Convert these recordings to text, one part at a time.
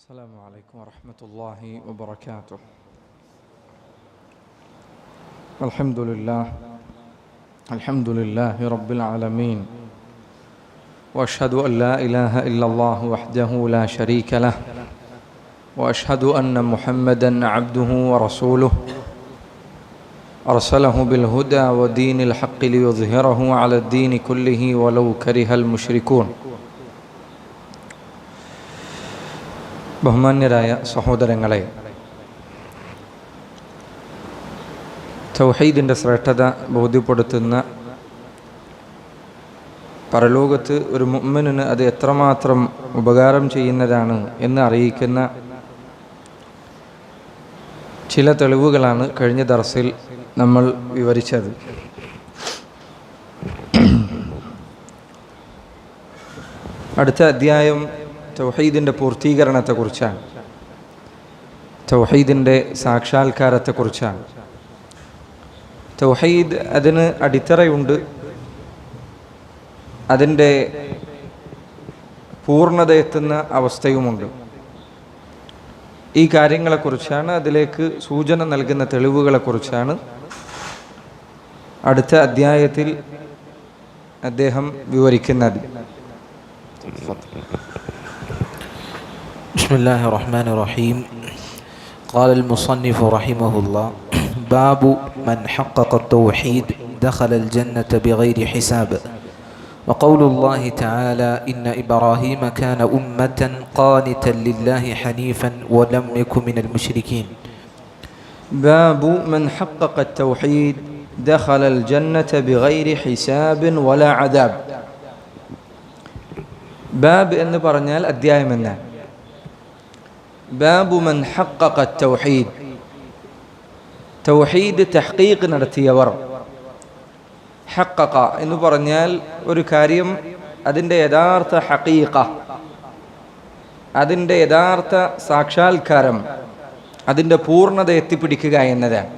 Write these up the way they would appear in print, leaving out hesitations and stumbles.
السلام عليكم ورحمة الله وبركاته. الحمد لله رب العالمين، وأشهد أن لا إله إلا الله وحده لا شريك له، وأشهد أن محمدا عبده ورسوله أرسله بالهدى ودين الحق ليظهره على الدين كله ولو كره المشركون. ബഹുമാന്യരായ സഹോദരങ്ങളെ, തൗഹീദിൻ്റെ ശ്രേഷ്ഠത ബോധ്യപ്പെടുത്തുന്ന, പരലോകത്ത് ഒരു മുഅ്മിനിന് അത് എത്രമാത്രം ഉപകാരം ചെയ്യുന്നതാണ് എന്ന് അറിയിക്കുന്ന ചില തെളിവുകളാണ് കഴിഞ്ഞ ദർസിൽ നമ്മൾ വിവരിച്ചത്. അടുത്ത അധ്യായം തൗഹീദിൻ്റെ പൂർത്തീകരണത്തെക്കുറിച്ചാണ്, തൗഹീദിൻ്റെ സാക്ഷാത്കാരത്തെക്കുറിച്ചാണ്. തൗഹീദ് അതിന് അടിത്തറയുണ്ട്, അതിൻ്റെ പൂർണ്ണതയെത്തുന്ന അവസ്ഥയുമുണ്ട്. ഈ കാര്യങ്ങളെക്കുറിച്ചാണ്, അതിലേക്ക് സൂചന നൽകുന്ന തെളിവുകളെക്കുറിച്ചാണ് അടുത്ത അധ്യായത്തിൽ അദ്ദേഹം വിവരിക്കുന്നത്. بسم الله الرحمن الرحيم. قال المصنف رحمه الله: باب من حقق التوحيد دخل الجنة بغير حساب. وقول الله تعالى: إن إبراهيم كان أمة قانتا لله حنيفا ولم يكن من المشركين. باب من حقق التوحيد دخل الجنة بغير حساب ولا عذاب. ബാബ് എന്ന് പറഞ്ഞാൽ അധ്യായം എന്നാണ്. ബാബു മൻ ഹഖഖ തൗഹീദ്, തൗഹീദ് തഹ്ഖീഖ് നടത്തിയവർ. ഹഖഖ എന്ന് പറഞ്ഞാൽ ഒരു കാര്യം അതിൻ്റെ യഥാർത്ഥ ഹഖീഖ, അതിൻ്റെ യഥാർത്ഥ സാക്ഷാത്കാരം, അതിൻ്റെ പൂർണ്ണത എത്തിപ്പിടിക്കുക എന്നതാണ്.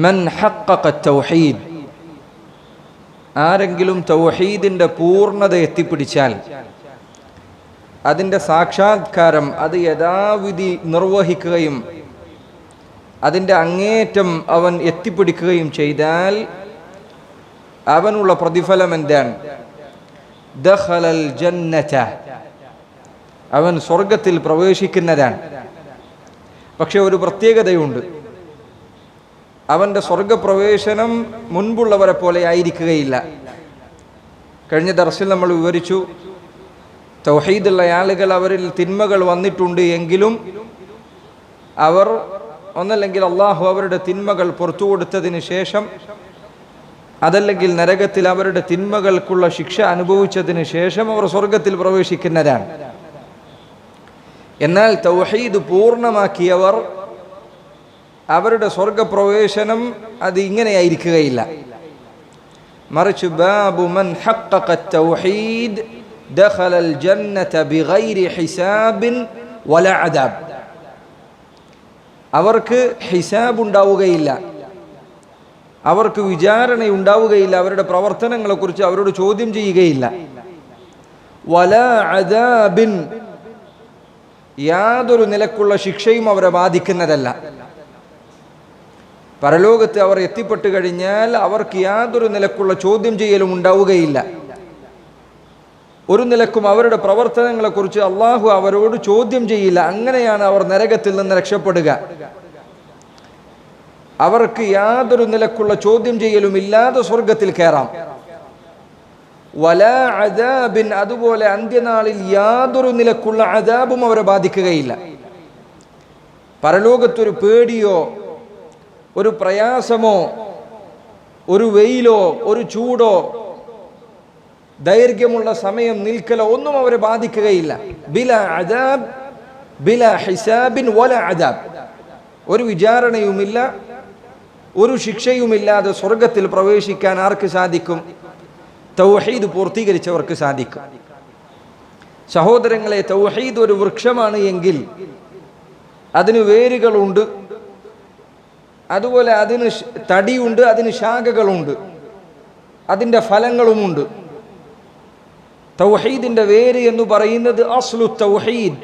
മൻ ഹഖഖ തൗഹീദ്, ആരെങ്കിലും തൗഹീദിൻ്റെ പൂർണ്ണത എത്തിപ്പിടിച്ചാൽ, അതിൻ്റെ സാക്ഷാത്കാരം, അത് യഥാവിധി നിർവഹിക്കുകയും അതിൻ്റെ അങ്ങേറ്റം അവൻ എത്തിപ്പിടിക്കുകയും ചെയ്താൽ അവനുള്ള പ്രതിഫലം എന്താണ്? ദഖലൽ ജന്നത, അവൻ സ്വർഗത്തിൽ പ്രവേശിക്കുന്നതാണ്. പക്ഷെ ഒരു പ്രത്യേകതയുണ്ട്, അവൻ്റെ സ്വർഗപ്രവേശനം മുൻപുള്ളവരെ പോലെ ആയിരിക്കുകയില്ല. കഴിഞ്ഞ ദർസിൽ നമ്മൾ വിവരിച്ചു, തൗഹീദുള്ള ആളുകൾ, അവരിൽ തിന്മകൾ വന്നിട്ടുണ്ട് എങ്കിലും അവർ ഒന്നല്ലെങ്കിൽ അള്ളാഹു അവരുടെ തിന്മകൾ പുറത്തു കൊടുത്തതിന് ശേഷം, അതല്ലെങ്കിൽ നരകത്തിൽ അവരുടെ തിന്മകൾക്കുള്ള ശിക്ഷ അനുഭവിച്ചതിന് ശേഷം അവർ സ്വർഗത്തിൽ പ്രവേശിക്കുന്നതാണ്. എന്നാൽ തൗഹീദ് പൂർണ്ണമാക്കിയവർ, അവരുടെ സ്വർഗപ്രവേശനം അത് ഇങ്ങനെയായിരിക്കുകയില്ല. മറിച്ച് ബാബു മൻ ഹഖഖ തൗഹീദ് ദഖലൽ ജന്നത ബിഗൈരി ഹിസാബിൻ വലാ അദാബ്. അവർക്ക് ഹിസാബ് ഉണ്ടാവുകയില്ല, അവർക്ക് വിചാരണ ഉണ്ടാവുകയില്ല, അവരുടെ പ്രവർത്തനങ്ങളെക്കുറിച്ച് അവരോട് ചോദ്യം ചെയ്യുകയില്ല. വലാ അദാബിൻ, യാതൊരു നിലക്കുള്ള ശിക്ഷയും അവരെ ബാധിക്കുന്നതല്ല. പരലോകത്ത് അവർ എത്തിപ്പെട്ടു കഴിഞ്ഞാൽ അവർക്ക് യാതൊരു നിലക്കുള്ള ചോദ്യം ചെയ്യലും ഉണ്ടാവുകയില്ല. ഒരു നിലക്കും അവരുടെ പ്രവർത്തനങ്ങളെക്കുറിച്ച് അള്ളാഹു അവരോട് ചോദ്യം ചെയ്യില്ല. അങ്ങനെയാണ് അവർ നരകത്തിൽ നിന്ന് രക്ഷപ്പെടുക. അവർക്ക് യാതൊരു നിലക്കുള്ള ചോദ്യം ചെയ്യലും ഇല്ലാതെ സ്വർഗത്തിൽ കയറാം. വലാ അദാബിൻ, അതുപോലെ അന്ത്യനാളിൽ യാതൊരു നിലക്കുള്ള അദാബും അവരെ ബാധിക്കുകയില്ല. പരലോകത്തൊരു പേടിയോ ഒരു പ്രയാസമോ ഒരു വെയിലോ ഒരു ചൂടോ ദൈർഘ്യമുള്ള സമയം നിൽക്കലോ ഒന്നും അവരെ ബാധിക്കുകയില്ല. ബിലാ അദാബ് ബിലാ ഹിസാബിൻ വലാ അദാബ്, ഒരു വിചാരണയുമില്ല, ഒരു ശിക്ഷയുമില്ലാതെ സ്വർഗത്തിൽ പ്രവേശിക്കാൻ ആർക്ക് സാധിക്കും? തൗഹീദ് പൂർത്തീകരിച്ചവർക്ക് സാധിക്കും. സഹോദരങ്ങളെ, തൗഹീദ് ഒരു വൃക്ഷമാണ് എങ്കിൽ അതിന് വേരുകളുണ്ട്, അതുപോലെ അതിന് തടിയുണ്ട്, അതിന് ശാഖകളുണ്ട്, അതിൻ്റെ ഫലങ്ങളുമുണ്ട്. തൗഹീദിൻ്റെ വേര് എന്ന് പറയുന്നത് അസ്ലു തൗഹീദ്,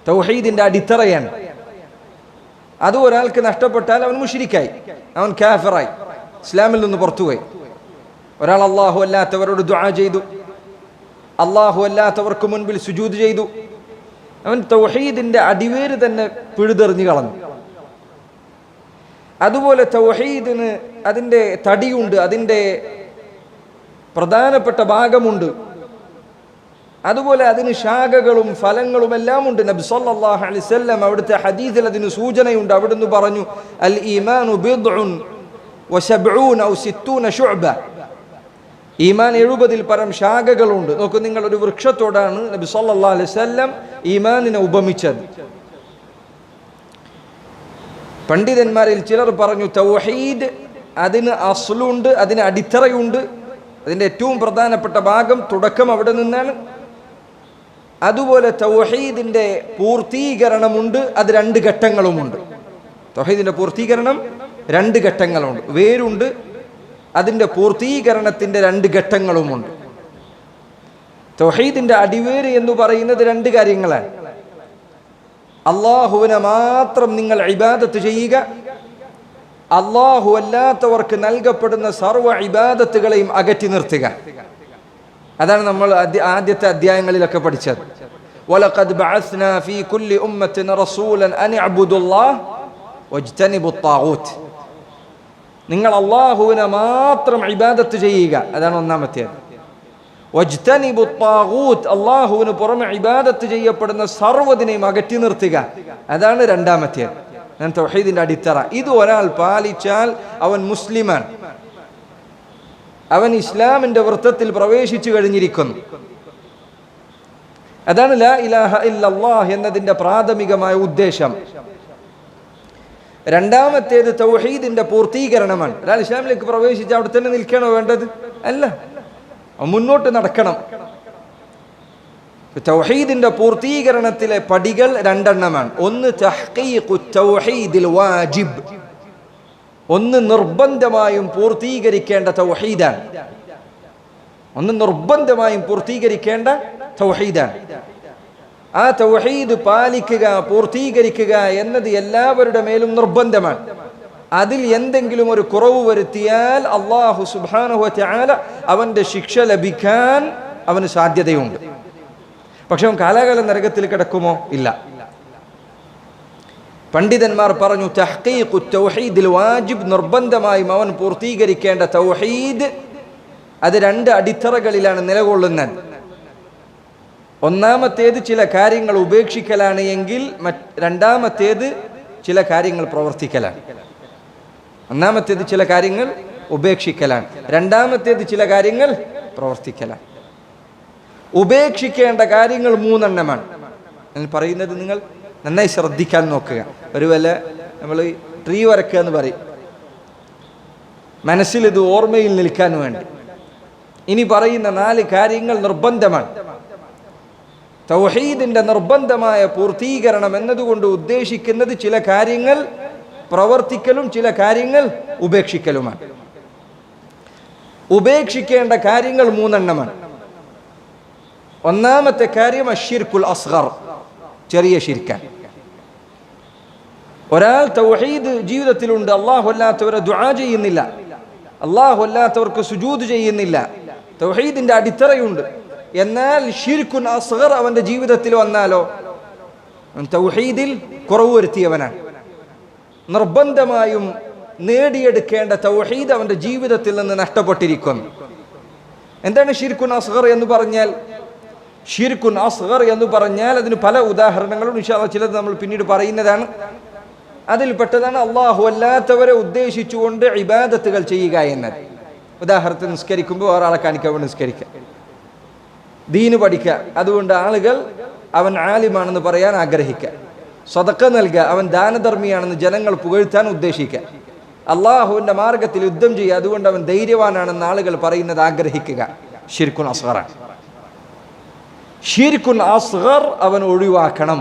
തൗഹീദിന്റെ അടിത്തറയാണ്. അത് ഒരാൾക്ക് നഷ്ടപ്പെട്ടാൽ അവൻ മുശ്രിക്കായി, അവൻ കാഫിറായി, ഇസ്ലാമിൽ നിന്ന് പുറത്തുപോയി. ഒരാൾ അള്ളാഹു അല്ലാത്തവരോട് ദുആ ചെയ്തു, അള്ളാഹു അല്ലാത്തവർക്ക് മുൻപിൽ സുജൂദ് ചെയ്തു, അവൻ തൗഹീദിന്റെ അടിവേര് തന്നെ പിഴുതെറിഞ്ഞു കളഞ്ഞു. അതുപോലെ തൗഹീദിന് അതിൻ്റെ തടിയുണ്ട്, അതിൻ്റെ പ്രധാനപ്പെട്ട ഭാഗമുണ്ട്, അതുപോലെ അതിന് ശാഖകളും ഫലങ്ങളും എല്ലാം ഉണ്ട്. നബി സല്ലല്ലാഹു അലൈഹി വസല്ലം അവിടുത്തെ ഹദീസിൽ അതിന് സൂചനയുണ്ട്. അവിടുന്ന് പറഞ്ഞു, അൽ ഈമാനു ബിദ്ഉൻ വസബ്ഊന ഔ സിത്തൂന ശുഅബ. ഈമാൻ 70-ൽ പരം ശാഖകളുണ്ട്. നോക്കൂ, നിങ്ങൾ ഒരു വൃക്ഷത്തോടാണ് നബി സല്ലല്ലാഹു അലൈഹി വസല്ലം ഈമാനിനെ ഉപമിച്ചത്. പണ്ഡിതന്മാരിൽ ചിലർ പറഞ്ഞു, തൗഹീദ് അതിന് അസ്ലുണ്ട്, അതിന് അടിത്തറയുണ്ട്, അതിൻ്റെ ഏറ്റവും പ്രധാനപ്പെട്ട ഭാഗം തുടക്കം അവിടെ നിന്നാണ്. അതുപോലെ തൗഹീദിന്റെ പൂർത്തീകരണമുണ്ട്, അത് 2 ഘട്ടങ്ങളുമുണ്ട്. തൗഹീദിന്റെ പൂർത്തീകരണം 2 ഘട്ടങ്ങളുണ്ട്, വേരുണ്ട്, അതിൻ്റെ പൂർത്തീകരണത്തിന്റെ 2 ഘട്ടങ്ങളുമുണ്ട്. തൗഹീദിന്റെ അടിവേര് എന്ന് പറയുന്നത് 2 കാര്യങ്ങളാണ്. അള്ളാഹുവിനെ മാത്രം നിങ്ങൾ ഇബാദത്ത് ചെയ്യുക, അള്ളാഹു അല്ലാത്തവർക്ക് നൽകപ്പെടുന്ന സർവ്വ ഇബാദത്തുകളെയും അകറ്റി നിർത്തുക. അതാണ് നമ്മൾ ആദ്യത്തെ അധ്യായങ്ങളിലൊക്കെ പഠിച്ചത്. വലഖദ് ബഅസ്നാ ഫീ കുല്ലി ഉമ്മത്തിൻ റസൂലൻ അൻ ഇഅ്ബുദുല്ലാഹ് വജ്തനിബുത് ത്വാഗൂത്ത്. നിങ്ങൾ അള്ളാഹുവിനെ മാത്രം ഇബാദത്ത് ചെയ്യുക, അതാണ് ഒന്നാമത്തേത്. വജ്തനിബുത് ത്വാഗൂത്ത്, അള്ളാഹുവിന് പുറമെ ഇബാദത്ത് ചെയ്യപ്പെടുന്ന സർവ്വതിനെയും അകറ്റി നിർത്തുക, അതാണ് രണ്ടാമത്തേത്. തൗഹീദിന്റെ അടിത്തറ. ഇത് ഒരാൾ പാലിച്ചാൽ അവൻ മുസ്ലിമാണ്, അവൻ ഇസ്ലാമിന്റെ വൃത്തത്തിൽ പ്രവേശിച്ചു കഴിഞ്ഞിരിക്കുന്നു. അതാണ് ലാ ഇലാഹ ഇല്ലല്ലാഹ് എന്നതിന്റെ പ്രാഥമികമായ ഉദ്ദേശം. രണ്ടാമത്തേത് തൗഹീദിന്റെ പൂർത്തീകരണമാണ്. ഒരാൾ ഇസ്ലാമിലേക്ക് പ്രവേശിച്ച് അവിടെ തന്നെ നിൽക്കണോ വേണ്ടത്? അല്ല, മുന്നോട്ട് നടക്കണം. തൗഹീദിന്റെ പൂർത്തീകരണത്തിലെ പടികൾ 2 എണ്ണമാണ്. ഒന്ന് തഹ്ഖീഖുത് തൗഹീദിൽ വാജിബ്, ഒന്ന് നിർബന്ധമായും പൂർത്തീകരിക്കേണ്ട തൗഹീദാണ്. ഒന്ന് നിർബന്ധമായും പൂർത്തീകരിക്കേണ്ട തൗഹീദാണ്. ആ തൗഹീദ് പാലിക്കുക, പൂർത്തീകരിക്കുക എന്നത് എല്ലാവരുടെ മേലും നിർബന്ധമാണ്. അതിൽ എന്തെങ്കിലും ഒരു കുറവ് വരുത്തിയാൽ അല്ലാഹു സുബ്ഹാനഹു വ തആല അവന്റെ ശിക്ഷ ലഭിക്കാൻ അവന് സാധ്യതയുണ്ട്. പക്ഷെ അവൻ കാലാകാലം നരകത്തിൽ കിടക്കുമോ? ഇല്ല. പണ്ഡിതന്മാർ പറഞ്ഞു, തഹ്ഖീഖുത് തൗഹീദിൽ വാജിബ്, നിർബന്ധമായും അവൻ പൂർത്തീകരിക്കേണ്ട തൗഹീദ് അത് 2 അടിത്തറകളിലാണ് നിലകൊള്ളുന്നത്. ഒന്നാമത്തേത് ചില കാര്യങ്ങൾ ഉപേക്ഷിക്കലാണ് എങ്കിൽ രണ്ടാമത്തേത് ചില കാര്യങ്ങൾ പ്രവർത്തിക്കലാണ്. ഒന്നാമത്തേത് ചില കാര്യങ്ങൾ ഉപേക്ഷിക്കലാണ്, രണ്ടാമത്തേത് ചില കാര്യങ്ങൾ പ്രവർത്തിക്കലാണ്. ഉപേക്ഷിക്കേണ്ട കാര്യങ്ങൾ 3 എണ്ണമാണ്. ഞാൻ പറയുന്നത് നിങ്ങൾ നന്നായി ശ്രദ്ധിക്കാൻ നോക്കുക. ഒരു വല്ല നമ്മൾ ട്രീ വരക്കുക എന്ന് പറയും, മനസ്സിൽ ഇത് ഓർമ്മയിൽ നിൽക്കാൻ വേണ്ടി. ഇനി പറയുന്ന 4 കാര്യങ്ങൾ നിർബന്ധമാണ്. തൗഹീദിന്റെ നിർബന്ധമായ പൂർത്തീകരണം എന്നതുകൊണ്ട് ഉദ്ദേശിക്കുന്നത് ചില കാര്യങ്ങൾ പ്രവർത്തിക്കലും ചില കാര്യങ്ങൾ ഉപേക്ഷിക്കലുമാണ്. ഉപേക്ഷിക്കേണ്ട കാര്യങ്ങൾ 3 എണ്ണമാണ്. ഒന്നാമത്തെ കാര്യം അശ്ശിർക്കുൽ അസ്ഗർ, ചെറിയ ശിർക്കാണ്. ഒരാൾ തൗഹീദ് ജീവിതത്തിലുണ്ട്, അല്ലാഹു അല്ലാത്തവരെ ദുആ ചെയ്യുന്നില്ല, അല്ലാഹു അല്ലാത്തവർക്ക് സുജൂദ് ചെയ്യുന്നില്ല, തൗഹീദിന്റെ അടിത്തറയുണ്ട്, എന്നാൽ ശിർക്കുൻ അസ്ഗർ അവന്റെ ജീവിതത്തിൽ വന്നാലോ തൗഹീദിൽ കുറവ് വരുത്തിയവനാണ്. നിർബന്ധമായും നേടിയെടുക്കേണ്ട തൗഹീദ് അവന്റെ ജീവിതത്തിൽ നിന്ന് നഷ്ടപ്പെട്ടിരിക്കുന്നു. എന്താണ് ശിർക്കുൻ അസ്ഗർ എന്ന് പറഞ്ഞാൽ? ഷിർക്കുൻ അസ്ഗർ എന്ന് പറഞ്ഞാൽ അതിന് പല ഉദാഹരണങ്ങളും ഇൻഷാ അല്ലാഹ് ചിലത് നമ്മൾ പിന്നീട് പറയുന്നതാണ്. അതിൽപ്പെട്ടതാണ് അല്ലാഹു അല്ലാത്തവരെ ഉദ്ദേശിച്ചുകൊണ്ട് ഇബാദത്തുകൾ ചെയ്യുക എന്നത്. ഉദാഹരണത്തിന് നിസ്കരിക്കുമ്പോൾ ഒരാളെ കാണിക്കാൻ നിസ്കരിക്കുക, ദീന് പഠിക്കുക, അതുകൊണ്ട് ആളുകൾ അവൻ ആലിമാണെന്ന് പറയാൻ ആഗ്രഹിക്കുക, സദഖ നൽകുക, അവൻ ദാനധർമ്മിയാണെന്ന് ജനങ്ങൾ പുകഴ്ത്താൻ ഉദ്ദേശിക്കുക, അള്ളാഹുവിന്റെ മാർഗത്തിൽ യുദ്ധം ചെയ്യുക, അതുകൊണ്ട് അവൻ ധൈര്യവാനാണെന്ന് ആളുകൾ പറയുന്നത് ആഗ്രഹിക്കുക. ഷിർക്കുൻ അസ്ഗറാണ്. ഷിർക്കുൻ അസ്ഗർ അവൻ ഒഴിവാക്കണം,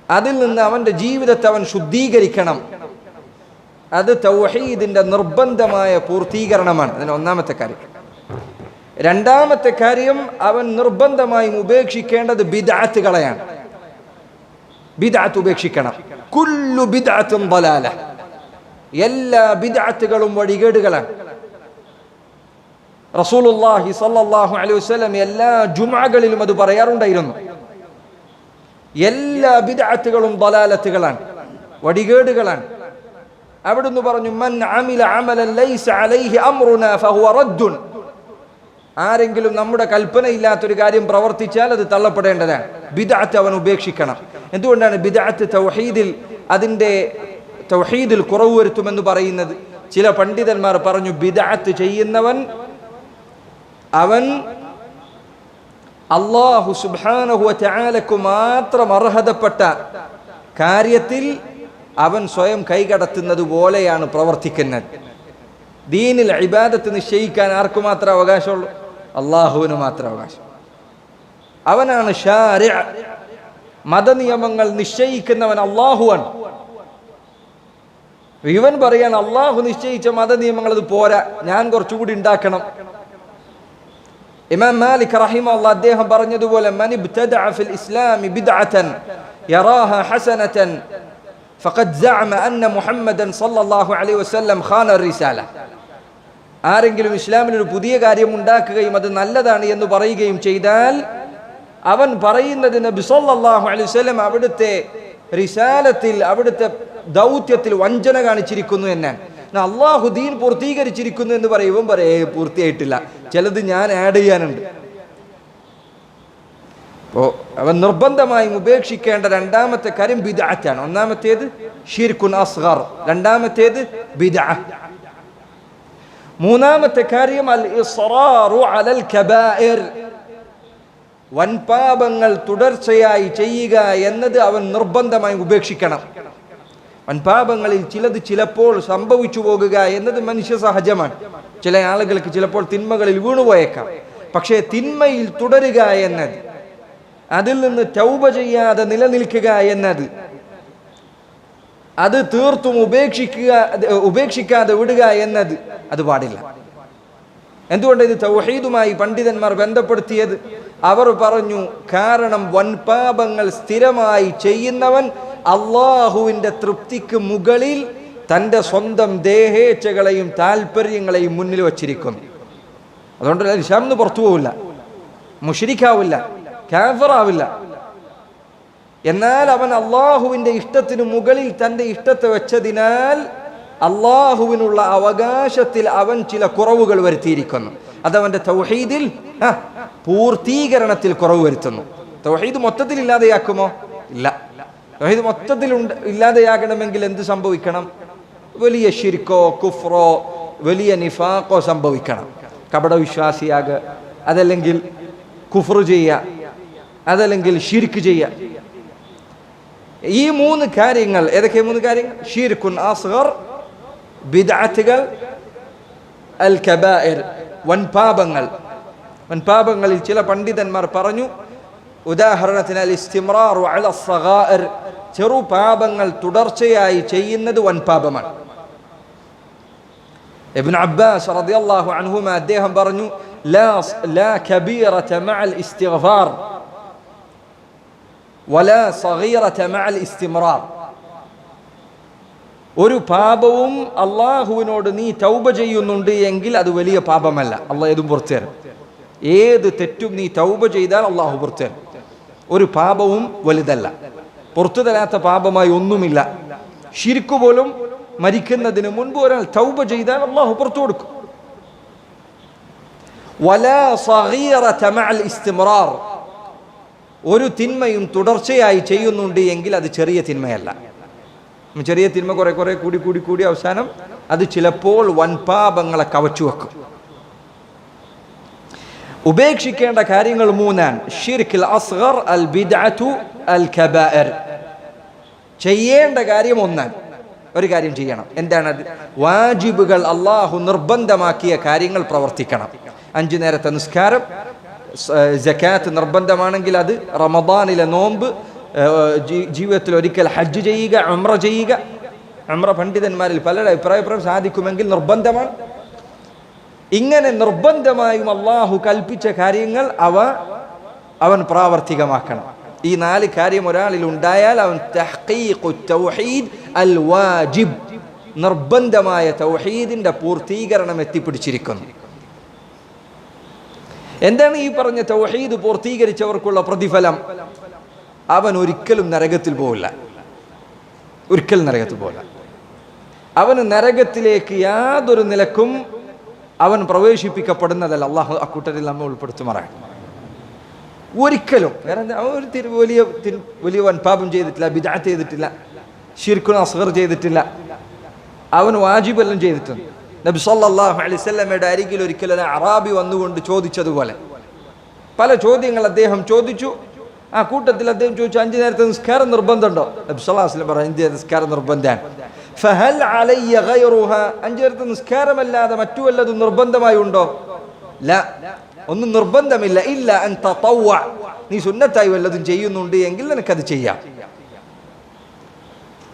അതിൽ നിന്ന് അവന്റെ ജീവിതത്തെ അവൻ ശുദ്ധീകരിക്കണം. അത് തൗഹീദിന്റെ നിർബന്ധമായ പൂർത്തീകരണമാണ്. അതിന് ഒന്നാമത്തെ കാര്യം. രണ്ടാമത്തെ കാര്യം, അവൻ നിർബന്ധമായും ഉപേക്ഷിക്കേണ്ടത് ബിദ്അത്തുകളെയാണ്. ബിദ്അത്ത് ഉപേക്ഷിക്കണം. കുല്ലു ബിദ്അത്തുൻ ളലാല, എല്ലാ ബിദ്അത്തുകളും വഴികേടുകളാണ്. റസൂലുള്ളാഹി സ്വല്ലല്ലാഹു അലൈഹി വസല്ലം എല്ലാ ജുമുഅകളിലും അത് പറയാറുണ്ടായിരുന്നു. എല്ലാ ബിദ്അത്തുകളും ളലാലത്തുകളാണ്, വഴികേടുകളാണ്. അവിടുന്ന് പറഞ്ഞു, മൻ അമില അമലൻ ലൈസ അലൈഹി അംറുനാ ഫഹുവ റദ്ദുൻ. ആരെങ്കിലും നമ്മുടെ കൽപ്പനയില്ലാത്തൊരു കാര്യം പ്രവർത്തിച്ചാൽ അത് തള്ളപ്പെടേണ്ടതാണ്. ബിദ്അത്ത് അവൻ ഉപേക്ഷിക്കണം. എന്തുകൊണ്ടാണ് ബിദ്അത്ത് തൗഹീദിൽ കുറവ് വരുത്തുമെന്ന് പറയുന്നത്? ചില പണ്ഡിതന്മാർ പറഞ്ഞു, ബിദ്അത്ത് ചെയ്യുന്നവൻ അവൻ അല്ലാഹു സുബ്ഹാനഹു വ തആലക്ക് മാത്രം അർഹതപ്പെട്ട കാര്യത്തിൽ അവൻ സ്വയം കൈകടത്തുന്നത് പോലെയാണ് പ്രവർത്തിക്കുന്നത്. ദീനിൽ ഇബാദത്ത് നിശ്ചയിക്കാൻ ആർക്ക് മാത്രം അവകാശമുള്ളൂ? അള്ളാഹുവിന് മാത്രം അവകാശം. അവനാണ് ശാരിഅ, മതനിയമങ്ങൾ നിശ്ചയിക്കുന്നവൻ അള്ളാഹുവാണ്. ഇവൻ പറയാൻ അള്ളാഹു നിശ്ചയിച്ച മതനിയമങ്ങൾ അത് പോരാ, ഞാൻ കുറച്ചുകൂടി ഉണ്ടാക്കണം. ഇമാം മാലിക് റഹിമഹുല്ലാഹ് അദ്ദേഹം പറഞ്ഞതുപോലെ, മൻ ഇബ്തദഅ ഫിൽ ഇസ്ലാമി ബിദ്അതൻ യറാഹ ഹസനതൻ ഫഖദ് സഅമ അന്ന മുഹമ്മദൻ സ്വല്ലല്ലാഹു അലൈഹി വസല്ലം ഖാന റിസാല. ആരെങ്കിലും ഇസ്ലാമിൽ ഒരു പുതിയ കാര്യം ഉണ്ടാക്കുകയും അത് നല്ലതാണ് എന്ന് പറയുകയും ചെയ്താൽ അവൻ പറയുന്നത് നബി സല്ലല്ലാഹു അലൈഹി വസല്ലം അവിടുത്തെ റിസാലത്തിൽ, അവിടുത്തെ ദൗത്യത്തിൽ വഞ്ചന കാണിച്ചിരിക്കുന്നു എന്നാണ്. അള്ളാഹു ദീൻ പൂർത്തീകരിച്ചിരിക്കുന്നു എന്ന് പറയും. ഇവൻ പറയും പൂർത്തിയായിട്ടില്ല, ചിലത് ഞാൻ ആഡ് ചെയ്യാനുണ്ട്. അപ്പോൾ അവൻ നിർബന്ധമായും ഉപേക്ഷിക്കേണ്ട രണ്ടാമത്തെ കാര്യം ബിദ്അത്താണ്. ഒന്നാമത്തേത് ശിർക്കുൻ അസ്ഗർ, രണ്ടാമത്തേത് ബിദ്അത്ത്. മൂന്നാമത്തെ കാര്യം അൽ ഇസ്റാറു അലൽ കബായിർ, വൻപാപങ്ങൾ തുടർച്ചയായി ചെയ്യുക എന്നത് അവൻ നിർബന്ധമായും ഉപേക്ഷിക്കണം. വൻപാപങ്ങളിൽ ചിലത് ചിലപ്പോൾ സംഭവിച്ചു പോകുക എന്നത് മനുഷ്യ സഹജമാണ്. ചില ആളുകൾക്ക് ചിലപ്പോൾ തിന്മകളിൽ വീണുപോയേക്കാം. പക്ഷേ തിന്മയിൽ തുടരുക എന്നത്, അതിൽ നിന്ന് തൗബ ചെയ്യാതെ നിലനിൽക്കുക എന്നത്, അത് തീർത്തും ഉപേക്ഷിക്കാതെ വിടുക എന്നത് അത് പാടില്ല. എന്തുകൊണ്ട് ഇത് തൗഹീദുമായി പണ്ഡിതന്മാർ ബന്ധപ്പെടുത്തിയത്? അവർ പറഞ്ഞു, കാരണം വൻപാപങ്ങൾ സ്ഥിരമായി ചെയ്യുന്നവൻ അള്ളാഹുവിൻ്റെ തൃപ്തിക്ക് മുകളിൽ തൻ്റെ സ്വന്തം ദേഹേച്ഛകളെയും താല്പര്യങ്ങളെയും മുന്നിൽ വച്ചിരിക്കുന്നു. അതുകൊണ്ട് ഇസ്ലാമിൽ നിന്ന് പുറത്തു പോവില്ല, മുശ്രിക്കാവില്ല, കാഫിറാവില്ല. എന്നാൽ അവൻ അള്ളാഹുവിൻ്റെ ഇഷ്ടത്തിന് മുകളിൽ തൻ്റെ ഇഷ്ടത്തെ വെച്ചതിനാൽ അള്ളാഹുവിനുള്ള അവകാശത്തിൽ അവൻ ചില കുറവുകൾ വരുത്തിയിരിക്കുന്നു. അതവൻ്റെ തൗഹീദിൽ പൂർത്തീകരണത്തിൽ കുറവ് വരുത്തുന്നു. തൗഹീദ് മൊത്തത്തിൽ ഇല്ലാതെയാക്കുമോ? ഇല്ല. തൗഹീദ് മൊത്തത്തിൽ ഇല്ലാതെയാകണമെങ്കിൽ എന്ത് സംഭവിക്കണം? വലിയ ശിർക്കോ കുഫ്രോ വലിയ നിഫാഖോ സംഭവിക്കണം. കപടവിശ്വാസിയാകുക, അതല്ലെങ്കിൽ കുഫ്ർ ചെയ്യുക, അതല്ലെങ്കിൽ ഷിർക്ക് ചെയ്യുക. ഈ മൂന്ന് കാര്യങ്ങൾ ഏതൊക്കെ? മൂന്ന് കാര്യങ്ങൾ: ഷിർക്കുൻ അസ്ഗർ, ബിദ്അത്തുകൾ, അൽ കബായിർ, വൻപാപങ്ങൾ. വൻപാപങ്ങളിൽ ചില പണ്ഡിതന്മാർ പറഞ്ഞു, ഉദാഹരണത്തിന് അൽ ഇസ്തിംറാറു അല സഗായിർ, ചെറു പാപങ്ങൾ തുടർച്ചയായി ചെയ്യുന്നത് വൻപാപമാണ്. ഇബ്നു അബ്ബാസ് റളിയല്ലാഹു അൻഹുമ അദ്ദേഹം പറഞ്ഞു, ലാ കബീറത മഅൽ ഇസ്തിഗ്ഫാർ വലാ സഗീറത മഅൽ ഇസ്തിംറാർ. ഒരു പാപവും അള്ളാഹുവിനോട് നീ തൗബ ചെയ്യുന്നുണ്ട് എങ്കിൽ അത് വലിയ പാപമല്ല, അള്ളാഹ് ഏതും പുറത്തു തരും. ഏത് തെറ്റും നീ തൗബ ചെയ്താൽ അള്ളാഹു പുറത്തു തരും. ഒരു പാപവും വലുതല്ല, പുറത്തു തരാത്ത പാപമായി ഒന്നുമില്ല. ശിർക്ക് പോലും മരിക്കുന്നതിന് മുൻപ് ഒരാൾ തൗബ ചെയ്താൽ അള്ളാഹു പുറത്തു കൊടുക്കും. വലാ സഗീറത മഅൽ ഇസ്തിംറാർ, ഒരു തിന്മയും തുടർച്ചയായി ചെയ്യുന്നുണ്ട് എങ്കിൽ അത് ചെറിയ തിന്മയല്ല. ചെറിയ തിന്മ കുറെ കുറെ കൂടി അവസാനം അത് ചിലപ്പോൾ വൻപാപങ്ങളെ കവച്ചു വെക്കും. ഉപേക്ഷിക്കേണ്ട കാര്യങ്ങൾ മൂന്നാണ്: ഷിർക്കുൽ അസ്ഗർ, അൽ ബിദ്അതു, അൽ കബായിർ. ചെയ്യേണ്ട കാര്യം ഒന്നാണ്, ഒരു കാര്യം ചെയ്യണം. എന്താണത്? വാജിബുകൾ, അള്ളാഹു നിർബന്ധമാക്കിയ കാര്യങ്ങൾ പ്രവർത്തിക്കണം. 5 നേരത്തെ നിസ്കാരം, സകാത്ത് നിർബന്ധമാണെങ്കിൽ അത്, റമദാനിലെ നോമ്പ്, ജീവിതത്തിൽ ഒരിക്കൽ ഹജ്ജ് ചെയ്യുക, ഉംറ ചെയ്യുക. ഉംറ പണ്ഡിതന്മാരിൽ പലരുടെ അഭിപ്രായപ്രകാരം സാധിക്കുമെങ്കിൽ നിർബന്ധമാണ്. ഇങ്ങനെ നിർബന്ധമായും അള്ളാഹു കൽപ്പിച്ച കാര്യങ്ങൾ അവൻ പ്രാവർത്തികമാക്കണം. ഈ 4 കാര്യം ഒരാളിൽ ഉണ്ടായാൽ അവൻ തഹ്ഖീഖു തൗഹീദ് അൽ വാജിബ്, നിർബന്ധമായ തൗഹീദിന്റെ പൂർത്തീകരണം എത്തിപ്പിടിച്ചിരിക്കുന്നു. എന്താണ് ഈ പറഞ്ഞ തൗഹീദ് പൂർത്തീകരിച്ചവർക്കുള്ള പ്രതിഫലം? അവൻ ഒരിക്കലും നരകത്തിൽ പോവില്ല, ഒരിക്കലും നരകത്തിൽ പോവില്ല. അവന് നരകത്തിലേക്ക് യാതൊരു നിലക്കും അവൻ പ്രവേശിപ്പിക്കപ്പെടുന്നതല്ല. അള്ളാഹു അക്കൂട്ടരിൽ നമ്മെ ഉൾപ്പെടുത്തുമാറാണ്. ഒരിക്കലും. കാരണം അവൻ ഒരു വലിയ വൻപാപം ചെയ്തിട്ടില്ല, ബിദ്അത്ത് ചെയ്തിട്ടില്ല, ശിർക്കുൻ അസ്ഗർ ചെയ്തിട്ടില്ല, അവൻ വാജിബെല്ലാം ചെയ്തിട്ടുണ്ട്. നബി സല്ലല്ലാഹു അലൈഹി വസല്ലമയുടെ അരികിൽ ഒരിക്കൽ ഒരു അറാബി വന്നുകൊണ്ട് ചോദിച്ചതുപോലെ പല ചോദ്യങ്ങൾ അദ്ദേഹം ചോദിച്ചു. ആ കൂട്ടത്തിൽ അദ്ദേഹം ചോദിച്ചു, 5 നേരത്തെ നിസ്കാരം നിർബന്ധമുണ്ടോ? നബി സല്ലല്ലാഹു അലൈഹി വസല്ലം പറഞ്ഞു, 5 നേരത്തെ നിസ്കാരം നിർബന്ധമാണ്. ഫഹൽ അലയ്യ ഗൈറുഹ, 5 നേരത്തെ നിസ്കാരമല്ലാതെ മറ്റു വല്ലതും നിർബന്ധമായി ഉണ്ടോ? ല, ഒന്നും നിർബന്ധമില്ല. ഇല്ല അൻ തതവ്വ, നീ സുന്നത്തായി വല്ലതും ചെയ്യുന്നുണ്ട് എങ്കിൽ നിനക്കത് ചെയ്യാം.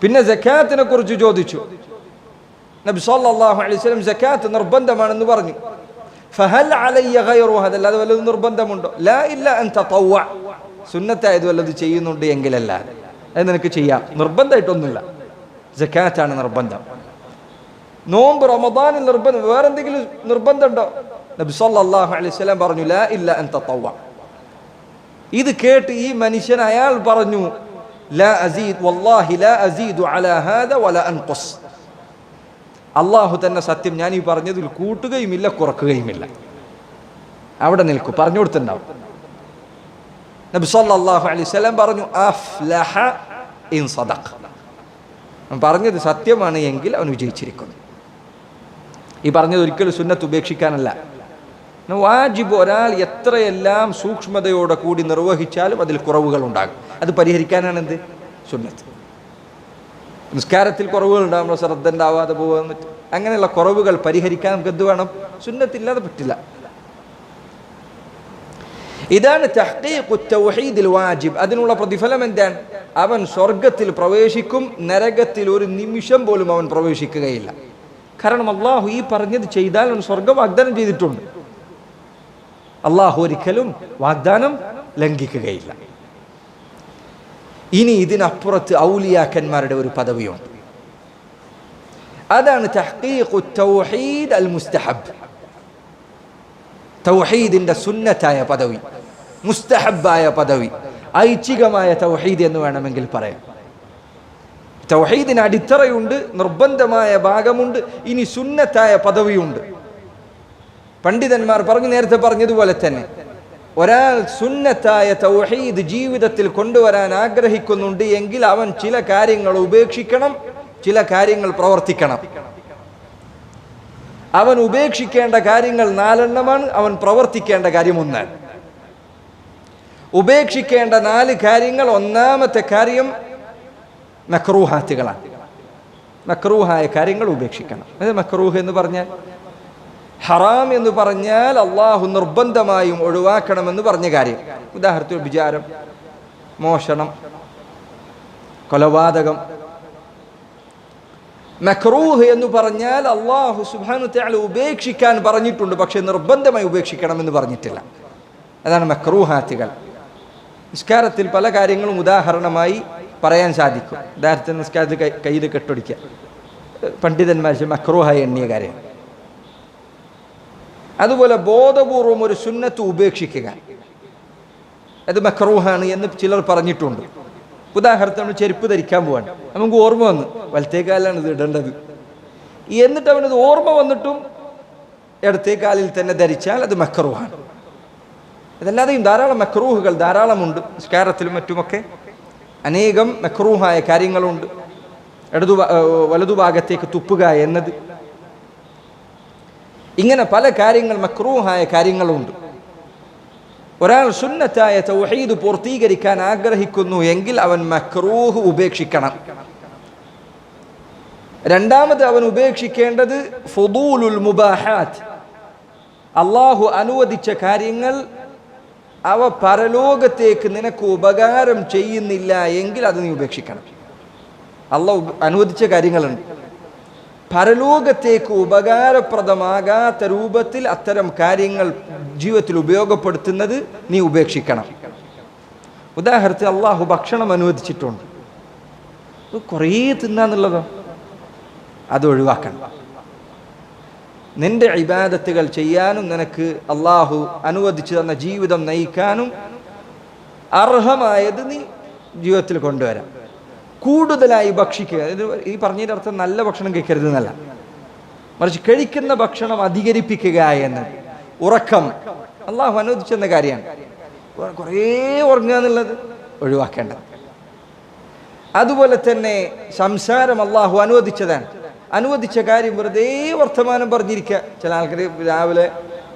പിന്നെ സക്കാത്തിനെ കുറിച്ച് ചോദിച്ചു. നബി സല്ലല്ലാഹു അലൈഹി വസല്ലം സക്കാത്ത് നിർബന്ധമാണെന്ന് പറഞ്ഞു. ഫഹൽ അലയ്യ ഗൈറുഹ, അതല്ലാതെ വല്ലതും നിർബന്ധമുണ്ടോ? ലാ ഇല്ല അൻ തതവ്വ, സുന്നത്തായത് വല്ലത് ചെയ്യുന്നുണ്ട് എങ്കിലല്ലാതെ അത് നിനക്ക് ചെയ്യാം. നിർബന്ധമായിട്ടൊന്നുമില്ല, സക്കാത്താണ് നിർബന്ധം. നോമ്പ് റമദാനിൽ നിർബന്ധം, വേറെന്തെങ്കിലും നിർബന്ധമുണ്ടോ? നബി സല്ലല്ലാഹു അലൈഹി വസല്ലം പറഞ്ഞു, ലാ ഇല്ല അൻ തതവ്വ. ഇത് കേട്ട് ഈ മനുഷ്യൻ അയാൾ പറഞ്ഞു, ലാ അസീദ് വല്ലാഹി ലാ അസീദു അലാ ഹാദാ വലാ അൻഖുസ്, അള്ളാഹു തന്നെ സത്യം, ഞാൻ ഈ പറഞ്ഞതിൽ കൂട്ടുകയുമില്ല കുറക്കുകയുമില്ല. അവിടെ നിൽക്കൂ, പറഞ്ഞു കൊടുത്തിട്ടുണ്ടാവും. നബി സല്ലല്ലാഹു അലൈഹി വസല്ലം പറഞ്ഞു, അഫ്ലഹ ഇൻ സദഖ, പറഞ്ഞത് സത്യമാണ് എങ്കിൽ അവൻ വിജയിച്ചിരിക്കുന്നു. ഈ പറഞ്ഞത് ഒരിക്കലും സുന്നത്ത് ഉപേക്ഷിക്കാനല്ല. വാജിബ് ഒരാൾ എത്രയെല്ലാം സൂക്ഷ്മതയോടെ കൂടി നിർവഹിച്ചാലും അതിൽ കുറവുകൾ ഉണ്ടാകും. അത് പരിഹരിക്കാനാണ് എന്ത്? സുന്നത്ത്. നിസ്കാരത്തിൽ കുറവുകൾ ഉണ്ടാകും, നമ്മൾ ശ്രദ്ധ ഉണ്ടാവാതെ പോകാൻ പറ്റും. അങ്ങനെയുള്ള കുറവുകൾ പരിഹരിക്കാൻ നമുക്ക് എന്ത് വേണം? സുന്നത്തില്ലാതെ പറ്റില്ല. ഇതാണ് തഹ്ഖീഖു തൗഹീദിൽ വാജിബ്. അതിനുള്ള പ്രതിഫലം എന്താണ്? അവൻ സ്വർഗത്തിൽ പ്രവേശിക്കും, നരകത്തിൽ ഒരു നിമിഷം പോലും അവൻ പ്രവേശിക്കുകയില്ല. കാരണം അള്ളാഹു ഈ പറഞ്ഞത് ചെയ്താൽ അവൻ സ്വർഗം വാഗ്ദാനം ചെയ്തിട്ടുണ്ട്. അള്ളാഹു ഒരിക്കലും വാഗ്ദാനം ലംഘിക്കുകയില്ല. ഇനി ഇതിനപ്പുറത്ത് ഔലിയാക്കന്മാരുടെ ഒരു പദവിയുണ്ട്. അതാണ് തഹ്ഖീഖു തൗഹീദ് അൽ മുസ്തഹബ്, തൗഹീദിന്റെ സുന്നത്തായ പദവി, മുസ്തഹബായ പദവി, ഐച്ഛികമായ തൗഹീദ് എന്ന് വേണമെങ്കിൽ പറയാം. തൗഹീദിന് അടിത്തറയുണ്ട്, നിർബന്ധമായ ഭാഗമുണ്ട്, ഇനി സുന്നത്തായ പദവിയുണ്ട്. പണ്ഡിതന്മാർ പറഞ്ഞു, നേരത്തെ പറഞ്ഞതുപോലെ തന്നെ ഒരാൾ സുന്നത്തായ തൗഹീദ് ജീവിതത്തിൽ കൊണ്ടുവരാൻ ആഗ്രഹിക്കുന്നുണ്ട് എങ്കിൽ അവൻ ചില കാര്യങ്ങൾ ഉപേക്ഷിക്കണം, ചില കാര്യങ്ങൾ പ്രവർത്തിക്കണം. അവൻ ഉപേക്ഷിക്കേണ്ട കാര്യങ്ങൾ 4 എണ്ണമാണ്, അവൻ പ്രവർത്തിക്കേണ്ട കാര്യം 1. ഉപേക്ഷിക്കേണ്ട 4 കാര്യങ്ങൾ, ഒന്നാമത്തെ കാര്യം മക്രൂഹാത്തുകളാണ്. മക്രൂഹായ കാര്യങ്ങൾ ഉപേക്ഷിക്കണം. അത് മക്രൂഹ് എന്ന് പറഞ്ഞാൽ, ഹറാം എന്ന് പറഞ്ഞാൽ അള്ളാഹു നിർബന്ധമായും ഒഴിവാക്കണമെന്ന് പറഞ്ഞ കാര്യം. ഉദാഹരണത്തിന് വിചാരം, മോഷണം, കൊലപാതകം. മക്രൂഹ് എന്ന് പറഞ്ഞാൽ അള്ളാഹു സുബ്ഹാനഹു തആല ഉപേക്ഷിക്കാൻ പറഞ്ഞിട്ടുണ്ട്, പക്ഷെ നിർബന്ധമായി ഉപേക്ഷിക്കണമെന്ന് പറഞ്ഞിട്ടില്ല. അതാണ് മക്രൂഹാത്തുകൾ. നിസ്കാരത്തിൽ പല കാര്യങ്ങളും ഉദാഹരണമായി പറയാൻ സാധിക്കും. ഉദാഹരണത്തിന് നിസ്കാരത്തിൽ കയ്യിൽ കെട്ടൊടിക്കുക, പണ്ഡിതന്മാർ മക്രൂഹായി എണ്ണിയ കാര്യം. അതുപോലെ ബോധപൂർവം ഒരു സുന്നത്ത് ഉപേക്ഷിക്കുക, അത് മക്രൂഹാണ് എന്ന് ചിലർ പറഞ്ഞിട്ടുണ്ട്. ഉദാഹരണത്തിന് നമ്മൾ ചെരുപ്പ് ധരിക്കാൻ പോവാണ്, നമുക്ക് ഓർമ്മ വന്നു വലത്തേക്കാലാണ് ഇത് ഇടേണ്ടത്, എന്നിട്ട് അവനത് ഓർമ്മ വന്നിട്ടും ഇടത്തേക്കാലിൽ തന്നെ ധരിച്ചാൽ അത് മക്രൂഹാണ്. അതല്ലാതെയും ധാരാളം മക്രൂഹുകൾ ധാരാളമുണ്ട്. നിസ്കാരത്തിലും മറ്റുമൊക്കെ അനേകം മക്രൂഹായ കാര്യങ്ങളുണ്ട്. വലതുഭാഗത്തേക്ക് തുപ്പുക എന്നത്, ഇങ്ങനെ പല കാര്യങ്ങൾ മക്രൂഹായ കാര്യങ്ങളുണ്ട്. ഒരാൾ സുന്നത്തായ തൗഹീദ് പൂർത്തീകരിക്കാൻ ആഗ്രഹിക്കുന്നു എങ്കിൽ അവൻ മക്രൂഹ് ഉപേക്ഷിക്കണം. രണ്ടാമത് അവൻ ഉപേക്ഷിക്കേണ്ടത് ഫുദൂലുൽ മുബാഹാത്ത്, അള്ളാഹു അനുവദിച്ച കാര്യങ്ങൾ അവ പരലോകത്തേക്ക് നിനക്ക് ഉപകാരം ചെയ്യുന്നില്ല എങ്കിൽ അത് നീ ഉപേക്ഷിക്കണം. അള്ളാഹു അനുവദിച്ച കാര്യങ്ങളുണ്ട്, പരലോകത്തേക്ക് ഉപകാരപ്രദമാകാത്ത രൂപത്തിൽ അത്തരം കാര്യങ്ങൾ ജീവിതത്തിൽ ഉപയോഗപ്പെടുത്തുന്നത് നീ ഉപേക്ഷിക്കണം. ഉദാഹരണത്തിന് അള്ളാഹു ഭക്ഷണം അനുവദിച്ചിട്ടുണ്ട്, അത് കുറേ തിന്നാന്നുള്ളതോ അത് ഒഴിവാക്കണം. നിന്റെ ഇബാദത്തുകൾ ചെയ്യാനും നിനക്ക് അള്ളാഹു അനുവദിച്ചു തന്ന ജീവിതം നയിക്കാനും അർഹമായത് നീ ജീവിതത്തിൽ കൊണ്ടുവരാം. കൂടുതലായി ഭക്ഷിക്കുക, ഇത് ഈ പറഞ്ഞതിൻ്റെ അർത്ഥം നല്ല ഭക്ഷണം കഴിക്കരുത് എന്നല്ല, മറിച്ച് കഴിക്കുന്ന ഭക്ഷണം അധികരിപ്പിക്കുക എന്ന്. ഉറക്കം അള്ളാഹു അനുവദിച്ചെന്ന കാര്യമാണ്. കുറേ ഉറങ്ങുക എന്നുള്ളത് ഒഴിവാക്കേണ്ടത്. അതുപോലെ തന്നെ സംസാരം അള്ളാഹു അനുവദിച്ചതാണ്. അനുവദിച്ച കാര്യം വെറുതെ വർത്തമാനം പറഞ്ഞിരിക്കുക. ചില ആൾക്കാർ രാവിലെ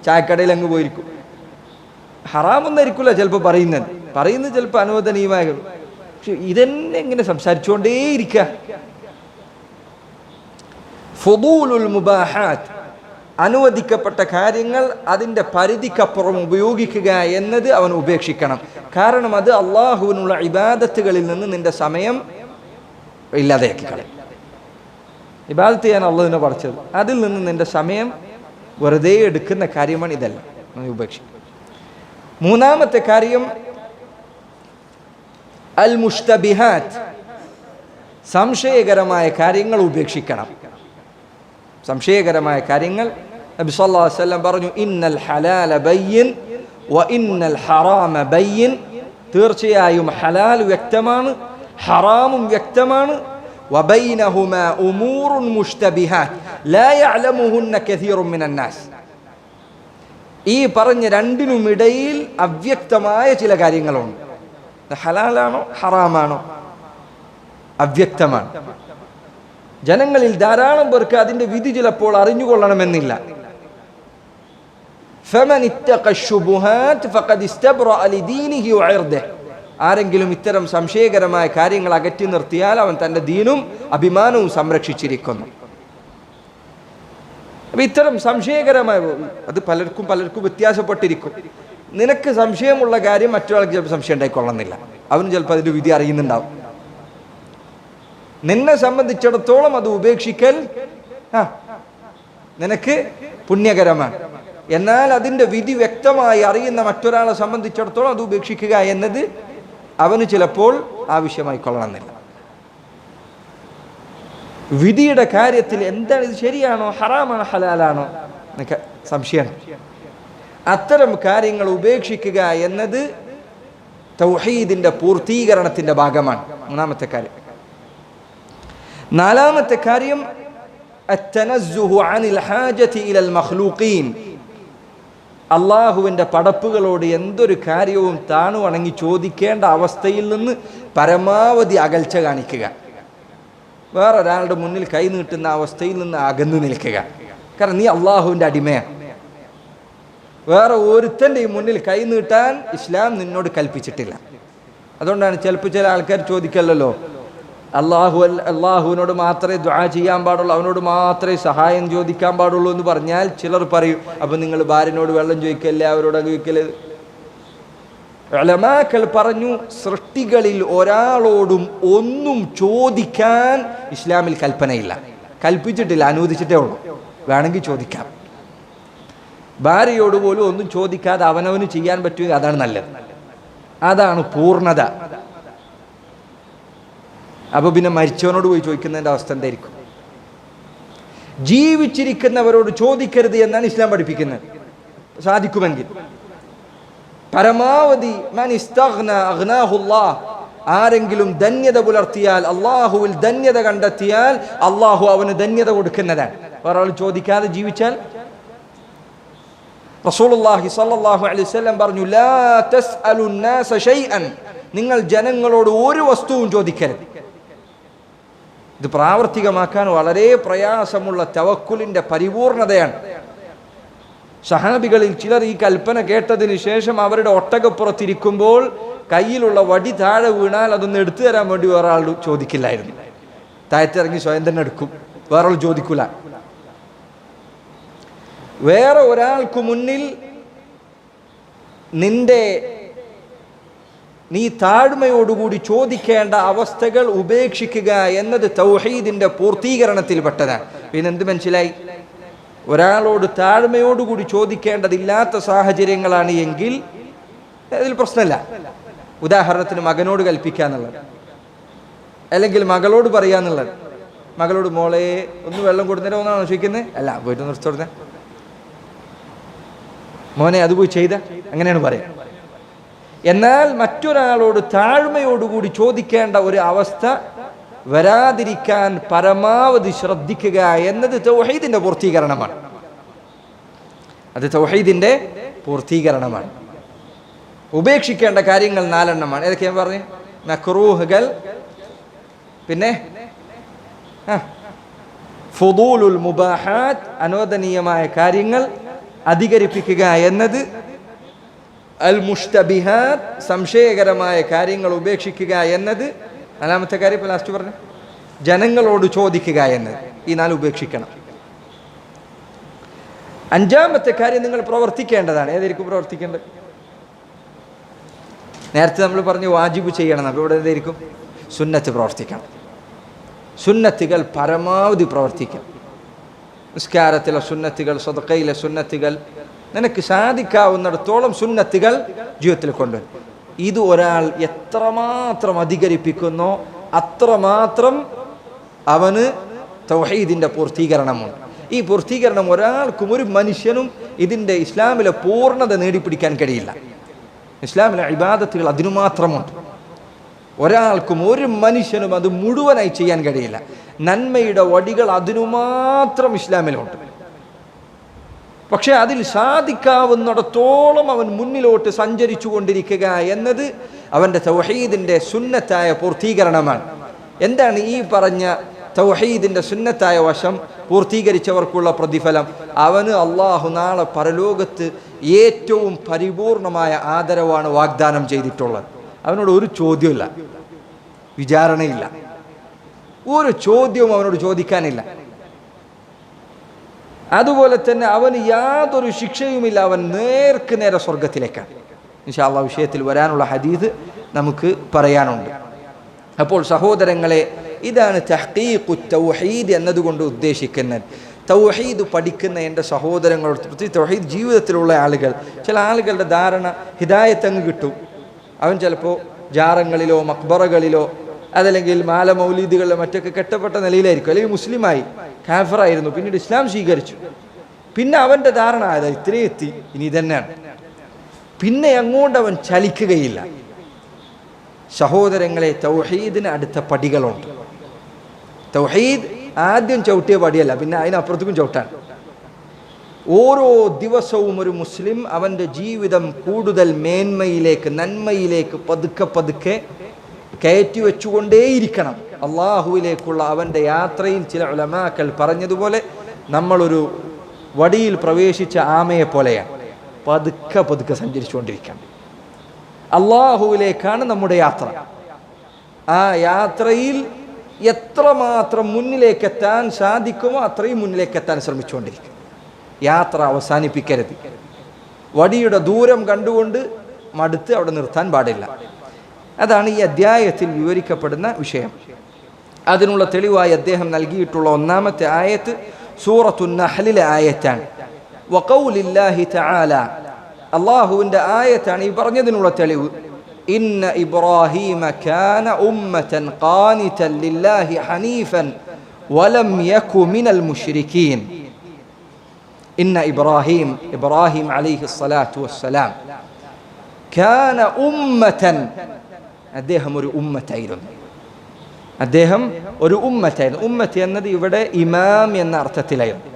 ചായക്കടയിൽ അങ്ങ് പോയിരിക്കും. ഹറാമൊന്നായിരിക്കില്ല ചിലപ്പോൾ പറയുന്നത് ചിലപ്പോൾ അനുവദനീയമായ, പക്ഷെ ഇതെന്നെ ഇങ്ങനെ സംസാരിച്ചുകൊണ്ടേയിരിക്കുക. ഫുദൂലുൽ മുബാഹാത്ത്, അനുവദിക്കപ്പെട്ട കാര്യങ്ങൾ അതിൻ്റെ പരിധിക്കപ്പുറം ഉപയോഗിക്കുക എന്നത് അവൻ ഉപേക്ഷിക്കണം. കാരണം അത് അള്ളാഹുവിനുള്ള ഇബാദത്തുകളിൽ നിന്ന് നിന്റെ സമയം ഇല്ലാതെയാക്കി കളയും. ഇബാദത്ത് ചെയ്യാൻ അള്ളാഹുവിനെ പഠിച്ചത്, അതിൽ നിന്ന് നിന്റെ സമയം വെറുതെ എടുക്കുന്ന കാര്യമാണ് ഇതെല്ലാം, ഉപേക്ഷിക്കും. മൂന്നാമത്തെ കാര്യം അൽ മുഷ്തബിഹാത്ത്, സംശയകരമായ കാര്യങ്ങൾ ഉപേക്ഷിക്കണം. സംശയകരമായ കാര്യങ്ങൾ നബി സല്ലല്ലാഹു അലൈഹി വസല്ലം പറഞ്ഞു, ഇന്നൽ ഹലാല ബയ്യിൻ വ ഇന്നൽ ഹറാമ ബയ്യിൻ, തീർച്ചയായും ഹലാൽ വ്യക്തമാണ്, ഹറാമും വ്യക്തമാണ്. വബൈനഹുമാ ഉമൂറുൻ മുഷ്തബിഹാത്ത് ലാ യഅലമുഹുന്ന കസീറുൻ മിനൻ നാസ്, ഈ പറഞ്ഞ രണ്ടിനുമിടയിൽ അവ്യക്തമായ ചില കാര്യങ്ങളുണ്ട്. ഹലാലാണോ ഹറാമാണോ അവ്യക്തമാണ്. ജനങ്ങളിൽ ധാരാളം പേർക്ക് അതിന്റെ വിധി ചിലപ്പോൾ അറിഞ്ഞുകൊള്ളണമെന്നില്ല. ഫമൻ ഇത്തഖ ശുബുഹാത്ത് ഫഖദ് ഇസ്തബ്റഅ ലിദീനിഹി വഇർദിഹി, ആരെങ്കിലും ഇത്തരം സംശയകരമായ കാര്യങ്ങൾ അകറ്റി നിർത്തിയാൽ അവൻ തന്റെ ദീനും അഭിമാനവും സംരക്ഷിച്ചിരിക്കുന്നു. അപ്പൊ ഇത്തരം സംശയകരമായ, അത് പലർക്കും വ്യത്യാസപ്പെട്ടിരിക്കും. നിനക്ക് സംശയമുള്ള കാര്യം മറ്റൊരാൾക്ക് ചിലപ്പോൾ സംശയം ഉണ്ടായിക്കൊള്ളുന്നില്ല, അവന് ചിലപ്പോൾ അതിന്റെ വിധി അറിയുന്നുണ്ടാവും. നിന്നെ സംബന്ധിച്ചിടത്തോളം അത് ഉപേക്ഷിക്കൽ നിനക്ക് പുണ്യകരമാണ്. എന്നാൽ അതിന്റെ വിധി വ്യക്തമായി അറിയുന്ന മറ്റൊരാളെ സംബന്ധിച്ചിടത്തോളം അത് ഉപേക്ഷിക്കുക എന്നത് അവന് ചിലപ്പോൾ ആവശ്യമായി കൊള്ളണമെന്നില്ല. വിധിയുടെ കാര്യത്തിൽ എന്താണ്, ഇത് ശരിയാണോ ഹറാമാണോ ഹലാലാണോ എന്നൊക്കെ സംശയമാണ്. അത്തരം കാര്യങ്ങൾ ഉപേക്ഷിക്കുക എന്നത് തൗഹീദിന്റെ പൂർത്തീകരണത്തിന്റെ ഭാഗമാണ്. മൂന്നാമത്തെ കാര്യം. നാലാമത്തെ കാര്യം അത്തനസ്സുഹു അനിൽ ഹാജതി ഇലൽ മഖ്ലൂഖീൻ, അള്ളാഹുവിൻ്റെ പടപ്പുകളോട് എന്തൊരു കാര്യവും താണു വണങ്ങി ചോദിക്കേണ്ട അവസ്ഥയിൽ നിന്ന് പരമാവധി അകൽച്ച കാണിക്കുക. വേറൊരാളുടെ മുന്നിൽ കൈ നീട്ടുന്ന അവസ്ഥയിൽ നിന്ന് അകന്നു നിൽക്കുക. കാരണം നീ അള്ളാഹുവിൻ്റെ അടിമയാണ്. വേറെ ഒരുത്തൻ്റെയും മുന്നിൽ കൈ നീട്ടാൻ ഇസ്ലാം നിന്നോട് കൽപ്പിച്ചിട്ടില്ല. അതുകൊണ്ടാണ് ചിലപ്പോൾ ചില ആൾക്കാർ ചോദിക്കല്ലോ, അള്ളാഹുവിനോട് മാത്രമേ ദുആ ചെയ്യാൻ പാടുള്ളൂ, അവനോട് മാത്രമേ സഹായം ചോദിക്കാൻ പാടുള്ളൂ എന്ന് പറഞ്ഞാൽ ചിലർ പറയും, അപ്പം നിങ്ങൾ ഭാര്യനോട് വെള്ളം ചോദിക്കല്ലേ, അവരോട് ചോദിക്കല്ലേ. ഉലമാക്കൾ പറഞ്ഞു, സൃഷ്ടികളിൽ ഒരാളോടും ഒന്നും ചോദിക്കാൻ ഇസ്ലാമിൽ കൽപ്പനയില്ല, കൽപ്പിച്ചിട്ടില്ല, അനുവദിച്ചിട്ടേ ഉള്ളൂ. വേണമെങ്കിൽ ചോദിക്കാം. ഭാര്യയോട് പോലും ഒന്നും ചോദിക്കാതെ അവനവന് ചെയ്യാൻ പറ്റുക, അതാണ് നല്ലത്, അതാണ് പൂർണ്ണത. അപ്പൊ പിന്നെ മരിച്ചവനോട് പോയി ചോദിക്കുന്നതിന്റെ അവസ്ഥ എന്തായിരിക്കും? ജീവിച്ചിരിക്കുന്നവരോട് ചോദിക്കരുത് എന്നാണ് ഇസ്ലാം പഠിപ്പിക്കുന്നത്. സാധിക്കുമെങ്കിൽ പരമാവധി മൻ ഇസ്തഗ്ന അഗ്നാഹുല്ലാഹ്, ആരെങ്കിലും ധന്യത പുലർത്തിയാൽ, അള്ളാഹുവിൽ ധന്യത കണ്ടെത്തിയാൽ അള്ളാഹു അവന് ധന്യത കൊടുക്കുന്നതാണ്. ഒരാൾ ചോദിക്കാതെ ജീവിച്ചാൽ റസൂലുള്ളാഹി സ്വല്ലല്ലാഹു അലൈഹി വസല്ലം പറഞ്ഞു, ലാ തസ്അലു നാസ ശൈഅൻ, നിങ്ങൾ ജനങ്ങളോട് ഒരു വസ്തുവും ചോദിക്കരുത്. ഇത് പ്രാവർത്തികമാക്കാൻ വളരെ പ്രയാസമുള്ള തവക്കുലിന്റെ പരിപൂർണതയാണ്. സഹാബികളിൽ ചിലർ ഈ കൽപ്പന കേട്ടതിന് ശേഷം അവരുടെ ഒട്ടകപ്പുറത്തിരിക്കുമ്പോൾ കയ്യിലുള്ള വടി താഴെ വീണാൽ അതൊന്ന് എടുത്തു തരാൻ വേണ്ടി വേറൊരാൾ ചോദിക്കില്ലായിരുന്നു. താഴത്തിറങ്ങി സ്വയം തന്നെ എടുക്കും, വേറൊരാൾ ചോദിക്കൂല. വേറെ ഒരാൾക്ക് മുന്നിൽ നീ താഴ്മയോടുകൂടി ചോദിക്കേണ്ട അവസ്ഥകൾ ഉപേക്ഷിക്കുക എന്നത് തൗഹീദിന്റെ പൂർത്തീകരണത്തിൽപ്പെട്ടതാണ്. പിന്നെന്ത് മനസ്സിലായി? ഒരാളോട് താഴ്മയോടുകൂടി ചോദിക്കേണ്ടതില്ലാത്ത സാഹചര്യങ്ങളാണ് എങ്കിൽ അതിൽ പ്രശ്നമില്ല. ഉദാഹരണത്തിന് മകനോട് കൽപ്പിക്കുക എന്നുള്ളത്, അല്ലെങ്കിൽ മകളോട് പറയുക എന്നുള്ളത്. മകളോട് മോളെ ഒന്ന് വെള്ളം കൊടുത്തേരോ എന്നാണ് ചോദിക്കുന്നത്, അല്ല പോയിട്ട് നിർത്തോടുന്ന മോനെ അത് പോയി ചെയ്ത, അങ്ങനെയാണ് പറയാം. എന്നാൽ മറ്റൊരാളോട് താഴ്മയോടുകൂടി ചോദിക്കേണ്ട ഒരു അവസ്ഥ വരാതിരിക്കാൻ പരമാവധി ശ്രദ്ധിക്കുക എന്നത് തൗഹീദിന്റെ പൂർത്തീകരണമാണ്. അത് തൗഹീദിന്റെ പൂർത്തീകരണമാണ്. ഉപേക്ഷിക്കേണ്ട കാര്യങ്ങൾ 4 എണ്ണമാണ്. ഏതൊക്കെ ഞാൻ പറഞ്ഞു? മക്റൂഹുകൾ, പിന്നെ ഫുദൂലുൽ മുബാഹാത്ത്, അനുവദനീയമായ കാര്യങ്ങൾ അധികരിപ്പിക്കുക എന്നത്, അൽ മുഷ്തബിഹാത്ത്, സംശയകരമായ കാര്യങ്ങൾ ഉപേക്ഷിക്കുക എന്നത്, 4ാമത്തെ കാര്യം ഇപ്പോൾ ലാസ്റ്റ് പറഞ്ഞു ജനങ്ങളോട് ചോദിക്കുക എന്നത്. ഈ 4 ഉപേക്ഷിക്കണം. 5ാമത്തെ കാര്യം നിങ്ങൾ പ്രവർത്തിക്കേണ്ടതാണ്. ഏതായിരിക്കും പ്രവർത്തിക്കേണ്ടത്? നേരത്തെ നമ്മൾ പറഞ്ഞു വാജിബ് ചെയ്യണം. അപ്പോൾ ഇവിടെ എന്തായിരിക്കും? സുന്നത്ത് പ്രവർത്തിക്കണം. സുന്നത്തുകൾ പരമാവധി പ്രവർത്തിക്കണം. നിസ്കാരത്തിലെ സുന്നത്തുകൾ, സദഖയിലെ സുന്നത്തുകൾ, നിനക്ക് സാധിക്കാവുന്നിടത്തോളം സുന്നത്തുകൾ ജീവിതത്തിൽ കൊണ്ടുവരും. ഇത് ഒരാൾ എത്രമാത്രം അധികരിപ്പിക്കുന്നോ അത്രമാത്രം അവന് തൗഹീദിന്റെ പൂർത്തീകരണമുണ്ട്. ഈ പൂർത്തീകരണം ഒരാൾക്കും, ഒരു മനുഷ്യനും ഇതിൻ്റെ ഇസ്ലാമിലെ പൂർണ്ണത നേടിപ്പിടിക്കാൻ കഴിയില്ല. ഇസ്ലാമിലെ ഇബാദത്തുകൾ അതിനു മാത്രമുണ്ട്. ഒരാൾക്കും, ഒരു മനുഷ്യനും അത് മുഴുവനായി ചെയ്യാൻ കഴിയില്ല. നന്മയുടെ വടികൾ അതിനു മാത്രം ഇസ്ലാമിലുണ്ട്. പക്ഷെ അതിൽ സാധിക്കാവുന്നിടത്തോളം അവൻ മുന്നിലോട്ട് സഞ്ചരിച്ചു കൊണ്ടിരിക്കുക എന്നത് അവൻ്റെ തൗഹീദിൻ്റെ സുന്നത്തായ പൂർത്തീകരണമാണ്. എന്താണ് ഈ പറഞ്ഞ തൗഹീദിൻ്റെ സുന്നത്തായ വശം? പൂർത്തീകരിച്ചവർക്കുള്ള പ്രതിഫലം അവന് അള്ളാഹു നാളെ പരലോകത്ത് ഏറ്റവും പരിപൂർണമായ ആദരവാണ് വാഗ്ദാനം ചെയ്തിട്ടുള്ളത്. അവനോട് ഒരു ചോദ്യമില്ല, വിചാരണയില്ല, ഒരു ചോദ്യവും അവനോട് ചോദിക്കാനില്ല. അതുപോലെ തന്നെ അവന് യാതൊരു ശിക്ഷയുമില്ല. അവൻ നേർക്ക് നേരെ സ്വർഗത്തിലേക്കാണ്. ഇൻഷാ അല്ലാഹ് വിഷയത്തിൽ വരാനുള്ള ഹദീസ് നമുക്ക് പറയാനുണ്ട്. അപ്പോൾ സഹോദരങ്ങളെ, ഇതാണ് തഹ്ഖീഖു തൗഹീദ് എന്നതുകൊണ്ട് ഉദ്ദേശിക്കുന്നത്. തൗഹീദ് പഠിക്കുന്ന എൻ്റെ സഹോദരങ്ങളോട്, പ്രത്യേകിച്ച് തൗഹീദ് ജീവിതത്തിലുള്ള ആളുകൾ, ചില ആളുകളുടെ ധാരണ ഹിദായത്ത് അങ്ങ് കിട്ടും. അവൻ ചിലപ്പോൾ ജാറങ്ങളിലോ മക്ബറകളിലോ അതല്ലെങ്കിൽ മാല മൗലീദുകളിലോ മറ്റൊക്കെ കെട്ടപ്പെട്ട നിലയിലായിരിക്കും, അല്ലെങ്കിൽ മുസ്ലിമായി കാഫറായിരുന്നു, പിന്നീട് ഇസ്ലാം സ്വീകരിച്ചു. പിന്നെ അവൻ്റെ ധാരണ ആയതാ ഇത്രയും എത്തി, ഇനി ഇതന്നെയാണ്. പിന്നെ അങ്ങോട്ട് അവൻ ചലിക്കുകയില്ല. സഹോദരങ്ങളെ, തൗഹീദിന് അടുത്ത പടികളുണ്ട്. തൗഹീദ് ആദ്യം ചവിട്ടിയ പടിയല്ല, പിന്നെ അതിനപ്പുറത്തേക്കും ചവിട്ടാൻ. ഓരോ ദിവസവും ഒരു മുസ്ലിം അവൻ്റെ ജീവിതം കൂടുതൽ മേന്മയിലേക്ക്, നന്മയിലേക്ക് പതുക്കെ പതുക്കെ കയറ്റി വെച്ചുകൊണ്ടേയിരിക്കണം. അള്ളാഹുവിലേക്കുള്ള അവൻ്റെ യാത്രയിൽ ചില ഉലമാക്കൾ പറഞ്ഞതുപോലെ നമ്മളൊരു വടിയിൽ പ്രവേശിച്ച ആമയെ പോലെയാണ്. പതുക്കെ പതുക്കെ സഞ്ചരിച്ചുകൊണ്ടിരിക്കണം. അള്ളാഹുവിലേക്കാണ് നമ്മുടെ യാത്ര. ആ യാത്രയിൽ എത്രമാത്രം മുന്നിലേക്കെത്താൻ സാധിക്കുമോ അത്രയും മുന്നിലേക്കെത്താൻ ശ്രമിച്ചുകൊണ്ടിരിക്കും. യാത്ര അവസാനിപ്പിക്കരുത്. വടിയുടെ ദൂരം കണ്ടുകൊണ്ട് മടുത്ത് അവിടെ നിർത്താൻ പാടില്ല. അതാണ് ഈ അധ്യായത്തിൽ വിവരിക്കപ്പെടുന്ന വിഷയം. അതിനുള്ള തെളിവായി അദ്ദേഹം നൽകിയിട്ടുള്ള 1ാമത്തെ ആയത്ത് സൂറത്തുൻ നഹ്ലിലെ ആയത്താണ്. വഖൗലില്ലാഹി തആല, അല്ലാഹുവിൻ്റെ ആയത്താണ് ഈ പറഞ്ഞതിനുള്ള തെളിവ്. ഇന്ന ഇബ്രാഹീമ കാന ഉമ്മതൻ ഖാനിതൻ ലില്ലാഹി ഹനീഫൻ വലം യകു മിനൽ മുശ്രികീൻ. ഇന്ന ഇബ്രാഹിം അലൈഹി സ്വലാത്തു വസ്സലാം കാന ഉമ്മതൻ, അദ്ദേഹം ഒരു ഉമ്മത്തായിരുന്നു. അദ്ദേഹം ഒരു ഉമ്മത്തായിരുന്നു. ഉമ്മത്ത് എന്നത് ഇവിടെ ഇമാം എന്ന അർത്ഥത്തിലായിരുന്നു.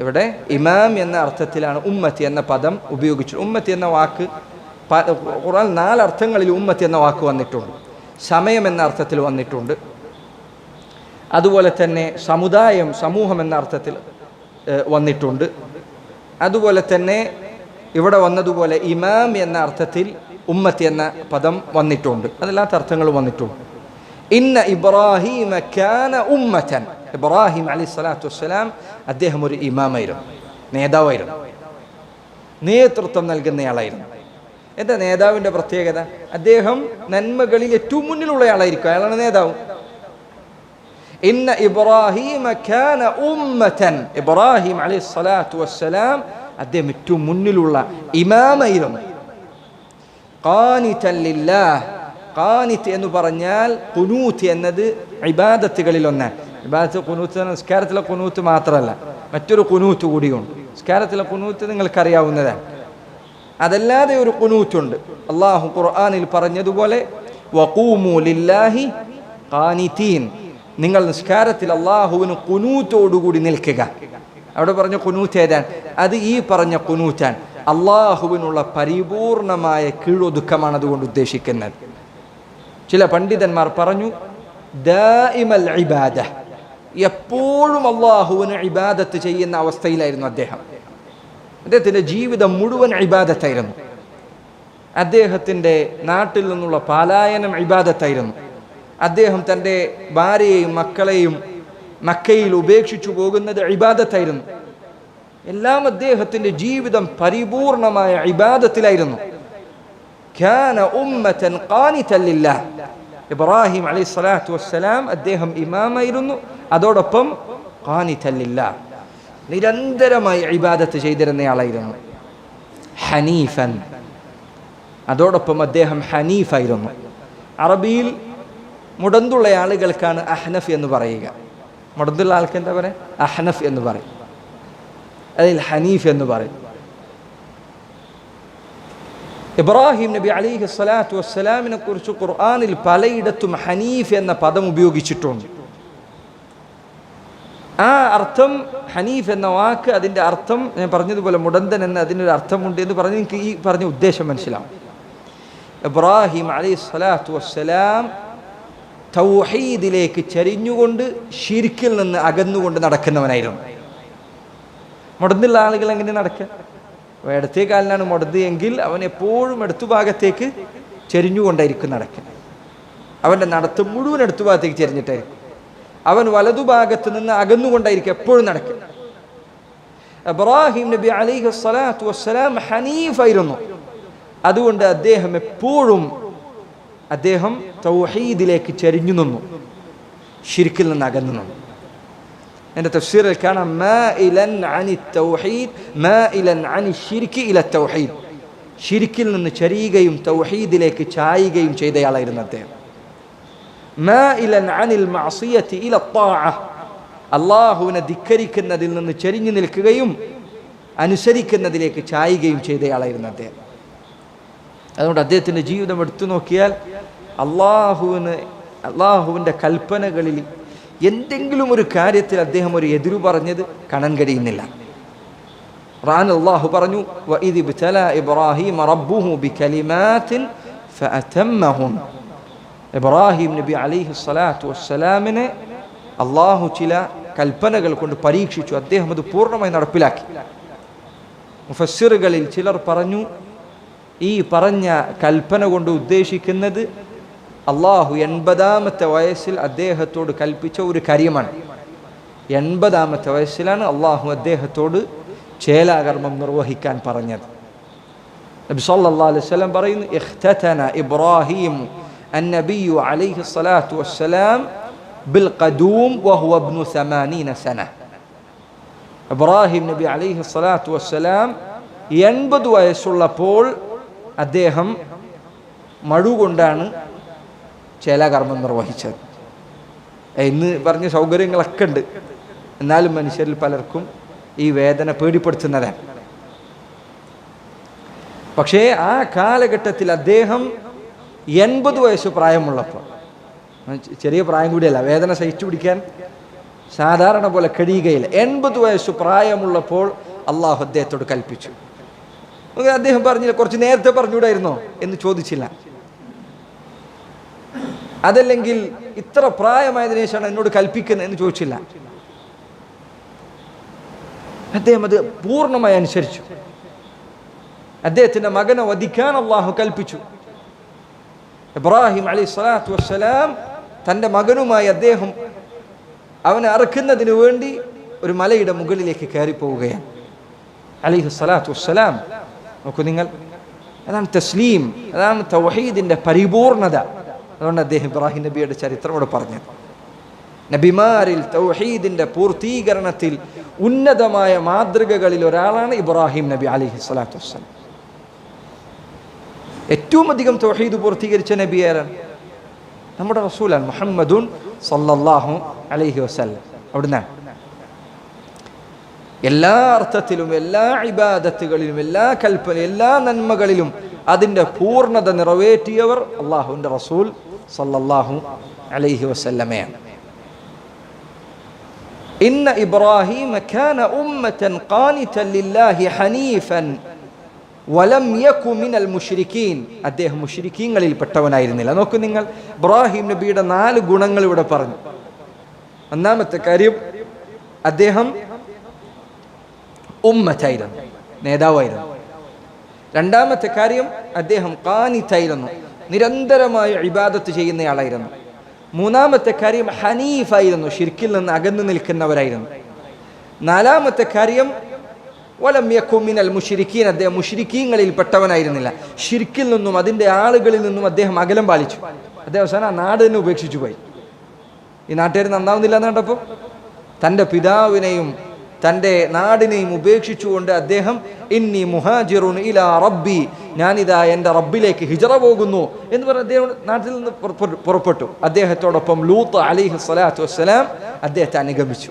ഇവിടെ ഇമാം എന്ന അർത്ഥത്തിലാണ് ഉമ്മത്ത് എന്ന പദം ഉപയോഗിച്ചത്. ഉമ്മത്ത് എന്ന വാക്ക് ഖുർആൻ 4 അർത്ഥങ്ങളിൽ ഉമ്മത്ത് എന്ന വാക്ക് വന്നിട്ടുണ്ട്. സമയം എന്ന അർത്ഥത്തിൽ വന്നിട്ടുണ്ട്. അതുപോലെ തന്നെ സമുദായം, സമൂഹം എന്ന അർത്ഥത്തിൽ വന്നിട്ടുണ്ട്. അതുപോലെ തന്നെ ഇവിടെ വന്നതുപോലെ ഇമാം എന്ന അർത്ഥത്തിൽ ഉമ്മത്ത് എന്ന പദം വന്നിട്ടുണ്ട്. അതല്ലാത്ത അർത്ഥങ്ങൾ വന്നിട്ടുണ്ട്. ഇന്ന ഇബ്രാഹീമ കാന ഉമ്മതൻ, ഇബ്രാഹിം അലൈഹി സ്വലാത്തു വസ്സലാം അദ്ദേഹം ഒരു ഇമാമായിരുന്നു, നേതാവായിരുന്നു, നേതൃത്വം നൽകുന്നയാളായിരുന്നു. എന്താ നേതാവിൻ്റെ പ്രത്യേകത? അദ്ദേഹം നന്മകളിൽ ഏറ്റവും മുന്നിലുള്ള ആളായിരിക്കും, അയാളാണ് നേതാവ്. ഇന്ന ഇബ്രാഹീമ കാന ഉമ്മതൻ, ഇബ്രാഹിം അലൈഹി സ്വലാത്തു വസ്സലാം അദ്ദേഹം ഏറ്റവും മുന്നിലുള്ള ഇമാമായിരുന്നു. ഖാനിതൻ ലില്ലാഹ്. ഖാനിത്ത് എന്ന് പറഞ്ഞാൽ ഖുനൂത്ത് എന്നത് ഇബാദത്തുകളിൽ ഒന്നാണ്. ഇബാദത്ത് ഖുനൂത്ത് നിസ്കാരത്തിലെ ഖുനൂത്ത് മാത്രമല്ല, മറ്റൊരു ഖുനൂത്ത് കൂടിയുണ്ട്. നിസ്കാരത്തിലെ ഖുനൂത്ത് നിങ്ങൾക്കറിയാവുന്നതാണ്. അതല്ലാതെ ഒരു ഖുനൂത്തുണ്ട്. അല്ലാഹു ഖുർആനിൽ പറഞ്ഞതുപോലെ വഖൂമു ലില്ലാഹി ഖാനിതീൻ, നിങ്ങൾ നിസ്കാരത്തിൽ അല്ലാഹുവിന് ഖുനൂത്തോടുകൂടി നിൽക്കുക. അവിടെ പറഞ്ഞ ഖുനൂത്ത് ഏതാണ്? അത് ഈ പറഞ്ഞ ഖുനൂത്താണ്. അല്ലാഹുവിനുള്ള പരിപൂർണമായ കീഴൊതുക്കമാണ് അതുകൊണ്ട് ഉദ്ദേശിക്കുന്നത്. ചില പണ്ഡിതന്മാർ പറഞ്ഞു ദായിമൽ ഇബാദ, എപ്പോഴും അല്ലാഹുവിന് ഇബാദത്ത് ചെയ്യുന്ന അവസ്ഥയിലായിരുന്നു അദ്ദേഹം. അദ്ദേഹത്തിൻ്റെ ജീവിതം മുഴുവൻ ഇബാദത്തായിരുന്നു. അദ്ദേഹത്തിൻ്റെ നാട്ടിൽ നിന്നുള്ള പലായനം ഇബാദത്തായിരുന്നു. അദ്ദേഹം തൻ്റെ ഭാര്യയെയും മക്കളെയും മക്കയിൽ ഉപേക്ഷിച്ചു പോകുന്നത് ഇബാദത്തായിരുന്നു. എല്ലാം അദ്ദേഹത്തിൻ്റെ ജീവിതം പരിപൂർണമായ ഇബാദത്തിലായിരുന്നു. കാന ഉമ്മതൻ ഖാനിതൻ ലില്ലാഹ്. ഇബ്രാഹിം അലൈഹിസ്സലാത്തു വസ്സലാം അദ്ദേഹം ഇമാമായിരുന്നു, അതോടൊപ്പം ഖാനിതൻ ലില്ലാഹ്, നിരന്തരമായി ഇബാദത്ത് ചെയ്തിരുന്നയാളായിരുന്നു. ഹനീഫൻ, അതോടൊപ്പം അദ്ദേഹം ഹനീഫായിരുന്നു. അറബിയിൽ മുടന്തുള്ള ആളുകൾക്കാണ് അഹ്നഫ് എന്ന് പറയുക. മുടന്തുള്ള ആൾക്ക് എന്താ പറയുക? അഹ്നഫ് എന്ന് പറയും. അതിൽ ഹനീഫ് എന്ന് പറയും. ഇബ്രാഹിം നബി അലൈഹി സ്വലാത്തു വസ്സലാമിനെ കുറിച്ച് ഖുർആനിൽ പലയിടത്തും ഹനീഫ് എന്ന പദം ഉപയോഗിച്ചിട്ടുണ്ട്. ആ അർത്ഥം, ഹനീഫ് എന്ന വാക്ക്, അതിൻ്റെ അർത്ഥം ഞാൻ പറഞ്ഞതുപോലെ മുടന്തൻ എന്ന അതിനൊരു അർത്ഥമുണ്ട് എന്ന് പറഞ്ഞ് എനിക്ക് ഈ പറഞ്ഞ ഉദ്ദേശം മനസ്സിലാവും. ഇബ്രാഹിം അലൈഹി സ്വലാത്തു വസ്സലാം തൗഹീദിലേക്ക് ചരിഞ്ഞുകൊണ്ട് ശിർക്കിൽ നിന്ന് അകന്നുകൊണ്ട് നടക്കുന്നവനായിരുന്നു. മുടന്തുള്ള ആളുകൾ എങ്ങനെ നടക്കുക? ഇടത്തേ കാലിനാണ് മുടന്ത് എങ്കിൽ അവൻ എപ്പോഴും എടുത്തുഭാഗത്തേക്ക് ചെരിഞ്ഞുകൊണ്ടായിരിക്കും നടക്കുന്നത്. അവൻ്റെ നടത്തം മുഴുവൻ എടുത്തുഭാഗത്തേക്ക് ചെരിഞ്ഞിട്ടായിരിക്കും. അവൻ വലതുഭാഗത്ത് നിന്ന് അകന്നുകൊണ്ടായിരിക്കും എപ്പോഴും നടക്കുക. ഇബ്രാഹിം നബി അലൈഹി സ്വലാത്തു വസ്സലാം ഹനീഫായിരുന്നു. അതുകൊണ്ട് അദ്ദേഹം എപ്പോഴും തൗഹീദിലേക്ക് ചരിഞ്ഞു നിന്നു, ശിർക്കിൽ നിന്ന് അകന്നു നിന്നു. എൻ്റെ തഫ്സീറിൽ കാണാം മാഇലൻ അനി തൗഹീദ് മാഇലൻ അനി ശിർകി ഇല തൗഹീദ്, ശിർക്കിൽ നിന്ന് ചരിയുകയും തൗഹീദിലേക്ക് ചായുകയും ചെയ്തയാളായിരുന്നു അദ്ദേഹം. മാഇലൻ അനിൽ മഅസിയതി ഇല ത്വാഅ, അല്ലാഹുവിനെ ധിക്കരിക്കുന്നതിൽ നിന്ന് ചരിഞ്ഞു നിൽക്കുകയും അനുസരിക്കുന്നതിലേക്ക് ചായുകയും ചെയ്തയാളായിരുന്നു അദ്ദേഹം. അതുകൊണ്ട് അദ്ദേഹത്തിൻ്റെ ജീവിതം എടുത്തു നോക്കിയാൽ അള്ളാഹുവിൻ്റെ കൽപ്പനകളിൽ എന്തെങ്കിലും ഒരു കാര്യത്തിൽ അദ്ദേഹം ഒരു എതിരു പറഞ്ഞത് കാണാൻ കഴിയുന്നില്ല. ഖുർആൻ അല്ലാഹു പറഞ്ഞു വഇദ് ഇബ്തലാ ഇബ്രാഹീമ റബ്ബുഹു ബികലിമാത്തിൻ ഫഅതമ്മഹുൻ. ഇബ്രാഹിം നബി അലൈഹി സ്വലാത്തു വസ്സലാമിനെ അള്ളാഹു ചില കൽപ്പനകൾ കൊണ്ട് പരീക്ഷിച്ചു. അദ്ദേഹം അത് പൂർണ്ണമായി നടപ്പിലാക്കി. മുഫസ്സിറുകളിൽ ചിലർ പറഞ്ഞു ഈ പറഞ്ഞ കൽപ്പന കൊണ്ട് ഉദ്ദേശിക്കുന്നത് അള്ളാഹു 80-ാമത്തെ വയസ്സിൽ അദ്ദേഹത്തോട് കൽപ്പിച്ച ഒരു കാര്യമാണ്. 80-ാമത്തെ വയസ്സിലാണ് അള്ളാഹു അദ്ദേഹത്തോട് ചേലാകർമ്മം നിർവഹിക്കാൻ പറഞ്ഞത്. നബി സല്ലല്ലാഹു അലൈഹി വസല്ലം പറയുന്നു ഇഖ്തതന ഇബ്രാഹിം അന്നബിയ്യു അലൈഹി സ്വലാത്തു വസ്സലാം ബിൽ ഖദൂം വഹുവ ഇബ്നു 80 സന. ഇബ്രാഹിം നബി അലൈഹി സ്വലാത്തു വസ്സലാം 80 വയസ്സുള്ളപ്പോൾ അദ്ദേഹം മഴുകൊണ്ടാണ് ചേലാകർമ്മം നിർവഹിച്ചത്. ഇന്ന് പറഞ്ഞ സൗകര്യങ്ങളൊക്കെ ഉണ്ട്, എന്നാലും മനുഷ്യരിൽ പലർക്കും ഈ വേദന പേടിപ്പെടുത്തുന്നതാണ്. പക്ഷേ ആ കാലഘട്ടത്തിൽ അദ്ദേഹം 80 വയസ്സ് പ്രായമുള്ളപ്പോൾ, ചെറിയ പ്രായം കൂടിയല്ല, വേദന സഹിച്ചു പിടിക്കാൻ സാധാരണ പോലെ കഴിയുകയില്ല. 80 വയസ്സ് പ്രായമുള്ളപ്പോൾ അള്ളാഹു അദ്ദേഹത്തോട് കൽപ്പിച്ചു. അദ്ദേഹം പറഞ്ഞില്ല കുറച്ച് നേരത്തെ പറഞ്ഞുകൂടായിരുന്നോ എന്ന് ചോദിച്ചില്ല. അതല്ലെങ്കിൽ ഇത്ര പ്രായമായതിനു ശേഷമാണ് എന്നോട് കൽപ്പിക്കുന്നത് എന്ന് ചോദിച്ചില്ല. അദ്ദേഹം അത് പൂർണ്ണമായി അനുസരിച്ചു. അദ്ദേഹത്തിന്റെ മകനെ വധിക്കാൻ അള്ളാഹു കൽപ്പിച്ചു. ഇബ്രാഹിം അലൈഹി സ്വലാത്തു വസ്സലാം തൻ്റെ മകനുമായി അദ്ദേഹം അവനെ അറക്കുന്നതിന് വേണ്ടി ഒരു മലയുടെ മുകളിലേക്ക് കയറിപ്പോവുകയാണ് അലൈഹി സ്വലാത്തു വസ്സലാം. നോക്കൂ നിങ്ങൾ, അതാണ് തസ്ലീം, അതാണ് തൗഹീദിന്റെ പരിപൂർണത. അതുകൊണ്ട് അദ്ദേഹം ഇബ്രാഹിം നബിയുടെ ചരിത്രം ഇവിടെ പറഞ്ഞത്. നബിമാരിൽ തൗഹീദിന്റെ പൂർത്തീകരണത്തിൽ ഉന്നതമായ മാതൃകകളിൽ ഒരാളാണ് ഇബ്രാഹിം നബി അലൈഹി സ്വലാത്തു വസ്സലാം. ഏറ്റവും അധികം തൗഹീദ് പൂർത്തീകരിച്ച നബി ആരാണ്? നമ്മുടെ റസൂലാണ് മുഹമ്മദുൻ സല്ലല്ലാഹു അലൈഹി വസല്ലം. അവിടുന്ന് എല്ലാ അർത്ഥത്തിലും, എല്ലാ ഇബാദത്തുകളിലും, എല്ലാ കൽപ്പന, എല്ലാ നന്മകളിലും അതിൻ്റെ പൂർണ്ണത നിറവേറ്റിയവർ അള്ളാഹുവിൻ്റെ റസൂൽ സല്ലല്ലാഹു അലൈഹി വസല്ലമയാണ്. ഇന്ന ഇബ്രാഹീമ കാന ഉമ്മതൻ ഖാനിതൻ ലില്ലാഹി ഹനീഫൻ വലം യകു മിനൽ മുശ്രിക്കീൻ. അദ്ദേഹം മുശ്രിക്കീങ്ങളിൽ പെട്ടവനായിരുന്നില്ല. നോക്കൂ നിങ്ങൾ, ഇബ്രാഹിം നബിയുടെ 4 ഗുണങ്ങൾ ഇവിടെ പറഞ്ഞു. ഒന്നാമത്തെ കാര്യം, അദ്ദേഹം ഉമ്മത്തായിരുന്നു, നേതാവായിരുന്നു. രണ്ടാമത്തെ കാര്യം, അദ്ദേഹം ഖാനിതായിരുന്നു, നിരന്തരമായി ഇബാദത്ത് ചെയ്യുന്നയാളായിരുന്നു. മൂന്നാമത്തെ കാര്യം, ഹനീഫായിരുന്നു, ശിർക്കിൽ നിന്ന് അകന്നു നിൽക്കുന്നവരായിരുന്നു. നാലാമത്തെ കാര്യം, വലം യകു മിനൽ മുശ്രിക്കീൻ, അദ്ദേഹം മുശ്രിക്കീങ്ങളിൽ പെട്ടവനായിരുന്നില്ല. ശിർക്കിൽ നിന്നും അതിൻ്റെ ആളുകളിൽ നിന്നും അദ്ദേഹം അകലം പാലിച്ചു. അദ്ദേഹം അവസാനം ആ നാട് തന്നെ ഉപേക്ഷിച്ചു പോയി. ഈ നാട്ടുകാർ നന്നാവുന്നില്ല എന്ന് കണ്ടപ്പോൾ തൻ്റെ പിതാവിനെയും തൻ്റെ നാടിനെയും ഉപേക്ഷിച്ചുകൊണ്ട് അദ്ദേഹം ഇന്നി മുഹാജിറുൻ ഇലാ റബ്ബി, ഞാനിതാ എൻ്റെ റബ്ബിലേക്ക് ഹിജറ പോകുന്നു എന്ന് പറഞ്ഞ് അദ്ദേഹം നാട്ടിൽ നിന്ന് പുറപ്പെട്ടു. അദ്ദേഹത്തോടൊപ്പം ലൂത്ത് അലൈഹി സ്വലാത്തു വസ്സലാം അദ്ദേഹത്തെ അനുഗമിച്ചു.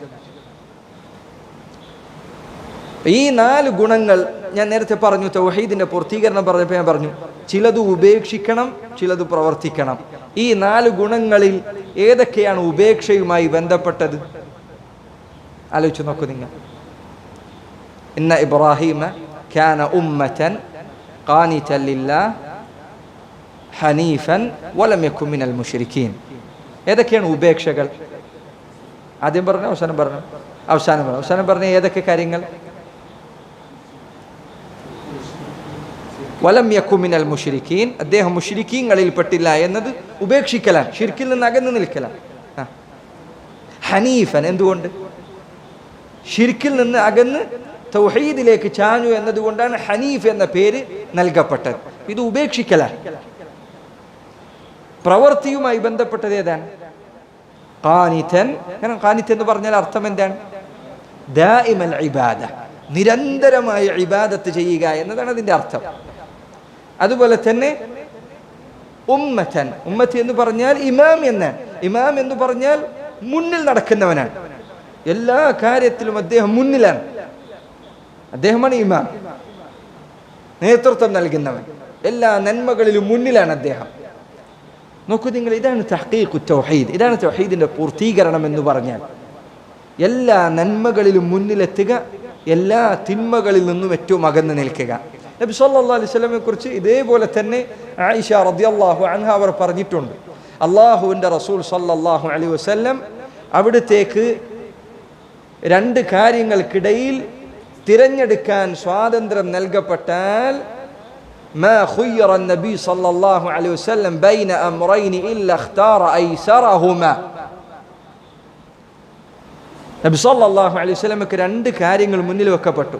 ഈ 4 ഗുണങ്ങൾ ഞാൻ നേരത്തെ പറഞ്ഞു. തൗഹീദിന്റെ പൂർത്തീകരണം പറഞ്ഞപ്പോൾ ഞാൻ പറഞ്ഞു, ചിലത് ഉപേക്ഷിക്കണം, ചിലത് പ്രവർത്തിക്കണം. ഈ 4 ഗുണങ്ങളിൽ ഏതൊക്കെയാണ് ഉപേക്ഷയുമായി ബന്ധപ്പെട്ടത്? ആലോചിച്ച് നോക്കൂ നിങ്ങൾ. ഇന്ന ഇബ്രാഹീമ കാന ഉമ്മതൻ ഖാനിതൻ ലില്ലാഹി ഹനീഫൻ വലം യകു മിനൽ മുശ്രിക്കീൻ. ഏതൊക്കെയാണ് ഉപേക്ഷകൾ? ആദ്യം പറഞ്ഞു, അവസാനം പറഞ്ഞു ഏതൊക്കെ കാര്യങ്ങൾ? വലം യകു മിനൽ മുശ്രിക്കീൻ, അദ്ദേഹം മുശ്രിക്കീങ്ങളിൽ പെട്ടില്ല എന്നത് ഉപേക്ഷിക്കലാണ്, ശിർക്കിൽ നിന്ന് അകന്നു നിൽക്കലാണ്. ഹനീഫൻ, എന്തുകൊണ്ട്? ശിർക്കിൽ നിന്ന് അകന്ന് തൗഹീദിലേക്ക് ചാഞ്ഞു എന്നതുകൊണ്ടാണ് ഹനീഫ് എന്ന പേര് നൽകപ്പെട്ടത്. ഇത് ഉപേക്ഷിക്കലാണ്. പ്രവൃത്തിയുമായി ബന്ധപ്പെട്ടത് ഏതാണ്? ഖാനിതൻ. കാരണം ഖാനിതൻ എന്ന് പറഞ്ഞാൽ അർത്ഥം എന്താണ്? ദായിമൽ ഇബാദ, നിരന്തരമായ ഇബാദത്ത് ചെയ്യുക എന്നതാണ് അതിൻ്റെ അർത്ഥം. അതുപോലെ തന്നെ ഉമ്മതൻ, ഉമ്മത്ത് എന്ന് പറഞ്ഞാൽ ഇമാം എന്നാണ്. ഇമാം എന്ന് പറഞ്ഞാൽ മുന്നിൽ നടക്കുന്നവനാണ്. എല്ലാ കാര്യത്തിലും അദ്ദേഹം മുന്നിലാണ്. അദ്ദേഹമാണ് ഇമാം, നേതൃത്വം നൽകുന്നവൻ. എല്ലാ നന്മകളിലും മുന്നിലാണ് അദ്ദേഹം. നോക്കൂ നിങ്ങൾ, ഇതാണ് തഹ്ഖീഖു തൗഹീദ്, ഇതാണ് തൗഹീദിന്റെ പൂർത്തീകരണം എന്ന് പറഞ്ഞാൽ. എല്ലാ നന്മകളിലും മുന്നിലെത്തുക, എല്ലാ തിന്മകളിൽ നിന്നും ഏറ്റവും അകന്ന് നിൽക്കുക. നബി സല്ലല്ലാഹു അലൈഹി വസല്ലമയെ കുറിച്ച് ഇതേപോലെ തന്നെ ആയിഷ റളിയല്ലാഹു അൻഹ അവർ പറഞ്ഞിട്ടുണ്ട്. അല്ലാഹുവിൻ്റെ റസൂൽ സല്ലല്ലാഹു അലൈഹി വസല്ലം അവിടുത്തേക്ക് 2 കാര്യങ്ങൾക്കിടയിൽ തിരഞ്ഞെടുക്കാൻ സ്വാതന്ത്ര്യം നൽകപ്പെട്ടാൽ മാ ഖുയ്യറ നബി സല്ലല്ലാഹു അലൈഹി വസല്ലം ബൈന അംറൈനി ഇല്ല ഇഖ്താറ ഐസറഹുമാ. നബി സല്ലല്ലാഹു അലൈഹി വസല്ലമക്ക് 2 കാര്യങ്ങൾ മുന്നിൽ വെക്കപ്പെട്ടു.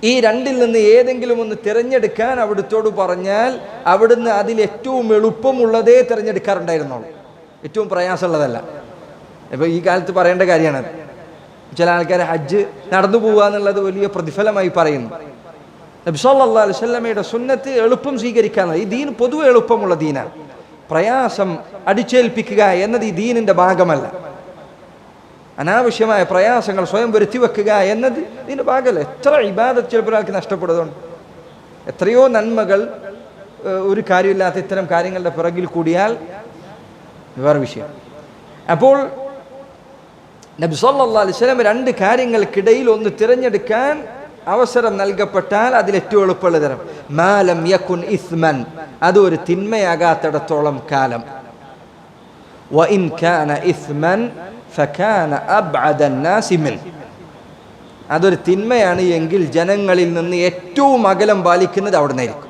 ഈ 2ൽ നിന്ന് ഏതെങ്കിലും ഒന്ന് തിരഞ്ഞെടുക്കാൻ അവിടുത്തോട് പറഞ്ഞാൽ അവിടുന്ന് അതിൽ ഏറ്റവും എളുപ്പമുള്ളതേ തിരഞ്ഞെടുക്കാറുണ്ടായിരുന്നുള്ളൂ, ഏറ്റവും പ്രയാസമുള്ളതല്ല. ഇപ്പോൾ ഈ കാലത്ത് പറയേണ്ട കാര്യമാണത്. ചില ആൾക്കാർ ഹജ്ജ് നടന്നു പോവുക എന്നുള്ളത് വലിയ പ്രതിഫലമായി പറയുന്നു. നബി സല്ലല്ലാഹു അലൈഹി വസല്ലമയുടെ സുന്നത്ത് എളുപ്പം സ്വീകരിക്കാനാണ്. ഈ ദീൻ പൊതുവെ എളുപ്പമുള്ള ദീനാണ്. പ്രയാസം അടിച്ചേൽപ്പിക്കുക എന്നത് ഈ ദീനിൻ്റെ ഭാഗമല്ല. അനാവശ്യമായ പ്രയാസങ്ങൾ സ്വയം വരുത്തി വെക്കുക എന്നത് ഇതിൻ്റെ ഭാഗമല്ല. എത്ര ഇബാദത്ത് ചിലപ്പോൾ ഒരാൾക്ക് നഷ്ടപ്പെടുന്നുണ്ട്. എത്രയോ നന്മകൾ ഒരു കാര്യമില്ലാത്ത ഇത്തരം കാര്യങ്ങളുടെ പിറകിൽ കൂടിയാൽ വേറെ വിഷയം. അപ്പോൾ നബി സല്ലല്ലാഹു അലൈഹി വസല്ലം 2 കാര്യങ്ങൾക്കിടയിൽ ഒന്ന് തിരഞ്ഞെടുക്കാൻ അവസരം നൽകപ്പെട്ടാൽ അതിലേറ്റവും എളുപ്പമുള്ള തരം മാലം യകുൻ ഇസ്മൻ, അതൊരു തിന്മയാകാത്തിടത്തോളം കാലം. വഇൻ കാന ഇസ്മൻ ഫകാന അബ്അദ الناس മിൻ, അതൊരു തിന്മയാണ് എങ്കിൽ ജനങ്ങളിൽ നിന്ന് ഏറ്റവും അകലം പാലിക്കുന്നത് അവിടെ നിന്നായിരിക്കും.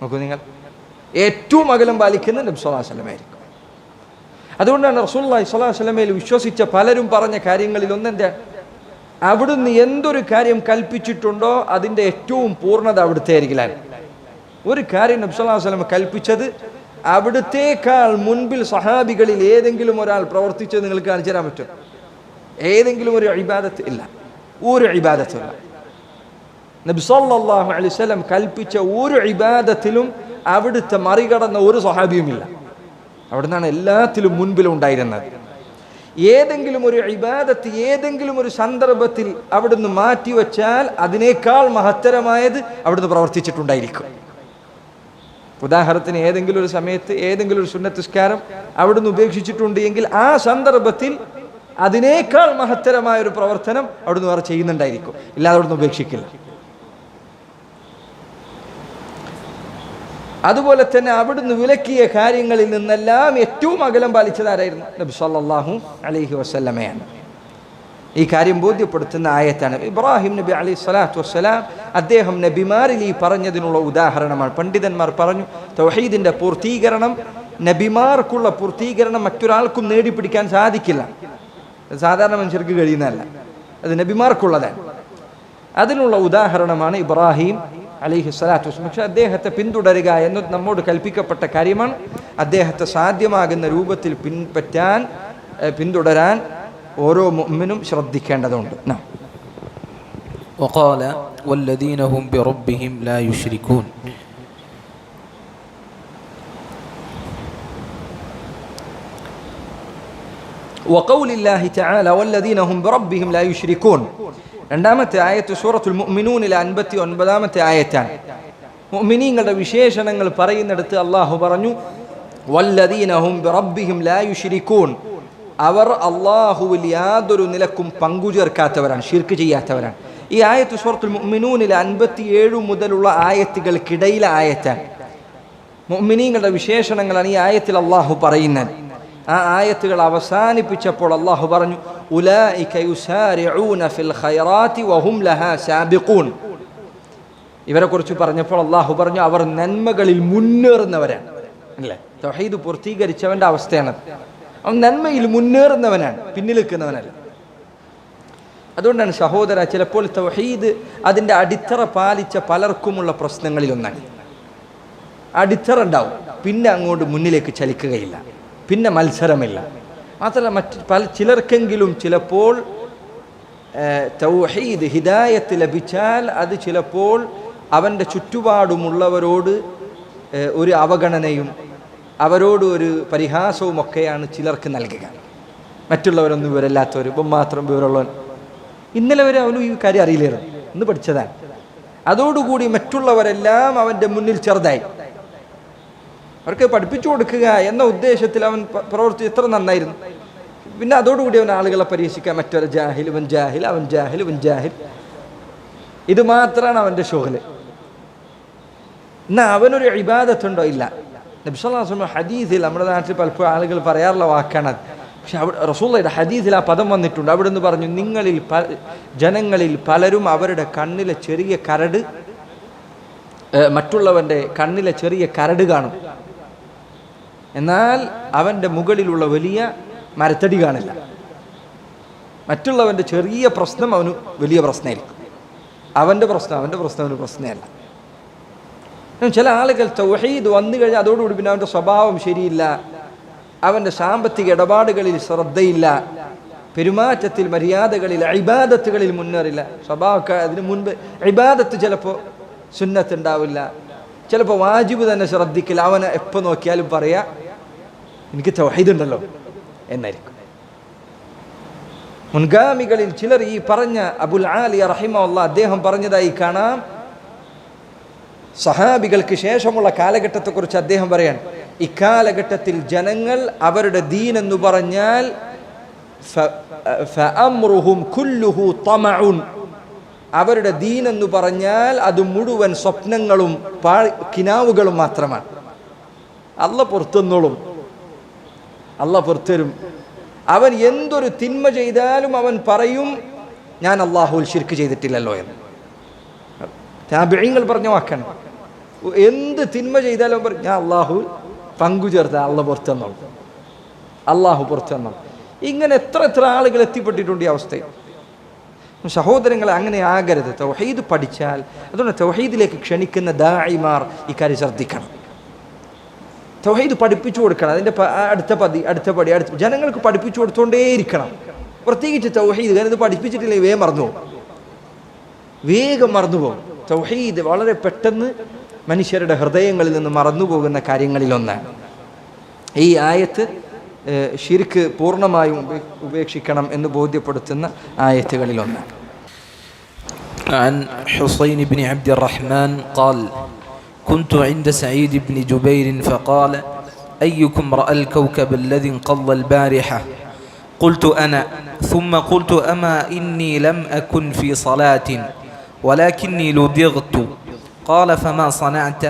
നോക്കൂ നിങ്ങൾ, ഏറ്റവും അകലം പാലിക്കുന്നത് നബി സല്ലല്ലാഹു അലൈഹി വസല്ലം ആയിരിക്കും. അതുകൊണ്ടാണ് റസൂലുള്ളാഹി സ്വല്ലല്ലാഹു അലൈഹി വസല്ലമയിൽ വിശ്വസിച്ച പലരും പറഞ്ഞ കാര്യങ്ങളിൽ ഒന്നെന്താ? അവിടുന്ന് എന്തൊരു കാര്യം കൽപ്പിച്ചിട്ടുണ്ടോ അതിൻ്റെ ഏറ്റവും പൂർണ്ണത അവിടുത്തെ ആയിരിക്കില്ല. ഒരു കാര്യം നബി സല്ലല്ലാഹു അലൈഹി വസല്ലം കൽപ്പിച്ചത് അവിടുത്തേക്കാൾ മുൻപിൽ സഹാബികളിൽ ഏതെങ്കിലും ഒരാൾ പ്രവർത്തിച്ചത് നിങ്ങൾക്ക് കാണിച്ചു തരാൻ പറ്റും? ഏതെങ്കിലും ഒരു ഇബാദത്ത് ഇല്ല, ഒരു ഇബാദത്തും ഇല്ല. നബി സല്ലല്ലാഹു അലൈഹി വസല്ലം കൽപ്പിച്ച ഒരു ഇബാദത്തിലും അവിടുത്തെ മറികടന്ന ഒരു സ്വഹാബിയുമില്ല. അവിടുന്നാണ് എല്ലാത്തിലും മുൻപിലുണ്ടായിരുന്നത്. ഏതെങ്കിലും ഒരു ഇബാദത്ത് ഏതെങ്കിലും ഒരു സന്ദർഭത്തിൽ അവിടുന്ന് മാറ്റിവെച്ചാൽ അതിനേക്കാൾ മഹത്തരമായത് അവിടുന്ന് പ്രവർത്തിച്ചിട്ടുണ്ടായിരിക്കും. ഉദാഹരണത്തിന് ഏതെങ്കിലും ഒരു സമയത്ത് ഏതെങ്കിലും ഒരു സുന്നത്ത് നിസ്കാരം അവിടുന്ന് ഉപേക്ഷിച്ചിട്ടുണ്ട് എങ്കിൽ ആ സന്ദർഭത്തിൽ അതിനേക്കാൾ മഹത്തരമായ ഒരു പ്രവർത്തനം അവിടുന്ന് വേറെ ചെയ്യുന്നുണ്ടായിരിക്കും. ഇല്ലാതെ അവിടുന്ന് ഉപേക്ഷിക്കില്ല. അതുപോലെ തന്നെ അവിടുന്ന് വിലക്കിയ കാര്യങ്ങളിൽ നിന്നെല്ലാം ഏറ്റവും അകലം പാലിച്ചതാരായിരുന്നു? നബി സല്ലല്ലാഹു അലൈഹി വസല്ലമയാണ്. ഈ കാര്യം ബോധ്യപ്പെടുത്തുന്ന ആയത്താണ്. ഇബ്രാഹിം നബി അലൈഹി സ്വലാത്തു വസ്സലാം അദ്ദേഹം നബിമാരിൽ ഈ പറഞ്ഞതിനുള്ള ഉദാഹരണമാണ്. പണ്ഡിതന്മാർ പറഞ്ഞു, തൗഹീദിന്റെ പൂർത്തീകരണം, നബിമാർക്കുള്ള പൂർത്തീകരണം മറ്റൊരാൾക്കും നേടിപ്പിടിക്കാൻ സാധിക്കില്ല. സാധാരണ മനുഷ്യർക്ക് കഴിയുന്നതല്ല, അത് നബിമാർക്കുള്ളതാണ്. അതിനുള്ള ഉദാഹരണമാണ് ഇബ്രാഹിം അലൈഹി സ്വലാത്തു വസ്സലാം. പക്ഷെ അദ്ദേഹത്തെ പിന്തുടരുക എന്നത് നമ്മോട് കൽപ്പിക്കപ്പെട്ട കാര്യമാണ്. അദ്ദേഹത്തെ സാധ്യമാകുന്ന രൂപത്തിൽ പിന്തുടരാൻ ഓരോ മുഅ്മിനും ശ്രദ്ധിക്കേണ്ടതുണ്ട്. وقال والذين هم بربهم لا يشركون. وقول الله تعالى والذين هم بربهم لا يشركون. രണ്ടാമത്തെ ആയത്ത് സൂറത്തുൽ മുഅ്മിനൂനിലെ 59-ാമത്തെ ആയത്താണ്. മുഅ്മിനീങ്ങളുടെ വിശേഷണങ്ങൾ പറയുന്നിടത്ത് അല്ലാഹു പറഞ്ഞു വല്ലദീന ഹും ബിറബ്ബിഹിം ലാ യുശ്രികൂൻ. അവർ അല്ലാഹുവിൽ യാതൊരു നിലക്കും പങ്കു ചേർക്കാത്തവരാണ്, ശിർക്ക് ചെയ്യാത്തവരാണ്. ഈ ആയത്ത് സൂറത്തുൽ മുഅ്മിനൂനിലെ 57 മുതലുള്ള ആയത്തുകൾക്കിടയിലെ ആയത്താണ്. മുഅ്മിനീങ്ങളുടെ വിശേഷണങ്ങളാണ് ഈ ആയത്തിൽ അല്ലാഹു പറയുന്നത്. ആ ആയത്തുകൾ അവസാനിപ്പിച്ചപ്പോൾ അല്ലാഹു പറഞ്ഞു ഉലൈക യുസാരിഊന ഫിൽ ഖൈറാത്തി വഹും ലഹാ സാബിഖൂൻ. ഇവരെ കുറിച്ച് പറഞ്ഞപ്പോൾ അല്ലാഹു പറഞ്ഞു അവർ നന്മകളിൽ മുന്നേറുന്നവരാണ്. അല്ലേ? തൗഹീദ് പൂർത്തീകരിച്ചവന്റെ അവസ്ഥയാണ്. അവൻ നന്മയിൽ മുന്നേറുന്നവനാണ്, പിന്നിൽ നിൽക്കുന്നവനല്ല. അതുകൊണ്ടാണ് സഹോദര, ചിലപ്പോൾ തൗഹീദ് അതിൻ്റെ അടിത്തറ പാലിച്ച പലർക്കുമുള്ള പ്രശ്നങ്ങളിലൊന്നാണ്. അടിത്തറ ഉണ്ടാവും, പിന്നെ അങ്ങോട്ട് മുന്നിലേക്ക് ചലിക്കുകയില്ല, പിന്നെ മത്സരമില്ല. മാത്രമല്ല ചിലർക്കെങ്കിലും ചിലപ്പോൾ തൗഹീദ് ഹിദായത്ത് ലഭിച്ചാൽ അത് ചിലപ്പോൾ അവൻ്റെ ചുറ്റുപാടുമുള്ളവരോട് ഒരു അവഗണനയും അവരോട് ഒരു പരിഹാസവും ഒക്കെയാണ് ചിലർക്ക് നൽകുക. മറ്റുള്ളവരൊന്നും വിവരമില്ലാത്തവർ, ഇപ്പം മാത്രം വിവരമുള്ളവൻ. ഇന്നലെ വരെ അവനും ഈ കാര്യം അറിയില്ലായിരുന്നു, ഇന്ന് പഠിച്ചതാണ്. അതോടുകൂടി മറ്റുള്ളവരെല്ലാം അവൻ്റെ മുന്നിൽ ചെറുതായി. അവർക്ക് പഠിപ്പിച്ചു കൊടുക്കുക എന്ന ഉദ്ദേശത്തിൽ അവൻ പ്രവർത്തിച്ച് എത്ര നന്നായിരുന്നു. പിന്നെ അതോടുകൂടി അവൻ ആളുകളെ പരീക്ഷിക്കാൻ, മറ്റൊരു ജാഹിൽ, ഇവൻ ജാഹിൽ, അവൻ ജാഹിൽ, ഇവൻ ജാഹിൽ. ഇത് മാത്രമാണ് അവൻ്റെ ഷോഹല്. എന്നാൽ അവനൊരു ഇബാദത്തുണ്ടോ? ഇല്ല. നബി സല്ലല്ലാഹു അലൈഹി വസല്ലം ഹദീസിൽ, നമ്മുടെ നാട്ടിൽ പലപ്പോഴും ആളുകൾ പറയാറുള്ള വാക്കാണത്, പക്ഷെ റസൂലുള്ളാഹിയുടെ ഹദീസിൽ ആ പദം വന്നിട്ടുണ്ട്. അവിടെ നിന്ന് പറഞ്ഞു, നിങ്ങളിൽ ജനങ്ങളിൽ പലരും അവരുടെ കണ്ണിലെ ചെറിയ കരട്, മറ്റുള്ളവൻ്റെ കണ്ണിലെ ചെറിയ കരട് കാണും, എന്നാൽ അവൻ്റെ മുകളിലുള്ള വലിയ മരത്തടി കാണില്ല. മറ്റുള്ളവൻ്റെ ചെറിയ പ്രശ്നം അവന് വലിയ പ്രശ്നമായിരിക്കും. അവൻ്റെ പ്രശ്നം അവന് പ്രശ്നമല്ല. ചില ആളുകൾ തൗഹീദ് വന്നു കഴിഞ്ഞാൽ അതോടുകൂടി പിന്നെ അവൻ്റെ സ്വഭാവം ശരിയില്ല, അവൻ്റെ സാമ്പത്തിക ഇടപാടുകളിൽ ശ്രദ്ധയില്ല, പെരുമാറ്റത്തിൽ മര്യാദകളിൽ ഇബാദത്തുകളിൽ മുന്നേറില്ല. സ്വഭാവമൊക്കെ അതിന് മുൻപ് ഇബാദത്ത് ചിലപ്പോൾ സുന്നത്ത് ഉണ്ടാവില്ല, ചിലപ്പോൾ വാജിബ് തന്നെ ശ്രദ്ധിക്കില്ല. അവനെ എപ്പോൾ നോക്കിയാലും പറയാ എനിക്ക് തൗഹീദ് ഉണ്ടല്ലോ എന്നായിരിക്കും. മുൻഗാമികളിൽ ചിലർ ഈ പറഞ്ഞ അബുൽ ആലിയ റഹിമഹുല്ലാഹ് അദ്ദേഹം പറഞ്ഞതായി കാണാം. സഹാബികൾക്ക് ശേഷമുള്ള കാലഘട്ടത്തെക്കുറിച്ച് അദ്ദേഹം പറയാൻ, ഇക്കാലഘട്ടത്തിൽ ജനങ്ങൾ അവരുടെ ദീൻ എന്ന് പറഞ്ഞാൽ ഫഅംറുഹും കുല്ലുഹു തമഉൻ, അവരുടെ ദീൻ എന്ന് പറഞ്ഞാൽ അത് മുഴുവൻ സ്വപ്നങ്ങളും കിനാവുകളും മാത്രമാണ്. അല്ലാഹ് പുറത്തുന്നോളും, അല്ലാഹ് പുറത്തരും. അവൻ എന്തൊരു തിന്മ ചെയ്താലും അവൻ പറയും ഞാൻ അല്ലാഹുവിൽ ശിർക്ക് ചെയ്തിട്ടില്ലല്ലോ എന്ന്. താബിഈങ്ങൾ പറഞ്ഞ വാക്കാണ്. എന്ത് തിന്മ ചെയ്താലും അവൻ പറയും ഞാൻ അല്ലാഹുവിൽ പങ്കു ചേർത്ത, അല്ലാഹ് പുറത്തുന്നോളും, അല്ലാഹു പുറത്തുന്നോളും. ഇങ്ങനെ എത്ര ആളുകൾ എത്തിപ്പെട്ടിട്ടുണ്ട് ഈ അവസ്ഥയിൽ. സഹോദരങ്ങളെ, അങ്ങനെ ആകരുത്. തൗഹീദ് പഠിച്ചാൽ, അതുകൊണ്ട് തൗഹീദിലേക്ക് ക്ഷണിക്കുന്ന ദാഇമാർ ഇക്കാര്യം ശ്രദ്ധിക്കണം. തൗഹീദ് പഠിപ്പിച്ചു കൊടുക്കണം. അതിൻ്റെ അടുത്ത പടി ജനങ്ങൾക്ക് പഠിപ്പിച്ചു കൊടുത്തുകൊണ്ടേയിരിക്കണം. പ്രത്യേകിച്ച് തൗഹീദ്, കാരണം ഇത് പഠിപ്പിച്ചിട്ടില്ലെങ്കിൽ വേഗം മറന്നുപോകും. തൗഹീദ് വളരെ പെട്ടെന്ന് മനുഷ്യരുടെ ഹൃദയങ്ങളിൽ നിന്ന് മറന്നുപോകുന്ന കാര്യങ്ങളിലൊന്നാണ്. ഈ ആയത്ത് ശിർക്ക് പൂർണ്ണമായും ഉപേക്ഷിക്കണം എന്ന് ബോധ്യപ്പെടുത്തുന്ന ആയത്തുകളിലൊന്നാണ്. عن حسين بن عبد الرحمن قال كنت عند سعيد بن جبير فقال أيكم رأى الكوكب الذي انقض البارحة؟ قلت أنا. ثم قلت أما إني لم أكن في صلاة ولكني لدغت. قال فما صنعت؟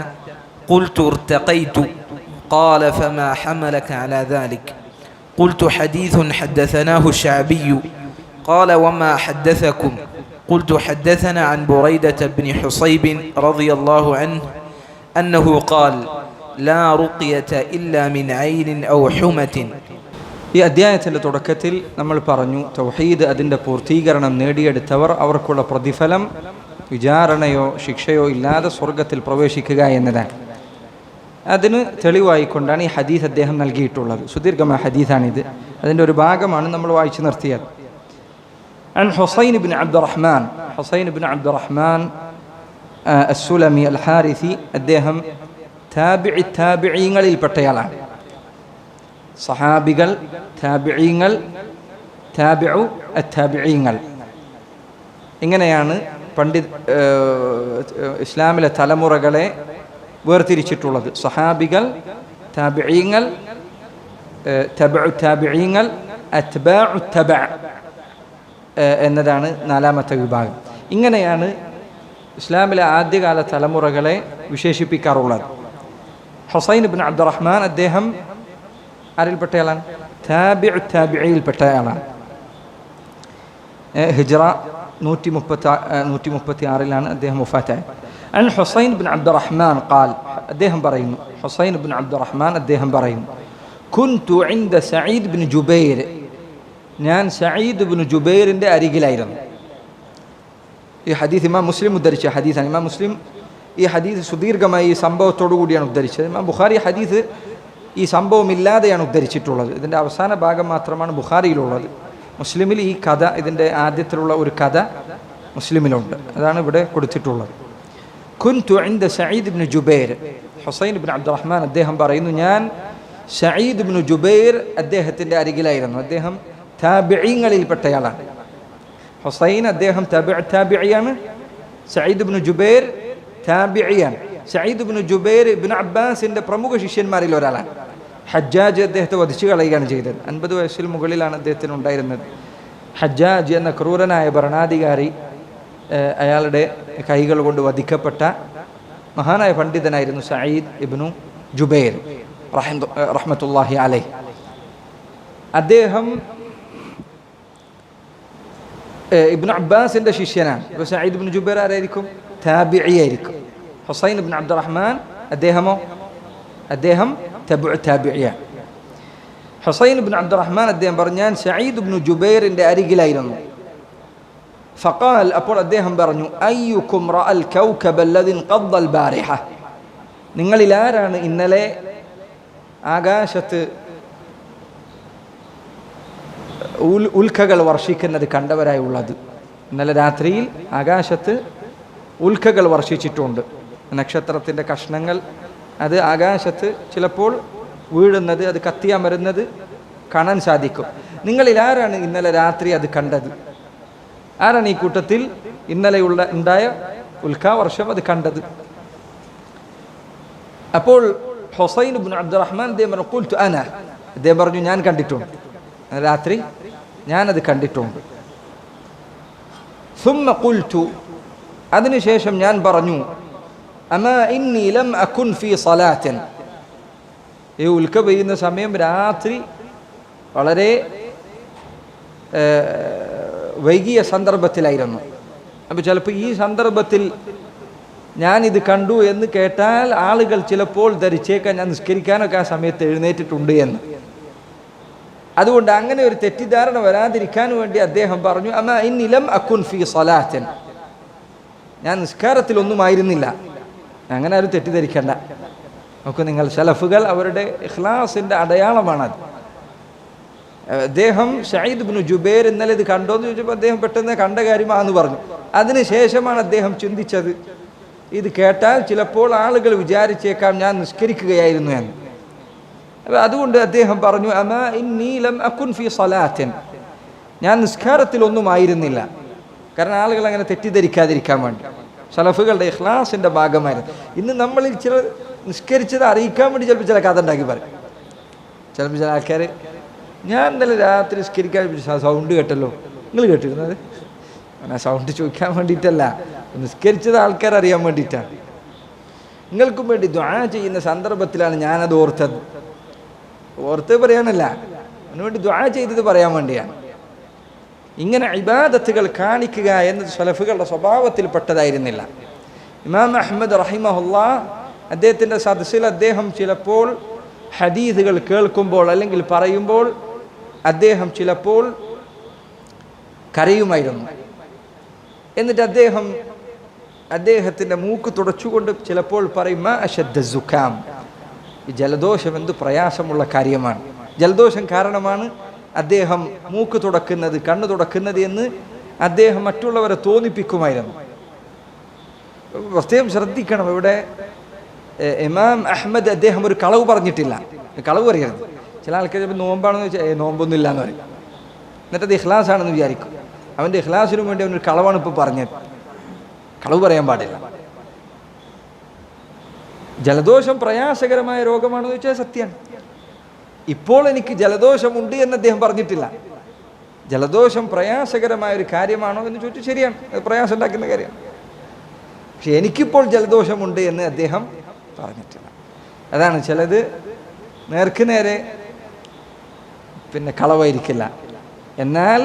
قلت ارتقيت. قال فما حملك على ذلك؟ قلت حديث حدثناه الشعبي. قال وما حدثكم؟ قلت حدثنا عن بريدة بن حصيب رضي الله عنه أنه قال لا رقية إلا من عين أو حمة. ഈ അധ്യായത്തിൻ്റെ തുടക്കത്തിൽ നമ്മൾ പറഞ്ഞു തൗഹീദ് അതിൻ്റെ പൂർത്തീകരണം നേടിയെടുത്തവർ അവർക്കുള്ള പ്രതിഫലം വിചാരണയോ ശിക്ഷയോ ഇല്ലാതെ സ്വർഗത്തിൽ പ്രവേശിക്കുക എന്നതാണ്. അതിന് തെളിവായിക്കൊണ്ടാണ് ഈ ഹദീസ് അദ്ദേഹം നൽകിയിട്ടുള്ളത്. സുദീർഘമായ ഹദീസാണിത്. അതിൻ്റെ ഒരു ഭാഗമാണ് നമ്മൾ വായിച്ചു നിർത്തിയത്. عن حسين بن عبد الرحمن حسين بن عبد الرحمن السلمي الحارثي അദ്ദേഹം താബിഈങ്ങളിൽ പെട്ടയാളാണ്. സഹാബികൾ, താബിഈങ്ങൾ, താബിഉ അത്താബിഈങ്ങൾ, ഇങ്ങനെയാണ് ഇസ്ലാമിലെ തലമുറകളെ വേർതിരിച്ചിട്ടുള്ളത്. സഹാബികൾ, താബിഈങ്ങൾ, തബഉ താബിഈങ്ങൾ, അത്ബാഉ തബഅ എന്നതാണ് നാലാമത്തെ വിഭാഗം. ഇങ്ങനെയാണ് ഇസ്ലാമിലെ ആദ്യകാല തലമുറകളെ വിശേഷിപ്പിക്കാറുള്ളത്. ഹുസൈൻ ഇബ്നു അബ്ദുറഹ്മാൻ അദ്ദേഹം ആരിൽപ്പെട്ടയാളാണ്? താബിഉ താബിഈൽപ്പെട്ടയാളാണ്. ഹിജ്റ 136 അദ്ദേഹം വഫാത്തായത്. അൻ ഹുസൈൻ ഇബ്നു അബ്ദുറഹ്മാൻ ഖാൽ, അദ്ദേഹം പറയുന്നു, ഹുസൈൻ ഇബ്നു അബ്ദുറഹ്മാൻ അദ്ദേഹം പറയുന്നു, കുൻതു ഇൻദ സഈദ് ഇബ്നു ജുബൈർ, ഞാൻ സഈദ് ഇബ്നു ജുബൈറിൻ്റെ അരികിലായിരുന്നു. ഈ ഹദീസ് ഇമാം മുസ്ലിം ഉദ്ധരിച്ച ഹദീസാണ്. ഇമാം മുസ്ലിം ഈ ഹദീസ് സുദീർഘമായി ഈ സംഭവത്തോടു കൂടിയാണ് ഉദ്ധരിച്ചത്. ഇമാം ബുഖാരി ഹദീസ് ഈ സംഭവം ഇല്ലാതെയാണ് ഉദ്ധരിച്ചിട്ടുള്ളത്. ഇതിൻ്റെ അവസാന ഭാഗം മാത്രമാണ് ബുഖാരിയിലുള്ളത്. മുസ്ലിമിൽ ഈ കഥ, ഇതിൻ്റെ ആദ്യത്തിലുള്ള ഒരു കഥ മുസ്ലിമിലുണ്ട്. അതാണ് ഇവിടെ കൊടുത്തിട്ടുള്ളത്. കുൻതു ഇൻദ സഈദ് ഇബ്നു ജുബൈർ, ഹുസൈൻ ഇബ്നു അബ്ദുറഹ്മാൻ അദ്ദേഹം പറയുന്നു, ഞാൻ സഈദ് ഇബ്നു ജുബൈർ അദ്ദേഹത്തിൻ്റെ അരികിലായിരുന്നു. അദ്ദേഹം താബിഈങ്ങളിൽപ്പെട്ടയാളാണ്. ഹുസൈൻ അദ്ദേഹം താബിഈയാണ്, സഈദ് ഇബ്നു ജുബൈർ താബിഈയാണ്. സഈദ് ഇബ്നു ജുബൈർ ഇബ്നു അബ്ബാസിൻ്റെ പ്രമുഖ ശിഷ്യന്മാരിൽ ഒരാളാണ്. ഹജ്ജാജ് അദ്ദേഹത്തെ വധിച്ചു കളയുകയാണ് ചെയ്തത്. 50 വയസ്സിൽ മുകളിലാണ് അദ്ദേഹത്തിന് ഉണ്ടായിരുന്നത്. ഹജ്ജാജ് എന്ന ക്രൂരനായ ഭരണാധികാരി അയാളുടെ കൈകൾ കൊണ്ട് വധിക്കപ്പെട്ട മഹാനായ പണ്ഡിതനായിരുന്നു സഈദ് ഇബ്നു ജുബൈർ റഹ്മത്തുള്ളാഹി അലൈഹി. അദ്ദേഹം ഇബ്നു അബ്ബാസിൻ്റെ ശിഷ്യനാണ്. ഇപ്പോൾ സഈദ് ഇബ്നു ജുബൈർ ആരായിരിക്കും? താബിഈ ആയിരിക്കും. ഹുസൈൻ ഇബ്നു അബ്ദുറഹ്മാൻ അദ്ദേഹം തബഉ താബിഈയാണ്. ഹുസൈൻ ഇബ്നു അബ്ദുറഹ്മാൻ അദ്ദേഹം പറഞ്ഞു, ഞാൻ സഈദ് ഇബ്നു ജുബൈറിൻ്റെ അരികിലായിരുന്നു. ഫഖാൽ, അപ്പോൾ അദ്ദേഹം പറഞ്ഞു, അയ്യുക്കും റഅൽ കൗകബ അല്ലദി ഖദ്ദ അൽ ബാരിഹ, നിങ്ങളിൽ ആരാണ് ഇന്നലെ ആകാശത്ത് ഉൽക്കകൾ വർഷിക്കുന്നത് കണ്ടവരായി ഉള്ളത്? ഇന്നലെ രാത്രിയിൽ ആകാശത്ത് ഉൽക്കകൾ വർഷിച്ചിട്ടുണ്ട്. നക്ഷത്രത്തിൻ്റെ കഷ്ണങ്ങൾ അത് ആകാശത്ത് ചിലപ്പോൾ വീഴുന്നത്, അത് കത്തിയമരുന്നത് കാണാൻ സാധിക്കും. നിങ്ങളിൽ ആരാണ് ഇന്നലെ രാത്രി അത് കണ്ടത്? ആരാണ് ഈ കൂട്ടത്തിൽ ഇന്നലെ ഉണ്ടായ ഉൽക്കാവർഷം അത് കണ്ടത്? അപ്പോൾ ഹുസൈൻ ഇബ്നു അബ്ദുറഹ്മാൻ അദ്ദേഹം പറഞ്ഞു, ഖുൽതു അന, അദ്ദേഹം പറഞ്ഞു, ഞാൻ കണ്ടിട്ടുണ്ട്, രാത്രി ഞാനത് കണ്ടിട്ടുണ്ട്. സുമ്മ ഖുൽതു, അതിനുശേഷം ഞാൻ പറഞ്ഞു, അമാ ഇന്നി ലം അകുൻ ഫീ സലാത്തിൻ, ഈ ഉൽക്ക പെയ്യുന്ന സമയം രാത്രി വളരെ വൈകിയ സന്ദർഭത്തിലായിരുന്നു. അപ്പോൾ ചിലപ്പോൾ ഈ സന്ദർഭത്തിൽ ഞാനിത് കണ്ടു എന്ന് കേട്ടാൽ ആളുകൾ ചിലപ്പോൾ ധരിച്ചേക്കാൻ ഞാൻ നിസ്കരിക്കാനൊക്കെ ആ സമയത്ത് എഴുന്നേറ്റിട്ടുണ്ട് എന്ന്. അതുകൊണ്ട് അങ്ങനെ ഒരു തെറ്റിദ്ധാരണ വരാതിരിക്കാൻ വേണ്ടി അദ്ദേഹം പറഞ്ഞു, അമാ ഇന്നി ലം അകുൻ ഫീ സലാത്തിൻ, ഞാൻ നിസ്കാരത്തിലൊന്നും ആയിരുന്നില്ല. അങ്ങനെ ആരും തെറ്റിദ്ധരിക്കണ്ട. നോക്കൂ നിങ്ങൾ, സലഫുകൾ അവരുടെ ഇഖ്ലാസിൻ്റെ അടയാളമാണത്. അദ്ദേഹം സഈദ് ഇബ്നു ജുബൈർ ഇന്നലെ ഇത് കണ്ടോന്ന് ചോദിച്ചപ്പോൾ അദ്ദേഹം പെട്ടെന്ന് കണ്ട കാര്യമാണെന്ന് പറഞ്ഞു. അതിനുശേഷമാണ് അദ്ദേഹം ചിന്തിച്ചത്, ഇത് കേട്ടാൽ ചിലപ്പോൾ ആളുകൾ വിചാരിച്ചേക്കാം ഞാൻ നിസ്കരിക്കുകയായിരുന്നു എന്ന്. അപ്പോൾ അതുകൊണ്ട് അദ്ദേഹം പറഞ്ഞു, അമാ ഇന്നി ലം അകുൻ ഫീ സലാത്തിൻ, ഞാൻ നിസ്കാരത്തിലൊന്നും ആയിരുന്നില്ല. കാരണം ആളുകൾ അങ്ങനെ തെറ്റിദ്ധരിക്കാതിരിക്കാൻ വേണ്ടി സലഫുകളുടെ ഇഖ്ലാസിൻ്റെ ഭാഗമായിരുന്നു. ഇന്ന് നമ്മളിൽ ചില നിസ്കരിച്ചത് അറിയിക്കാൻ വേണ്ടി ചിലപ്പോൾ ചില കഥ ഉണ്ടാക്കി പറയും. ചിലപ്പോൾ ചില ആൾക്കാർ, ഞാൻ ഇന്നലെ രാത്രി നിസ്കരിക്കാൻ സൗണ്ട് കേട്ടല്ലോ, നിങ്ങൾ കേട്ടിരുന്നത്? ആ സൗണ്ട് ചോദിക്കാൻ വേണ്ടിയിട്ടല്ല, നിസ്കരിച്ചത് ആൾക്കാർ അറിയാൻ വേണ്ടിയിട്ടാണ്. നിങ്ങൾക്കും വേണ്ടി ദുആ ചെയ്യുന്ന സന്ദർഭത്തിലാണ് ഞാനത് ഓർത്ത് പറയാനല്ല, അതിനുവേണ്ടി ദുആ ചെയ്തത് പറയാൻ വേണ്ടിയാണ്. ഇങ്ങനെ ഇബാദത്തുകൾ കാണിക്കുക എന്നത് സലഫുകളുടെ സ്വഭാവത്തിൽപ്പെട്ടതായിരുന്നില്ല. ഇമാം അഹ്മദ് റഹിമഹുല്ലാ അദ്ദേഹത്തിൻ്റെ സദസ്സിൽ അദ്ദേഹം ചിലപ്പോൾ ഹദീസുകൾ കേൾക്കുമ്പോൾ അല്ലെങ്കിൽ പറയുമ്പോൾ അദ്ദേഹം ചിലപ്പോൾ കരയുമായിരുന്നു. എന്നിട്ട് അദ്ദേഹത്തിൻ്റെ മൂക്ക് തുടച്ചുകൊണ്ട് ചിലപ്പോൾ പറയും, മാ അശദ്ദ സുഖാം, ഈ ജലദോഷം എന്ത് പ്രയാസമുള്ള കാര്യമാണ്, ജലദോഷം കാരണമാണ് അദ്ദേഹം മൂക്ക് തുടക്കുന്നത്, കണ്ണ് തുടക്കുന്നത് എന്ന് അദ്ദേഹം മറ്റുള്ളവരെ തോന്നിപ്പിക്കുമായിരുന്നു. പ്രത്യേകം ശ്രദ്ധിക്കണം, ഇവിടെ ഇമാം അഹ്മദ് അദ്ദേഹം ഒരു കളവ് പറഞ്ഞിട്ടില്ല. കളവ് പറയരുത്. ചില ആൾക്കാർ നോമ്പാണെന്ന് വെച്ചാൽ നോമ്പൊന്നും ഇല്ല എന്ന് പറയും, എന്നിട്ടത് ഇഖ്ലാസ് ആണെന്ന് വിചാരിക്കും. അവൻ്റെ ഇഖ്ലാസിനു വേണ്ടി അവനൊരു കളവാണ് ഇപ്പോൾ പറഞ്ഞത്. കളവ് പറയാൻ പാടില്ല. ജലദോഷം പ്രയാസകരമായ രോഗമാണെന്ന് വെച്ചാൽ സത്യമാണ്. ഇപ്പോൾ എനിക്ക് ജലദോഷമുണ്ട് എന്ന് അദ്ദേഹം പറഞ്ഞിട്ടില്ല. ജലദോഷം പ്രയാസകരമായ ഒരു കാര്യമാണോ എന്ന് ചോദിച്ചാൽ ശരിയാണ്, അത് പ്രയാസം ഉണ്ടാക്കുന്ന കാര്യമാണ്. പക്ഷെ എനിക്കിപ്പോൾ ജലദോഷമുണ്ട് എന്ന് അദ്ദേഹം പറഞ്ഞിട്ടില്ല. അതാണ് ചിലത് നേർക്ക് നേരെ കളവായിരിക്കില്ല, എന്നാൽ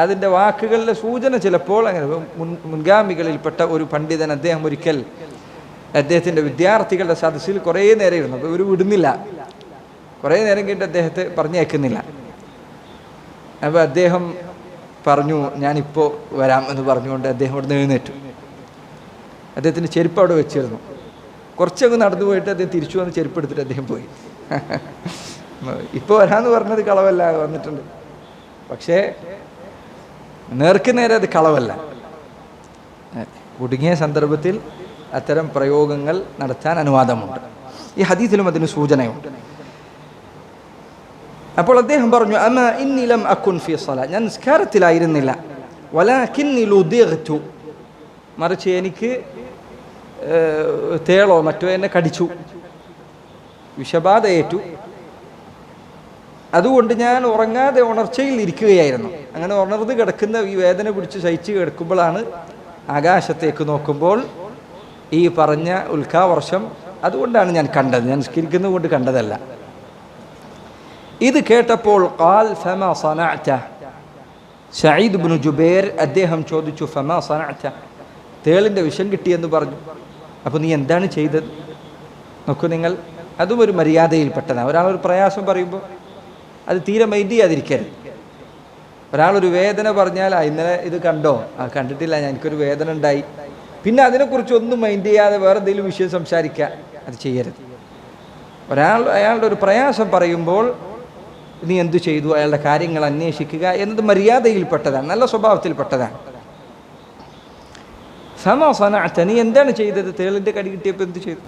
അതിൻ്റെ വാക്കുകളിലെ സൂചന ചിലപ്പോൾ അങ്ങനെ. മുൻഗാമികളിൽപ്പെട്ട ഒരു പണ്ഡിതൻ, അദ്ദേഹം ഒരിക്കൽ അദ്ദേഹത്തിൻ്റെ വിദ്യാർത്ഥികളുടെ സദസ്സിൽ കുറേ നേരം ഇരുന്നു. അപ്പോൾ ഇവർ വിടുന്നില്ല, കുറേ നേരം കഴിഞ്ഞിട്ട് അദ്ദേഹത്തെ പറഞ്ഞയക്കുന്നില്ല. അപ്പോൾ അദ്ദേഹം പറഞ്ഞു, ഞാനിപ്പോൾ വരാം എന്ന് പറഞ്ഞുകൊണ്ട് അദ്ദേഹം ഇവിടെ നിന്ന് എഴുന്നേറ്റു. അദ്ദേഹത്തിൻ്റെ ചെരുപ്പ് അവിടെ വെച്ചിരുന്നു. കുറച്ചങ്ങ് നടന്നു പോയിട്ട് അദ്ദേഹം തിരിച്ചു വന്ന് ചെരുപ്പ് എടുത്തിട്ട് അദ്ദേഹം പോയി. ഇപ്പോൾ വരാമെന്ന് പറഞ്ഞത് കളവല്ല, വന്നിട്ടുണ്ട്. പക്ഷേ നേർക്ക് നേരെ അത് കളവല്ല. കുടുങ്ങിയ സന്ദർഭത്തിൽ അത്തരം പ്രയോഗങ്ങൾ നടത്താൻ അനുവാദമുണ്ട്. ഈ ഹദീസിലും അതിന് സൂചനയുണ്ട്. അപ്പോൾ അദ്ദേഹം പറഞ്ഞു, അമാ ഇന്നി ലം അകുൻ ഫീ സ്വലാ, ഞാൻ നിസ്കാരത്തിലായിരുന്നില്ല. വലാകിന്നി ലുദിഗ്തു, മറിച്ച് എനിക്ക് തേളോ മറ്റോ എന്നെ കടിച്ചു, വിഷബാധ ഏറ്റു. അതുകൊണ്ട് ഞാൻ ഉറങ്ങാതെ ഉണർച്ചയിൽ ഇരിക്കുകയായിരുന്നു. അങ്ങനെ ഉണർന്ന് കിടക്കുന്ന ഈ വേദന പിടിച്ച് സഹിച്ച് കിടക്കുമ്പോഴാണ് ആകാശത്തേക്ക് നോക്കുമ്പോൾ ഈ പറഞ്ഞ ഉൽക്കാവർഷം, അതുകൊണ്ടാണ് ഞാൻ കണ്ടത്, ഞാൻ നിസ്കരിക്കുന്നത് കൊണ്ട് കണ്ടതല്ല. ഇത് കേട്ടപ്പോൾ ഖാൽ ഫമാ സനഅത, സഈദ് ഇബ്നു ജുബൈർ അദ്ദേഹം ചോദിച്ചു, ഫമാ സനഅത, തേളിൻ്റെ വിഷം കിട്ടിയെന്ന് പറഞ്ഞു. അപ്പോൾ നീ എന്താണ് ചെയ്തത്? നോക്കൂ നിങ്ങൾ, അതും ഒരു മര്യാദയിൽപ്പെട്ടതാണ്. ഒരാളൊരു പ്രയാസം പറയുമ്പോൾ അത് തീരെ മൈൻഡ് ചെയ്യാതിരിക്കരുത്. ഒരാളൊരു വേദന പറഞ്ഞാൽ, ഇന്നലെ ഇത് കണ്ടോ? കണ്ടിട്ടില്ല, എനിക്കൊരു വേദന ഉണ്ടായി. പിന്നെ അതിനെക്കുറിച്ച് ഒന്നും മൈൻഡ് ചെയ്യാതെ വേറെ എന്തെങ്കിലും വിഷയം സംസാരിക്കുക, അത് ചെയ്യരുത്. അയാളുടെ ഒരു പ്രയാസം പറയുമ്പോൾ നീ എന്തു ചെയ്തു, അയാളുടെ കാര്യങ്ങൾ അന്വേഷിക്കുക എന്നത് മര്യാദയിൽപ്പെട്ടതാണ്, നല്ല സ്വഭാവത്തിൽപ്പെട്ടതാണ്. ഫമാ സനഅത, നീ എന്താണ് ചെയ്തത്? തേളിൻ്റെ കടി കിട്ടിയപ്പോൾ എന്ത് ചെയ്തു?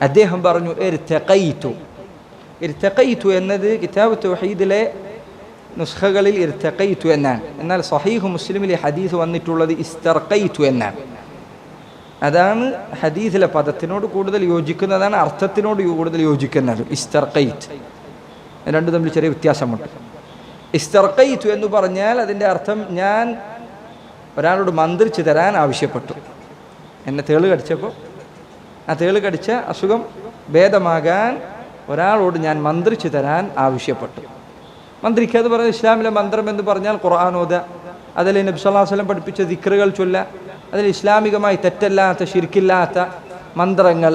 അദ്ദേഹം പറഞ്ഞു, ഇർതഖൈതു. ഇർതഖൈതു എന്നത് കിതാബ് തൗഹീദിലെ നുസ്ഖകളിൽ ഇർതഖൈതു എന്നാണ്. എന്നാൽ സഹീഹ് മുസ്ലിമിലെ ഹദീസ് വന്നിട്ടുള്ളത് ഇസ്തർഖൈതു എന്നാണ്. അതാണ് ഹദീസിലെ പദത്തിനോട് കൂടുതൽ യോജിക്കുന്നതാണ്, അർത്ഥത്തിനോട് കൂടുതൽ യോജിക്കുന്നത്. ഇസ്തർഖൈത് രണ്ടും തമ്മിൽ ചെറിയ വ്യത്യാസമുണ്ട്. ഇസ്തർഖൈതു എന്ന് പറഞ്ഞാൽ അതിൻ്റെ അർത്ഥം ഞാൻ ഒരാളോട് മന്ത്രിച്ച് തരാൻ ആവശ്യപ്പെട്ടു. എന്നെ തേള് കടിച്ചപ്പോൾ ആ തേള് കടിച്ച അസുഖം ഭേദമാകാൻ ഒരാളോട് ഞാൻ മന്ത്രിച്ച് തരാൻ ആവശ്യപ്പെട്ടു. മന്ത്രിക്കുക എന്ന് പറഞ്ഞാൽ ഇസ്ലാമിലെ മന്ത്രം എന്ന് പറഞ്ഞാൽ ഖുർആൻ ഓതുക, അതിൽ നബി സല്ലല്ലാഹു അലൈഹി വസല്ലം പഠിപ്പിച്ച ദിക്റുകൾ ചൊല്ലുക, അതിൽ ഇസ്ലാമികമായി തെറ്റല്ലാത്ത ശിർക്കില്ലാത്ത മന്ത്രങ്ങൾ,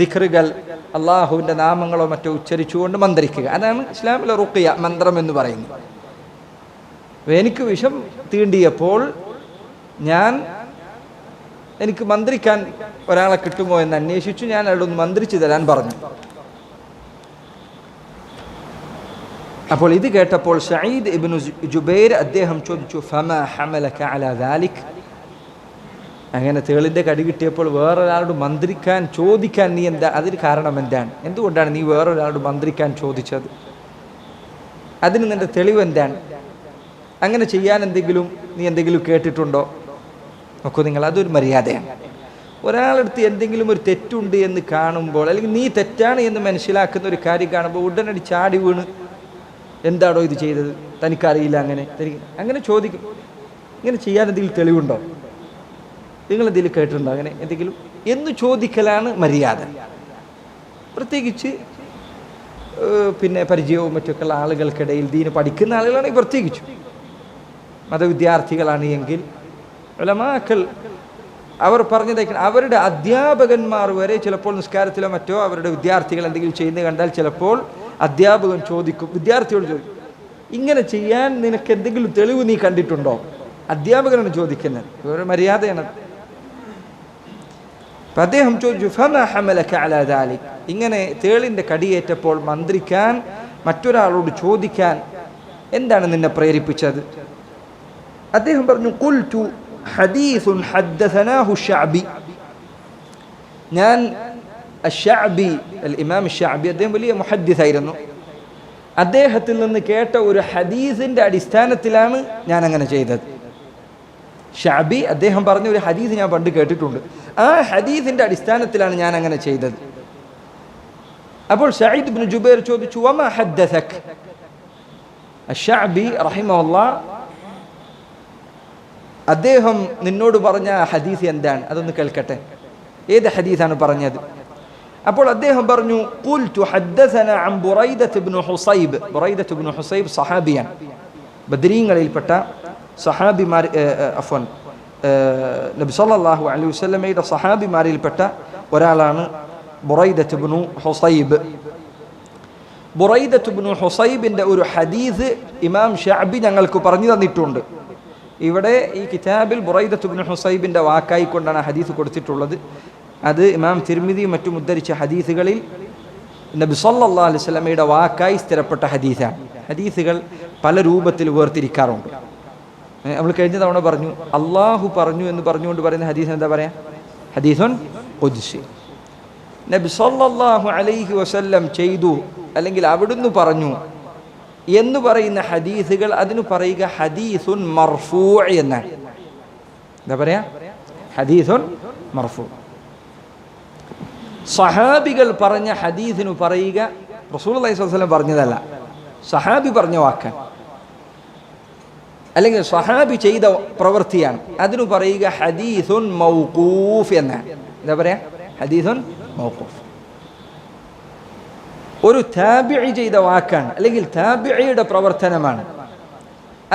ദിക്റുകൾ, അള്ളാഹുവിൻ്റെ നാമങ്ങളോ മറ്റോ ഉച്ചരിച്ചുകൊണ്ട് മന്ത്രിക്കുക, അതാണ് ഇസ്ലാമിലെ റുഖിയ മന്ത്രം എന്ന് പറയുന്നത്. എനിക്ക് വിഷം തീണ്ടിയപ്പോൾ എനിക്ക് മന്ത്രിക്കാൻ ഒരാളെ കിട്ടുമോ എന്ന് അന്വേഷിച്ചു. ഞാൻ അയാളൊന്ന് മന്ത്രിച്ചു തരാൻ പറഞ്ഞു. അപ്പോൾ ഇത് കേട്ടപ്പോൾ സഈദ് ഇബ്നു ജുബൈർ അദ്ദേഹം ചോദിച്ചു, ഫമാ ഹമലക അലാ ദാലിക്, അങ്ങനെ തേളിൻ്റെ കടി കിട്ടിയപ്പോൾ വേറൊരാളോട് മന്ത്രിക്കാൻ ചോദിക്കാൻ നീ എന്താ, അതിന് കാരണം എന്താണ്? എന്തുകൊണ്ടാണ് നീ വേറൊരാളോട് മന്ത്രിക്കാൻ ചോദിച്ചത്? അതിന് നിൻ്റെ തെളിവ് എന്താണ്? അങ്ങനെ ചെയ്യാൻ നീ എന്തെങ്കിലും കേട്ടിട്ടുണ്ടോ? നോക്കൂ നിങ്ങൾ, അതൊരു മര്യാദയാണ്. ഒരാളടുത്ത് എന്തെങ്കിലും ഒരു തെറ്റുണ്ട് എന്ന് കാണുമ്പോൾ, അല്ലെങ്കിൽ നീ തെറ്റാണ് എന്ന് മനസ്സിലാക്കുന്ന ഒരു കാര്യം കാണുമ്പോൾ ഉടനടി ചാടി വീണ് എന്താണോ ഇത് ചെയ്തത്, തനിക്കറിയില്ല, അങ്ങനെ ചോദിക്കും. ഇങ്ങനെ ചെയ്യാൻ എന്തെങ്കിലും തെളിവുണ്ടോ? നിങ്ങളെന്തെങ്കിലും കേട്ടിട്ടുണ്ടോ അങ്ങനെ എന്തെങ്കിലും എന്ന് ചോദിക്കലാണ് മര്യാദ. പ്രത്യേകിച്ച് പരിചയവും മറ്റൊക്കെ ഉള്ള ആളുകൾക്കിടയിൽ, ദീന് പഠിക്കുന്ന ആളുകളാണെങ്കിൽ പ്രത്യേകിച്ചു, മതവിദ്യാർത്ഥികളാണ് എങ്കിൽ ഉലമാക്കൾ അവർ പറഞ്ഞതേക്കണം. അവരുടെ അധ്യാപകന്മാർ വരെ ചിലപ്പോൾ നിസ്കാരത്തിലോ മറ്റോ അവരുടെ വിദ്യാർത്ഥികൾ എന്തെങ്കിലും ചെയ്യുന്നത് കണ്ടാൽ ചിലപ്പോൾ അധ്യാപകൻ ചോദിക്കും, വിദ്യാർത്ഥിയോട് ചോദിക്കും, ഇങ്ങനെ ചെയ്യാൻ നിനക്ക് എന്തെങ്കിലും തെളിവ് നീ കണ്ടിട്ടുണ്ടോ? അധ്യാപകനാണ് ചോദിക്കുന്നത്. ഇവരുടെ മര്യാദയാണ്. അപ്പം അദ്ദേഹം ചോദിച്ചു, ഫമാ ഹമലക അലാ ദാലിക്, ഇങ്ങനെ തേളിൻ്റെ കടിയേറ്റപ്പോൾ മന്ത്രിക്കാൻ, മറ്റൊരാളോട് ചോദിക്കാൻ എന്താണ് നിന്നെ പ്രേരിപ്പിച്ചത്? അദ്ദേഹം പറഞ്ഞു, ഖുൽതു ഹദീസുൻ ഹദ്ദസനാഹു ശഅബി, ഞാൻ അശ്ശഅബി, ഇമാം ശഅബി, അദ്ദേഹം വലിയ മുഹദ്ദിസായിരുന്നു. അദ്ദേഹത്തിൽ നിന്ന് കേട്ട ഒരു ഹദീസിൻ്റെ അടിസ്ഥാനത്തിലാണ് ഞാൻ അങ്ങനെ ചെയ്തത്. ശഅബി അദ്ദേഹം പറഞ്ഞ ഒരു ഹദീസ് ഞാൻ പണ്ട് കേട്ടിട്ടുണ്ട്, ആ ഹദീസിൻ്റെ അടിസ്ഥാനത്തിലാണ് ഞാൻ അങ്ങനെ ചെയ്തത്. അപ്പോൾ സഈദ് ഇബ്നു ജുബൈർ ചോദിച്ചു, വമാ ഹദ്ദസക്? അശ്ശഅബി റഹിമഹുല്ലാഹ്, അദ്ദേഹം നിന്നോട് പറഞ്ഞ ഹദീസ് എന്താണ്, അതൊന്ന് കേൾക്കട്ടെ, ഏത് ഹദീസാണ് പറഞ്ഞത്? അപ്പോൾ അദ്ദേഹം പറഞ്ഞു, ഖുൽതു ഹദ്ദസനാ അൻ ബുറൈദത്ത് ഇബ്നു ഹുസൈബ്. ബുറൈദത്ത് ഇബ്നു ഹുസൈബ് സഹാബിയാണ്, ബദരീങ്ങളിൽപ്പെട്ട സഹാബിമാർ, നബി സല്ലല്ലാഹു അലൈഹി വസല്ലമയുടെ സഹാബിമാരിൽപ്പെട്ട ഒരാളാണ് ബുറൈദത്ത് ഇബ്നു ഹുസൈബ്. ബുറൈദത്ത് ഇബ്നു ഹുസൈബിൻ്റെ ഒരു ഹദീസ് ഇമാം ശഅബി ഞങ്ങൾക്ക് പറഞ്ഞു തന്നിട്ടുണ്ട്. ഇവിടെ ഈ കിതാബിൽ ബുറൈദത്ത് ഇബ്നു ഹുസൈബിൻ്റെ വാക്കായി കൊണ്ടാണ് ഹദീസ് കൊടുത്തിട്ടുള്ളത്. അത് ഇമാം തിർമിദി മറ്റും ഉദ്ധരിച്ച ഹദീസുകളിൽ നബി സല്ലല്ലാഹു അലൈഹി വസല്ലമയുടെ വാക്കായി സ്ഥിരപ്പെട്ട ഹദീസാണ്. ഹദീസുകൾ പല രൂപത്തിൽ വേർതിരിക്കാറുണ്ട്. നമ്മൾ കഴിഞ്ഞ തവണ പറഞ്ഞു, അള്ളാഹു പറഞ്ഞു എന്ന് പറഞ്ഞുകൊണ്ട് പറയുന്ന ഹദീസ് എന്താ പറയാ? ഹദീസുൻ ഖുദ്സി. നബി സല്ലല്ലാഹു അലൈഹി വസല്ലം ചെയ്തു അല്ലെങ്കിൽ അവിടുന്ന് പറഞ്ഞു എന്ന് പറയുന്ന ഹദീസുകൾ, അതിന് പറയുക ഹദീസുൻ മർഫൂ എന്നാണ്. എന്താ പറയാ? ഹദീസുൻ മർഫൂ. സഹാബികൾ പറഞ്ഞ ഹദീസിന് പറയുക റസൂലുള്ളാഹി സ്വല്ലല്ലാഹു അലൈഹി വസല്ലം പറഞ്ഞതല്ല, സഹാബി പറഞ്ഞ വാക്കാണ്, അല്ലെങ്കിൽ സഹാബി ചെയ്ത പ്രവൃത്തിയാണ്. അതിന് പറയുക ഹദീസുൻ മൗഖൂഫ് എന്നാണ്. എന്താ പറയാ? ഹദീസുൻ മൗഖൂഫ്. ഒരു താബിഈ ചെയ്ത വാക്കാണ്, അല്ലെങ്കിൽ താബിഈയുടെ പ്രവർത്തനമാണ്.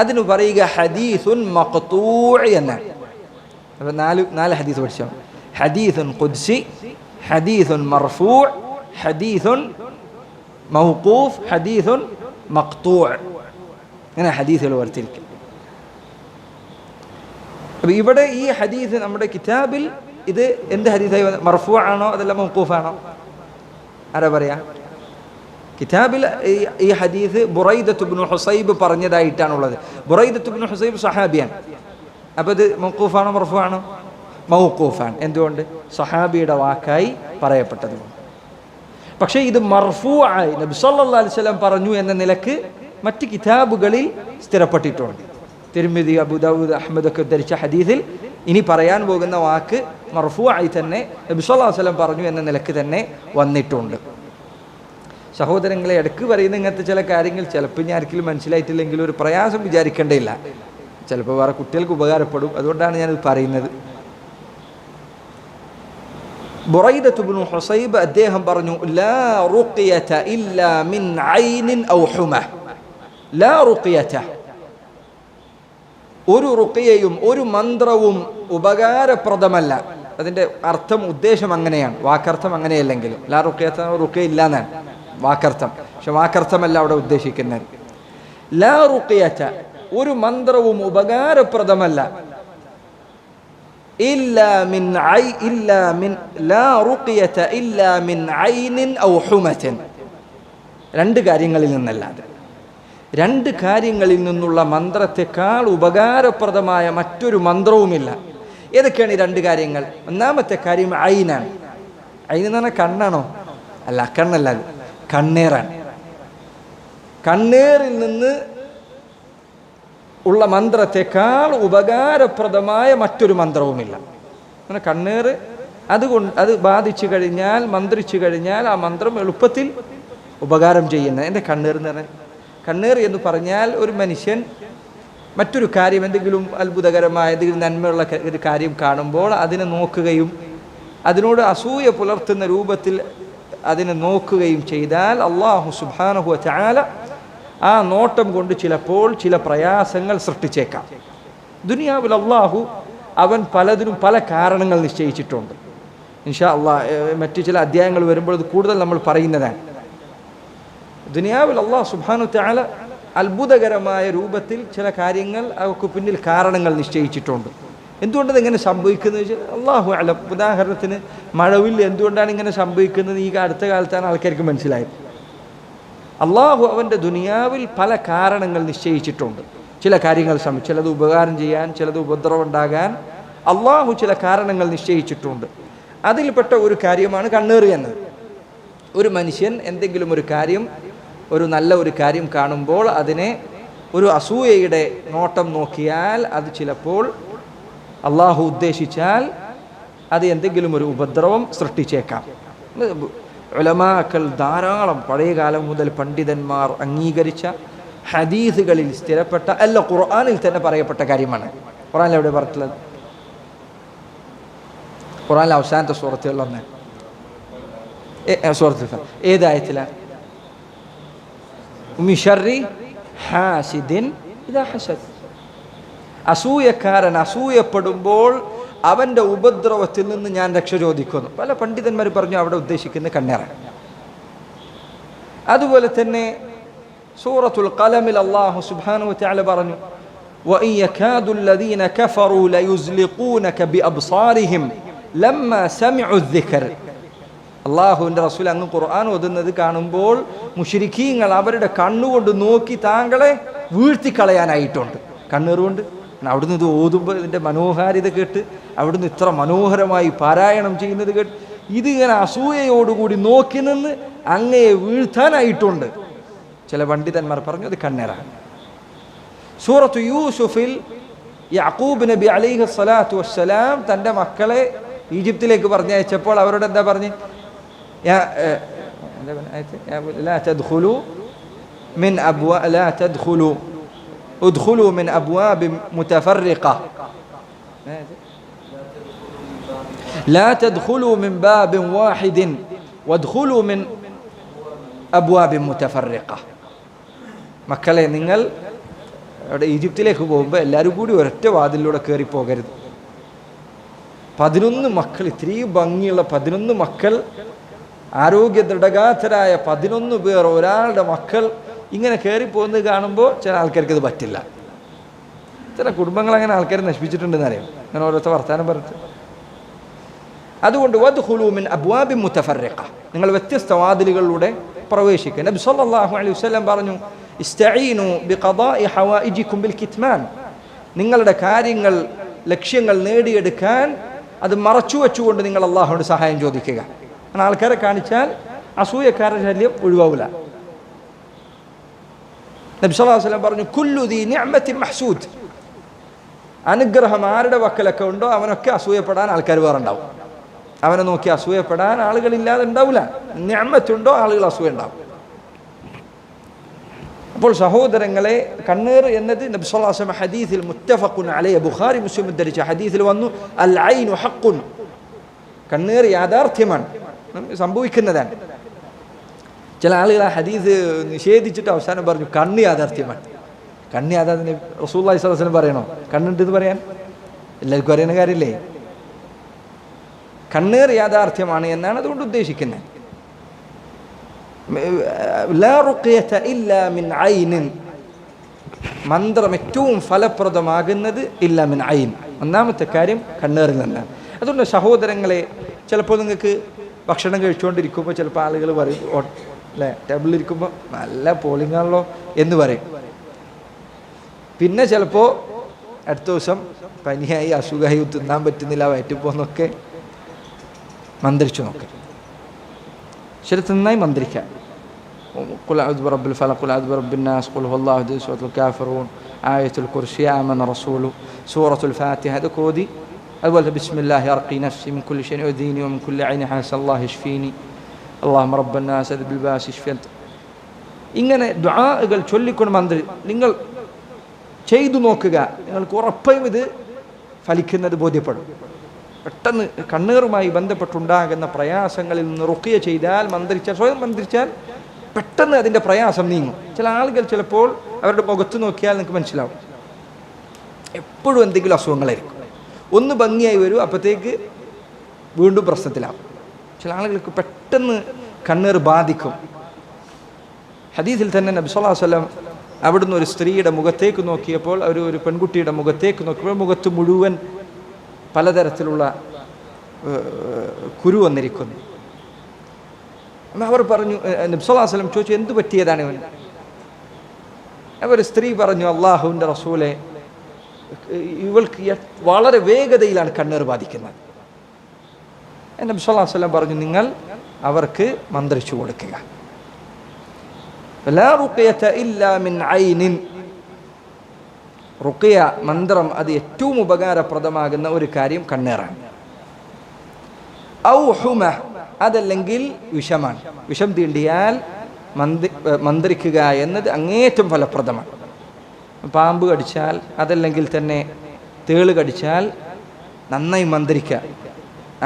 അതിന് പറയുക ഹദീസുൻ മഖ്തൂഅ് എന്നാണ്. അപ്പോൾ നാല് ഹദീസ് പഠിച്ചോ: ഹദീസുൻ ഖുദ്സി, ഹദീസുൻ മർഫൂഅ്, ഹദീസുൻ മൗഖൂഫ്, ഹദീസുൻ മഖ്തൂഅ്. ഇങ്ങനെ ഹദീസുകൾ വർത്തിരിക്കും. അപ്പോൾ ഇവിടെ ഈ ഹദീസ് നമ്മുടെ കിതാബിൽ ഇത് എന്ത് ഹദീസായി? മർഫൂഅ് ആണോ അതല്ല മൗഖൂഫാണോ? ആരാ പറയാ? കിതാബിൽ ഈ ഹദീസ് ബുറൈദത്ത് ഇബ്നു ഹുസൈബ് പറഞ്ഞതായിട്ടാണുള്ളത്. ബുറൈദത്ത് ഇബ്നു ഹുസൈബ് സഹാബിയാണ്. അപ്പോൾ ഇത് മൗഖൂഫാണോ മർഫൂഅാണോ? മൗഖൂഫാണ്. എന്തുകൊണ്ട്? സഹാബിയുടെ വാക്കായി പറയപ്പെട്ടത്. പക്ഷേ ഇത് മർഫൂഅായി നബി സല്ലല്ലാഹു അലൈഹി വസല്ലം പറഞ്ഞു എന്ന നിലക്ക് മറ്റ് കിതാബുകളിൽ സ്ഥിരപ്പെട്ടിട്ടുണ്ട്. തിർമിദി, അബൂദാവൂദ്, അഹ്മദ് ഒക്കെ ഉദ്ധരിച്ച ഹദീസിൽ ഇനി പറയാൻ പോകുന്ന വാക്ക് മർഫൂഅായി തന്നെ നബി സല്ലല്ലാഹു അലൈഹി വസല്ലം പറഞ്ഞു എന്ന നിലക്ക് തന്നെ വന്നിട്ടുണ്ട്. സഹോദരങ്ങളെ, ഇടയ്ക്ക് പറയുന്ന ഇങ്ങനത്തെ ചില കാര്യങ്ങൾ ചിലപ്പോൾ ഇനി ആർക്കെങ്കിലും മനസ്സിലായിട്ടില്ലെങ്കിലും ഒരു പ്രയാസം വിചാരിക്കേണ്ടയില്ല. ചിലപ്പോൾ വേറെ കുട്ടികൾക്ക് ഉപകാരപ്പെടും. അതുകൊണ്ടാണ് ഞാനിത് പറയുന്നത്. ബുറൈദത്ത് ഇബ്നു ഹുസൈബ് അദ്ദേഹം പറഞ്ഞു, ലാ റുഖിയത ഇല്ലാ മിൻ ഐനിൻ ഔ ഹുമ. ലാ റുഖിയത, ഒരു റുഖിയയും ഒരു മന്ത്രവും ഉപകാരപ്രദമല്ല. അതിൻ്റെ അർത്ഥം, ഉദ്ദേശം അങ്ങനെയാണ്. വാക്കർത്ഥം അങ്ങനെയല്ലെങ്കിലും ലാ റുഖിയത, റുഖിയ ഇല്ല എന്നാണ് വാക്കർത്ഥം. പക്ഷെ വാക്കർത്ഥമല്ല അവിടെ ഉദ്ദേശിക്കുന്നത്. ലാ റുഖിയത, ഒരു മന്ത്രവും ഉപകാരപ്രദമല്ല. ഇല്ലാ മിൻ ലാ റുഖിയത ഇല്ലാ മിൻ ഐനിൻ ഔ ഹുമതൻ. രണ്ട് കാര്യങ്ങളിൽ നിന്നല്ലാതെ, രണ്ട് കാര്യങ്ങളിൽ നിന്നുള്ള മന്ത്രത്തെക്കാൾ ഉപകാരപ്രദമായ മറ്റൊരു മന്ത്രവുമില്ല. ഏതൊക്കെയാണ് ഈ രണ്ട് കാര്യങ്ങൾ? ഒന്നാമത്തെ കാര്യം ഐനാണ്. ഐൻ എന്ന് പറഞ്ഞാൽ കണ്ണാണോ? അല്ല, കണ്ണല്ല, കണ്ണേറാണ്. കണ്ണേറിൽ നിന്ന് ഉള്ള മന്ത്രത്തെക്കാൾ ഉപകാരപ്രദമായ മറ്റൊരു മന്ത്രവുമില്ല. അങ്ങനെ കണ്ണേറ് അത് ബാധിച്ചു കഴിഞ്ഞാൽ, മന്ത്രിച്ചു കഴിഞ്ഞാൽ ആ മന്ത്രം എളുപ്പത്തിൽ ഉപകാരം ചെയ്യുന്നത്. എൻ്റെ കണ്ണേർ എന്ന് പറഞ്ഞാൽ, കണ്ണേർ എന്ന് പറഞ്ഞാൽ ഒരു മനുഷ്യൻ മറ്റൊരു കാര്യം, എന്തെങ്കിലും അത്ഭുതകരമായ എന്തെങ്കിലും നന്മയുള്ള ഒരു കാര്യം കാണുമ്പോൾ അതിനെ നോക്കുകയും അതിനോട് അസൂയ പുലർത്തുന്ന രൂപത്തിൽ അതിനെ നോക്കുകയും ചെയ്താൽ അല്ലാഹു സുബ്ഹാനഹു വ തആല ആ നോട്ടം കൊണ്ട് ചിലപ്പോൾ ചില പ്രയാസങ്ങൾ സൃഷ്ടിച്ചേക്കാം. ദുനിയാവിൽ അല്ലാഹു അവൻ പലതിനും പല കാരണങ്ങൾ നിശ്ചയിച്ചിട്ടുണ്ട്. ഇൻഷാ അല്ലാഹ് മറ്റു ചില അധ്യായങ്ങൾ വരുമ്പോൾ അത് കൂടുതൽ നമ്മൾ പറയുന്നതാണ്. ദുനിയാവിൽ അല്ലാഹു സുബ്ഹാനഹു വ തആല അത്ഭുതകരമായ രൂപത്തിൽ ചില കാര്യങ്ങൾ അവർക്ക് പിന്നിൽ കാരണങ്ങൾ നിശ്ചയിച്ചിട്ടുണ്ട്. എന്തുകൊണ്ടത് എങ്ങനെ സംഭവിക്കുന്നത് വെച്ചാൽ അല്ലാഹു അലം. ഉദാഹരണത്തിന് മഴവിൽ എന്തുകൊണ്ടാണ് ഇങ്ങനെ സംഭവിക്കുന്നത് ഈ അടുത്ത കാലത്താണ് ആൾക്കാർക്ക് മനസ്സിലായത്. അള്ളാഹു അവൻ്റെ ദുനിയാവിൽ പല കാരണങ്ങൾ നിശ്ചയിച്ചിട്ടുണ്ട്. ചില കാര്യങ്ങൾ ചിലത് ഉപകാരം ചെയ്യാൻ, ചിലത് ഉപദ്രവം ഉണ്ടാകാൻ അള്ളാഹു ചില കാരണങ്ങൾ നിശ്ചയിച്ചിട്ടുണ്ട്. അതിൽപ്പെട്ട ഒരു കാര്യമാണ് കണ്ണേറ് എന്നത്. ഒരു മനുഷ്യൻ എന്തെങ്കിലും ഒരു കാര്യം, ഒരു നല്ല ഒരു കാര്യം കാണുമ്പോൾ അതിനെ ഒരു അസൂയയുടെ നോട്ടം നോക്കിയാൽ അത് ചിലപ്പോൾ അള്ളാഹു ഉദ്ദേശിച്ചാൽ അത് എന്തെങ്കിലും ഒരു ഉപദ്രവം സൃഷ്ടിച്ചേക്കാം. ഉലമാക്കൾ ധാരാളം പഴയകാലം മുതൽ പണ്ഡിതന്മാർ അംഗീകരിച്ച ഹദീസുകളിൽ സ്ഥിരപ്പെട്ട, അല്ല ഖുർആനിൽ തന്നെ പറയപ്പെട്ട കാര്യമാണ്. ഖുർആനിൽ എവിടെ പറഞ്ഞിട്ടുള്ളത്? ഖുർആനിലെ അവസാനത്തെ സൂറത്തുകളിലൊന്ന്, സൂറത്തുൽ ഏതായത്തിലാണ്? മിൻ ശർരി ഹാസിദിൻ ഇദാ ഹസദ്. അസൂയക്കാരൻ അസൂയപ്പെടുമ്പോൾ അവൻ്റെ ഉപദ്രവത്തിൽ നിന്ന് ഞാൻ രക്ഷ ചോദിക്കുന്നു. പല പണ്ഡിതന്മാർ പറഞ്ഞു അവിടെ ഉദ്ദേശിക്കുന്ന കണ്ണേറാണ്. അതുപോലെ തന്നെ സൂറത്തുൽ ഖലമിൽ അല്ലാഹു സുബ്ഹാനഹു വ തആല പറഞ്ഞു, വഇൻ യകാദു അൽദീന കഫറൂ ലയുസ്ലിഖൂനക ബിഅബ്സാരിഹിം ലമ്മാ സമിഉ الذിക്ർ. അല്ലാഹുവിൻ്റെ റസൂൽ അങ്ങ് ഖുർആൻ ഓതുന്നത് കാണുമ്പോൾ മുശ്രിക്കീങ്ങൾ അവരുടെ കണ്ണുകൊണ്ട് നോക്കി താങ്കളെ വീഴ്ത്തിക്കളയാനായിട്ടുണ്ട്. കണ്ണേറുകൊണ്ട് അവിടുന്ന് ഇത് ഓതുമ്പോൾ ഇതിൻ്റെ മനോഹാരിത കേട്ട്, അവിടുന്ന് ഇത്ര മനോഹരമായി പാരായണം ചെയ്യുന്നത് കേട്ട് ഇതിങ്ങനെ അസൂയയോടുകൂടി നോക്കി നിന്ന് അങ്ങയെ വീഴ്ത്താനായിട്ടുണ്ട്. ചില പണ്ഡിതന്മാർ പറഞ്ഞു അത് കണ്ണേറാണ്. സൂറത്തു യൂസുഫിൽ യാക്കൂബ് നബി അലൈഹി സ്വലാത്തു വസ്സലാം തൻ്റെ മക്കളെ ഈജിപ്തിലേക്ക് പറഞ്ഞയച്ചപ്പോൾ അവരോട് എന്താ പറഞ്ഞു? ادخلوا من أبواب متفرقة لا تدخلوا من باب واحد وادخلوا من أبواب متفرقة. മക്കളെ, നിങ്ങൾ അവിടെ ഈജിപ്തിലേക്ക് പോകുമ്പോൾ എല്ലാവരും കൂടി ഒരൊറ്റ വാതിലൂടെ കയറി പോകരുത്. 11 മക്കൾ, ഇത്രയും ഭംഗിയുള്ള 11 മക്കൾ, ആരോഗ്യ ദൃഢഗാത്രരായ 11 പേർ, ഒരാളുടെ മക്കൾ ഇങ്ങനെ കയറി പോകുന്നത് കാണുമ്പോൾ ചില ആൾക്കാർക്ക് ഇത് പറ്റില്ല. ചില കുടുംബങ്ങൾ അങ്ങനെ ആൾക്കാർ നശിപ്പിച്ചിട്ടുണ്ടെന്ന് അറിയാം, അങ്ങനെ ഓരോരുത്തർ വർത്താനം പറഞ്ഞിട്ട്. അതുകൊണ്ട് വദ്ഖുലൂ മിൻ അബ്വാബിൻ മുതഫർരിഖ, നിങ്ങൾ വ്യത്യസ്ത വാതിലുകളിലൂടെ പ്രവേശിക്കുക. നബി സല്ലല്ലാഹു അലൈഹി വസല്ലം പറഞ്ഞു, ഇസ്തഈനു ബിഖദാഇ ഹവായിജികും ബിൽ കിത്മാൻ, നിങ്ങളുടെ കാര്യങ്ങൾ, ലക്ഷ്യങ്ങൾ നേടിയെടുക്കാൻ അത് മറച്ചു വെച്ചുകൊണ്ട് നിങ്ങൾ അല്ലാഹുവിനോട് സഹായം ചോദിക്കുക. അങ്ങനെ ആൾക്കാരെ കാണിച്ചാൽ അസൂയക്കാരുടെ ശല്യം ഒഴിവാവില്ല. നബി സല്ലല്ലാഹു അലൈഹി വസല്ലം പറഞ്ഞു, കുല്ലു ദീ നിഅമത്തിൻ മഹ്സൂദ്, അനുഗ്രഹം ആരുടെ വക്കലൊക്കെ ഉണ്ടോ അവനൊക്കെ അസൂയപ്പെടാൻ ആൾക്കാർ വേറെ ഉണ്ടാവും. അവനെ നോക്കി അസൂയപ്പെടാൻ ആളുകളില്ലാതെ ഉണ്ടാവില്ല. നിഅമത്തുണ്ടോ ആളുകൾ അസൂയ ഉണ്ടാവും. അപ്പോൾ സഹോദരങ്ങളെ, കണ്ണേർ എന്നത് നബി സല്ലല്ലാഹു അലൈഹി വസല്ലം ഹദീസിൽ മുത്തഫഖുൻ അലൈഹി, ബുഖാരി മുസ്ലിം ഉദ്ധരിച്ച ഹദീസിൽ വന്നു, അൽ ഐനു ഹഖ്ഖുൻ, കണ്ണേർ യാഥാർത്ഥ്യമാണ്, സംഭവിക്കുന്നതാണ്. ചില ആളുകൾ ആ ഹദീസ് നിഷേധിച്ചിട്ട് അവസാനം പറഞ്ഞു കണ്ണ് യാഥാർത്ഥ്യമാണ്. കണ്ണ് യാഥാർത്ഥ്യം റസൂലുള്ളാഹി സ്വല്ലല്ലാഹു അലൈഹി വസല്ലം പറയണോ? കണ്ണുണ്ടെന്ന് പറയാൻ എല്ലാവർക്കും അറിയുന്ന കാര്യമില്ലേ? കണ്ണേർ യാഥാർത്ഥ്യമാണ് എന്നാണ് അതുകൊണ്ട് ഉദ്ദേശിക്കുന്നത്. ലാ റുഖ്യത ഇല്ലാ മിൻ ഐനിൻ, മന്ത്രം ഏറ്റവും ഫലപ്രദമാകുന്നത് ഇല്ലാ മിൻ ഐൻ, ഒന്നാമത്തെ കാര്യം കണ്ണേറിൽ നിന്നാണ്. അതുകൊണ്ട് സഹോദരങ്ങളെ, ചിലപ്പോൾ നിങ്ങൾക്ക് ഭക്ഷണം കഴിച്ചുകൊണ്ടിരിക്കുമ്പോൾ ചിലപ്പോൾ ആളുകൾ പറയും, അല്ലേ, ടേബിളിലിരിക്കുമ്പോൾ നല്ല പോളിംഗ് ആണല്ലോ എന്ന് പറയും. പിന്നെ ചിലപ്പോൾ അടുത്ത ദിവസം പനിയായി, അസുഖമായി, തിന്നാൻ പറ്റുന്നില്ല, വയറ്റിപ്പോന്നൊക്കെ മന്ത്രിച്ചു നോക്കാം. ശരി, നന്നായി മന്ത്രിക്കാം. ഖുൽ അഊദു ബിറബ്ബിൽ ഫലഖ്, ഖുൽ അഊദു ബിറബ്ബിൻ നാസ്, ഖുൽ ഹുവല്ലാഹു അഹദ്, സൂറത്തുൽ കാഫിറൂൻ, ആയത്തുൽ കുർസി, ആമന റസൂലു, സൂറത്തുൽ ഫാത്തിഹ, അതൊക്കെ ഓതി. അതുപോലെ ബിസ്മില്ലാഹി അർഖി നഫ്സി മിൻ കുല്ലി ശൈഇൻ യുദീനി വമിൻ കുല്ലി ഐനി ഹാസ അല്ലാഹു യശ്ഫീനി അല്ലാഹുമ്മ റബ്ബൻ നാസ് അദ്ബിൽ ബാസ് യശ്ഫി. ഇങ്ങനെ ദുആകൾ ചൊല്ലിക്കൊണ്ട് മന്ത്രി നിങ്ങൾ ചെയ്തു നോക്കുക. നിങ്ങൾക്ക് ഉറപ്പായും ഇത് ഫലിക്കുന്നത് ബോധ്യപ്പെടും. പെട്ടെന്ന് കണ്ണീറുമായി ബന്ധപ്പെട്ടുണ്ടാകുന്ന പ്രയാസങ്ങളിൽ നിന്ന് റുഖിയ ചെയ്താൽ, മന്ത്രിച്ചാൽ, സ്വയം മന്ത്രിച്ചാൽ പെട്ടെന്ന് അതിൻ്റെ പ്രയാസം നീങ്ങും. ചില ആളുകൾ ചിലപ്പോൾ അവരുടെ മുഖത്ത് നോക്കിയാൽ നിങ്ങൾക്ക് മനസ്സിലാവും, എപ്പോഴും എന്തെങ്കിലും അസുഖങ്ങളായിരിക്കും. ഒന്ന് ഭംഗിയായി വരും, അപ്പോഴത്തേക്ക് വീണ്ടും പ്രശ്നത്തിലാവും. ചില ആളുകൾക്ക് പെട്ടെന്ന് കണ്ണീർ ബാധിക്കും. ഹദീസിൽ തന്നെ നബി സല്ലല്ലാഹു അലൈഹി വസല്ലം അവിടുന്ന് ഒരു സ്ത്രീയുടെ മുഖത്തേക്ക് നോക്കിയപ്പോൾ, ഒരു പെൺകുട്ടിയുടെ മുഖത്തേക്ക് നോക്കിയപ്പോൾ മുഖത്ത് മുഴുവൻ പലതരത്തിലുള്ള കുരു വന്നിരിക്കുന്നു. അവർ പറഞ്ഞു, നബി സല്ലല്ലാഹു അലൈഹി വസല്ലം ചോദിച്ചു, എന്ത് പറ്റിയതാണ് ഇവൻ? അവർ സ്ത്രീ പറഞ്ഞു, അള്ളാഹുവിൻ്റെ റസൂലെ, ഇവൾക്ക് വളരെ വേഗതയിലാണ് കണ്ണീർ ബാധിക്കുന്നത്. നബി സല്ലല്ലാഹു അലൈഹി വസല്ലം പറഞ്ഞു, നിങ്ങൾ അവർക്ക് മന്ത്രിച്ചു കൊടുക്കുക. ലാ റുഖിയത ഇല്ലാ മിൻ ഐനിൻ. റുഖിയ മന്ത്രം അത് ഏറ്റവും ഉപകാരപ്രദമാകുന്ന ഒരു കാര്യം കണ്ണീറാണ്. ഔ ഹുമ, അതല്ലെങ്കിൽ വിഷമാണ്. വിഷം തീണ്ടിയാൽ മന്ത്രിക്കുക എന്നത് അങ്ങേറ്റം ഫലപ്രദമാണ്. പാമ്പ് കടിച്ചാൽ, അതല്ലെങ്കിൽ തന്നെ തേള് കടിച്ചാൽ നന്നായി മന്ത്രിക്കുക.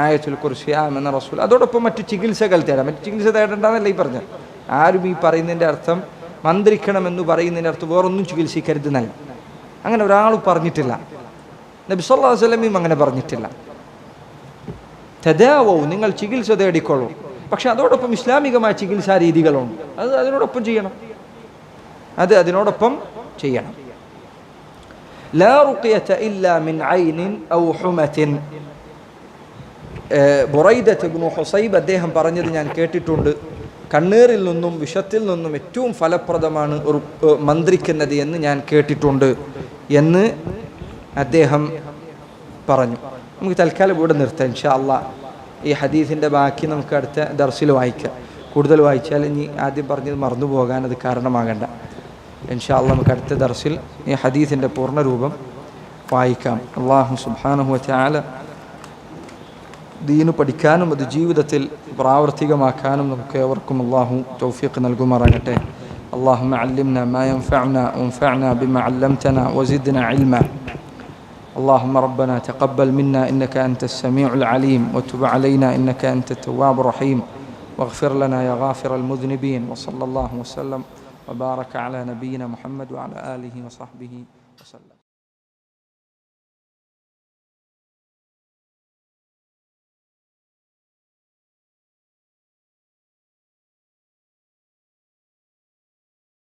ആയത്തുൽ കുർസി, ആമന റസൂൽ. അതോടൊപ്പം മറ്റു ചികിത്സകൾ തേടാം. മറ്റു ചികിത്സ തേടേണ്ടതല്ല ഈ പറഞ്ഞത്. ആരും ഈ പറയുന്നതിൻ്റെ അർത്ഥം, മന്ത്രിക്കണമെന്ന് പറയുന്നതിൻ്റെ അർത്ഥം വേറൊന്നും ചികിത്സിക്കരുത് എന്നല്ല. അങ്ങനെ ഒരാൾ പറഞ്ഞിട്ടില്ല. നബി സല്ലല്ലാഹു അലൈഹി വസല്ലം അങ്ങനെ പറഞ്ഞിട്ടില്ല. തദാവൂ, നിങ്ങൾ ചികിത്സ തേടിക്കൊള്ളൂ. പക്ഷെ അതോടൊപ്പം ഇസ്ലാമികമായ ചികിത്സാ രീതികളുണ്ട്. അതിനോടൊപ്പം ചെയ്യണം. അതിനോടൊപ്പം ചെയ്യണം. ലാ റുഖിയത ഇല്ലാ മിൻ ഐനിൻ ഔ ഹുമത്തിൻ. ബുറൈദത്ത് ഇബ്നു ഹുസൈബ് അദ്ദേഹം പറഞ്ഞത് ഞാൻ കേട്ടിട്ടുണ്ട്, കണ്ണീറിൽ നിന്നും വിഷത്തിൽ നിന്നും ഏറ്റവും ഫലപ്രദമാണ് മന്ത്രിക്കുന്നത് എന്ന് ഞാൻ കേട്ടിട്ടുണ്ട് എന്ന് അദ്ദേഹം പറഞ്ഞു. നമുക്ക് തൽക്കാലം ഇവിടെ നിർത്താം. ഇൻഷാ അല്ലാഹ് ഈ ഹദീസിൻ്റെ ബാക്കി നമുക്ക് അടുത്ത ദർസിൽ വായിക്കാം. കൂടുതൽ വായിച്ചാൽ ഇനി ആദ്യം പറഞ്ഞത് മറന്നു പോകാൻ അത് കാരണമാകണ്ട. ഇൻഷാ അല്ലാഹ് നമുക്ക് അടുത്ത ദർസിൽ ഈ ഹദീസിൻ്റെ പൂർണ്ണരൂപം വായിക്കാം. അല്ലാഹു സുബ്ഹാനഹു വ തആല ദീന് പഠിക്കാനും അത് ജീവിതത്തിൽ പ്രാവർത്തികമാക്കാനും നമുക്ക് ഏവർക്കും അല്ലാഹു തൗഫീഖ് നൽകുമാറാകട്ടെ. اللهم علمنا ما ينفعنا وانفعنا بما علمتنا وزدنا علما. اللهم ربنا تقبل منا إنك أنت السميع العليم وتب علينا إنك أنت التواب الرحيم واغفر لنا يا غافر المذنبين. وصلى الله وسلم وبارك على نبينا محمد وعلى آله وصحبه وسلم.